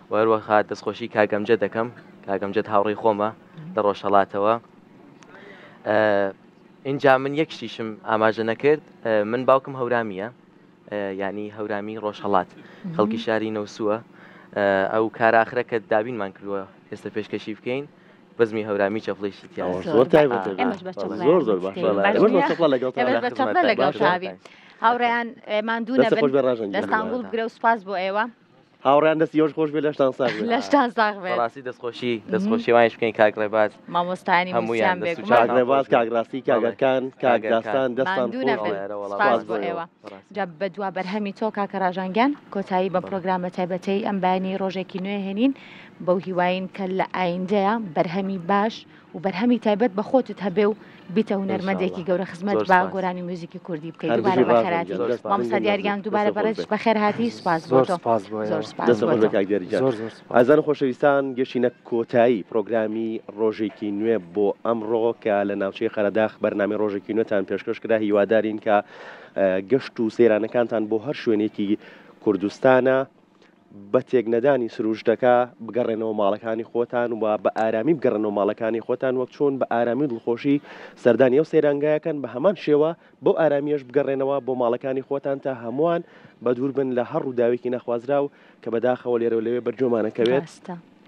S4: و هەروەها دەستخۆشی کاگەمجە دەکەم کاگەمجەت هاوڕێی خۆمە لە ڕۆژهەڵاتەوە. اینجا من یەک شتیشم ئاماژە نەکرد من باوکم هەورامیە یعنی هەورامی ڕۆژهەڵات خەڵکی شاری نەوسووە ئەو کاراخرە کە دابینمان کردووە ئێستا پێشکەشی بکەین بەزمی هەورامی چەپڵێشی
S1: هاوڕێیان ماندوونە دەستانگوڵ بگرە و سپاس بۆ ئێوە
S2: هاوڕیان دەستی یۆش خۆش بێ لەشتان ساغ
S1: لەشتان ساغ
S4: ڕاستی دەستخۆشی وایش بکەین کاگڕێباز
S1: مامۆستانی
S4: هەمویان
S2: کاگڕێباز کاگڕاستی کاگەکان کاگداستان دەستان
S1: سپاس بۆ ئێوە. جا بەدوا بەرهەمی تۆ کاکە ڕاژانگیان کۆتایی بە پرۆگرامە تایبەتەی ئەم بەیانی ڕۆژێکی نوێ هێنین بەو هیواین کە لە ئایندەیە بەرهەمی باش و بەرهەمی تایبەت بە خۆتت هەبێ و بیتە هونەرمەندێکی گەورە خزمەت با گۆرانی موزیکی کوردی بکەیت دووبارە بەخێراتی مامۆستا دیاریگان دووبارە بەڕێز بەخێر هاتی سپاس بۆ تۆ زۆر سپاس
S2: ئازان خۆشەویستان گەشتینە کۆتایی پرۆگرامی ڕۆژێکی نوێ بۆ ئەمڕۆ کە لە ناوچەی قەرەداخ بەرنامەی ڕۆژێکی نوێتان پێشکەش کرا هیوادارین کە گەشت و سەیرانەکانتان بۆ هەر شوێنێکی کوردستانە بە تێکنەدانی سروشتەکە بگەڕێنەوە ماڵەکانی خۆتان و بە ئارامی بگەڕێنەوە ماڵەکانی خۆتان وەک چۆن بە ئارامی و دڵخۆشی سەردانی ئەو سەیرانگایەکەن بە هەمان شێوە بۆ ئارامیەش بگەڕێنەوە بۆ ماڵەکانی خۆتان تا هەمووان بە دوور بن لە هەر ڕووداوێکی نەخوازرا و کە بەداخەوە لێرە لەوێ بەرجۆمانەکەوێت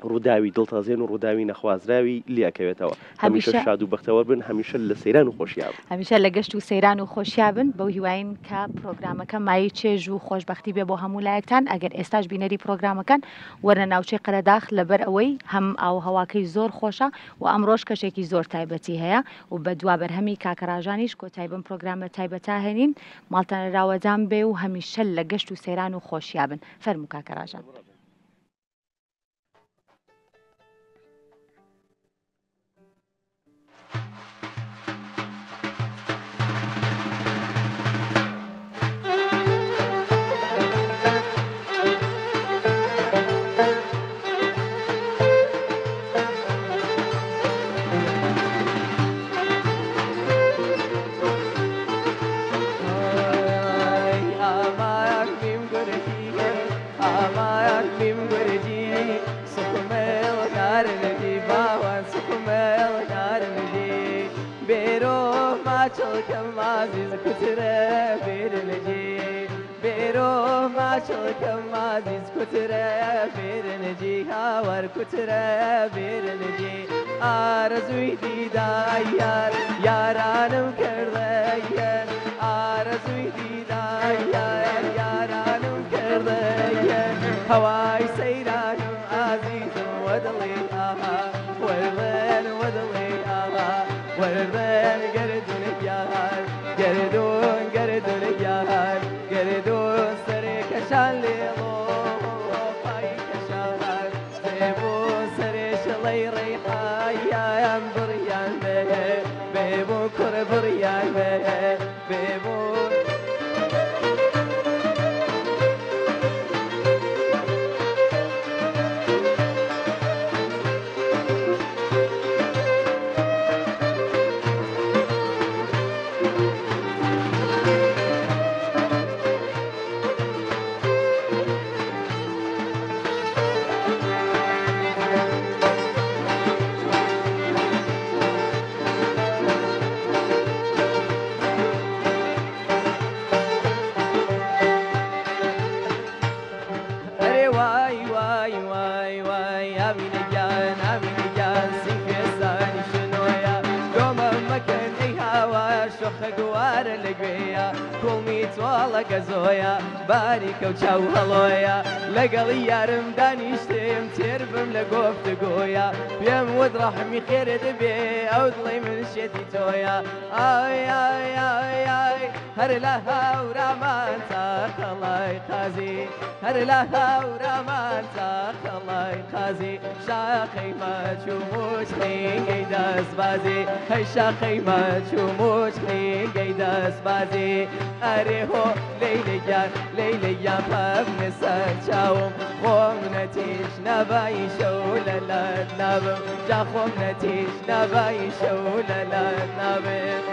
S2: ڕووداوی دڵتەزێن و ڕووداوی نەخوازراوی لیاکەوێتەوە هەمیشە شاد و بەختەوە بن هەمیشە لە سەیران و خۆشیاب
S1: هەمیشە لە گەشت و سەیران و خۆشیابن بەو هیواین کە پرۆگرامەکە مای چێژ و خۆشببختی بێ بۆ هەموو لایەکتان ئەگەر ئێستاش بینەری پرۆگرامەکان وەرە ناوچەی قەرەداخ لەبەر ئەوەی هەم ئاو هەواکەی زۆر خۆشە و ئەمڕۆژ کەشێکی زۆر تایبەتی هەیە و بە دوابەرهەمی کاکەڕاژانیش کۆتایبن پرۆگرامە تایبەتا هێنین ماڵتان راوەدان بێ و هەمیشە لە گەشت و سەیران و خۆشیابن فەرموو کاکەڕاژان.
S5: آرزوی دیدار یارانم کرده آرزوی دیدار یارانم کرده هوای سیرانم عزیزم و دلی آها وردن و دلی آها وردن گردون بیار گردون بیار گردون سر کشان لیلو پای کشان زیبو سر شلی ریحان بریان به بیبو کر بریان به بیبو گەزۆیە باریکە و چاو هەڵۆیە لەگەڵی یارم دانیشتم تێربم لە گۆفتگۆیە پێم وت ڕەحمی خێرت بێ ئەو دڵی من شێتی تۆیە ئای ئای ئای ئای هەر لە هاورامان تاقەڵای قازی هەر لە هاورامان تاقەڵای قازی شاقەی ماچ و موچخینگەی دەستبازی هەی شاقەی ماچ و موچخینگەی دەستبازی ئەرێ هۆ لەیلەیان پەبنە سەر چاوم خۆم نەتیش نەبایی شەو لەلات نابم جا خۆم نەتیش نەبایی شەو لەلات نابم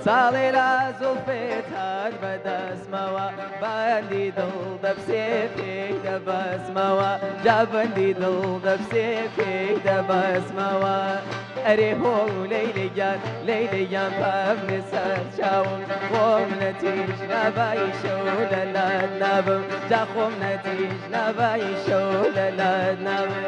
S5: ساڵێ لا زوڵفێت هات بەدەستمەوە بەندی دڵ دەبسێ پێی دەبەسمەوە جا بەندی دڵ دەبسێ پێی دەبەسمەوە ئەرێ هۆ لەیلەیان پەبنە سەر چاوم خۆم نەتیش نەبایی شەو لەلات نابم جا خۆم نەتیش نەبایی شەو لەلات نابم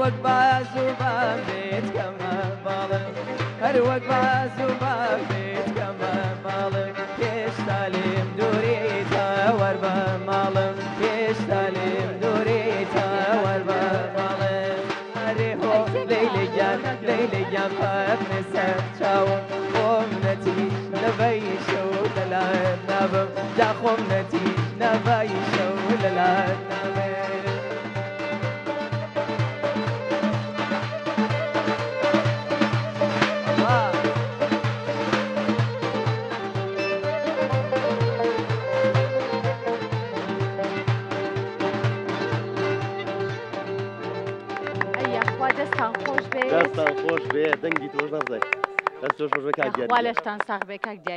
S5: وەک باز و بابێت کەمە باڵم هەر وەک باز و بابێت کەمە باڵم هێشتا لێم دوورێتە وەربە ماڵم هێشتا لێم دوورێتە وەربە ماڵم هەرێ هۆ لەیلەگیان لەیلەگیان پەپنە سەر چاوم خۆم نەتیش لەبەی شەو لەلایەت نابم جا خۆم نەتیش لەبەی شەو لەلایەت نابم
S1: دەستان خۆش بێ
S2: دەستان خۆش بێ دەنگی تۆش نەزای دەست تۆش خۆش بێ کاک دیاری
S1: خوا لەشتان ساغ بێ کاک دیاری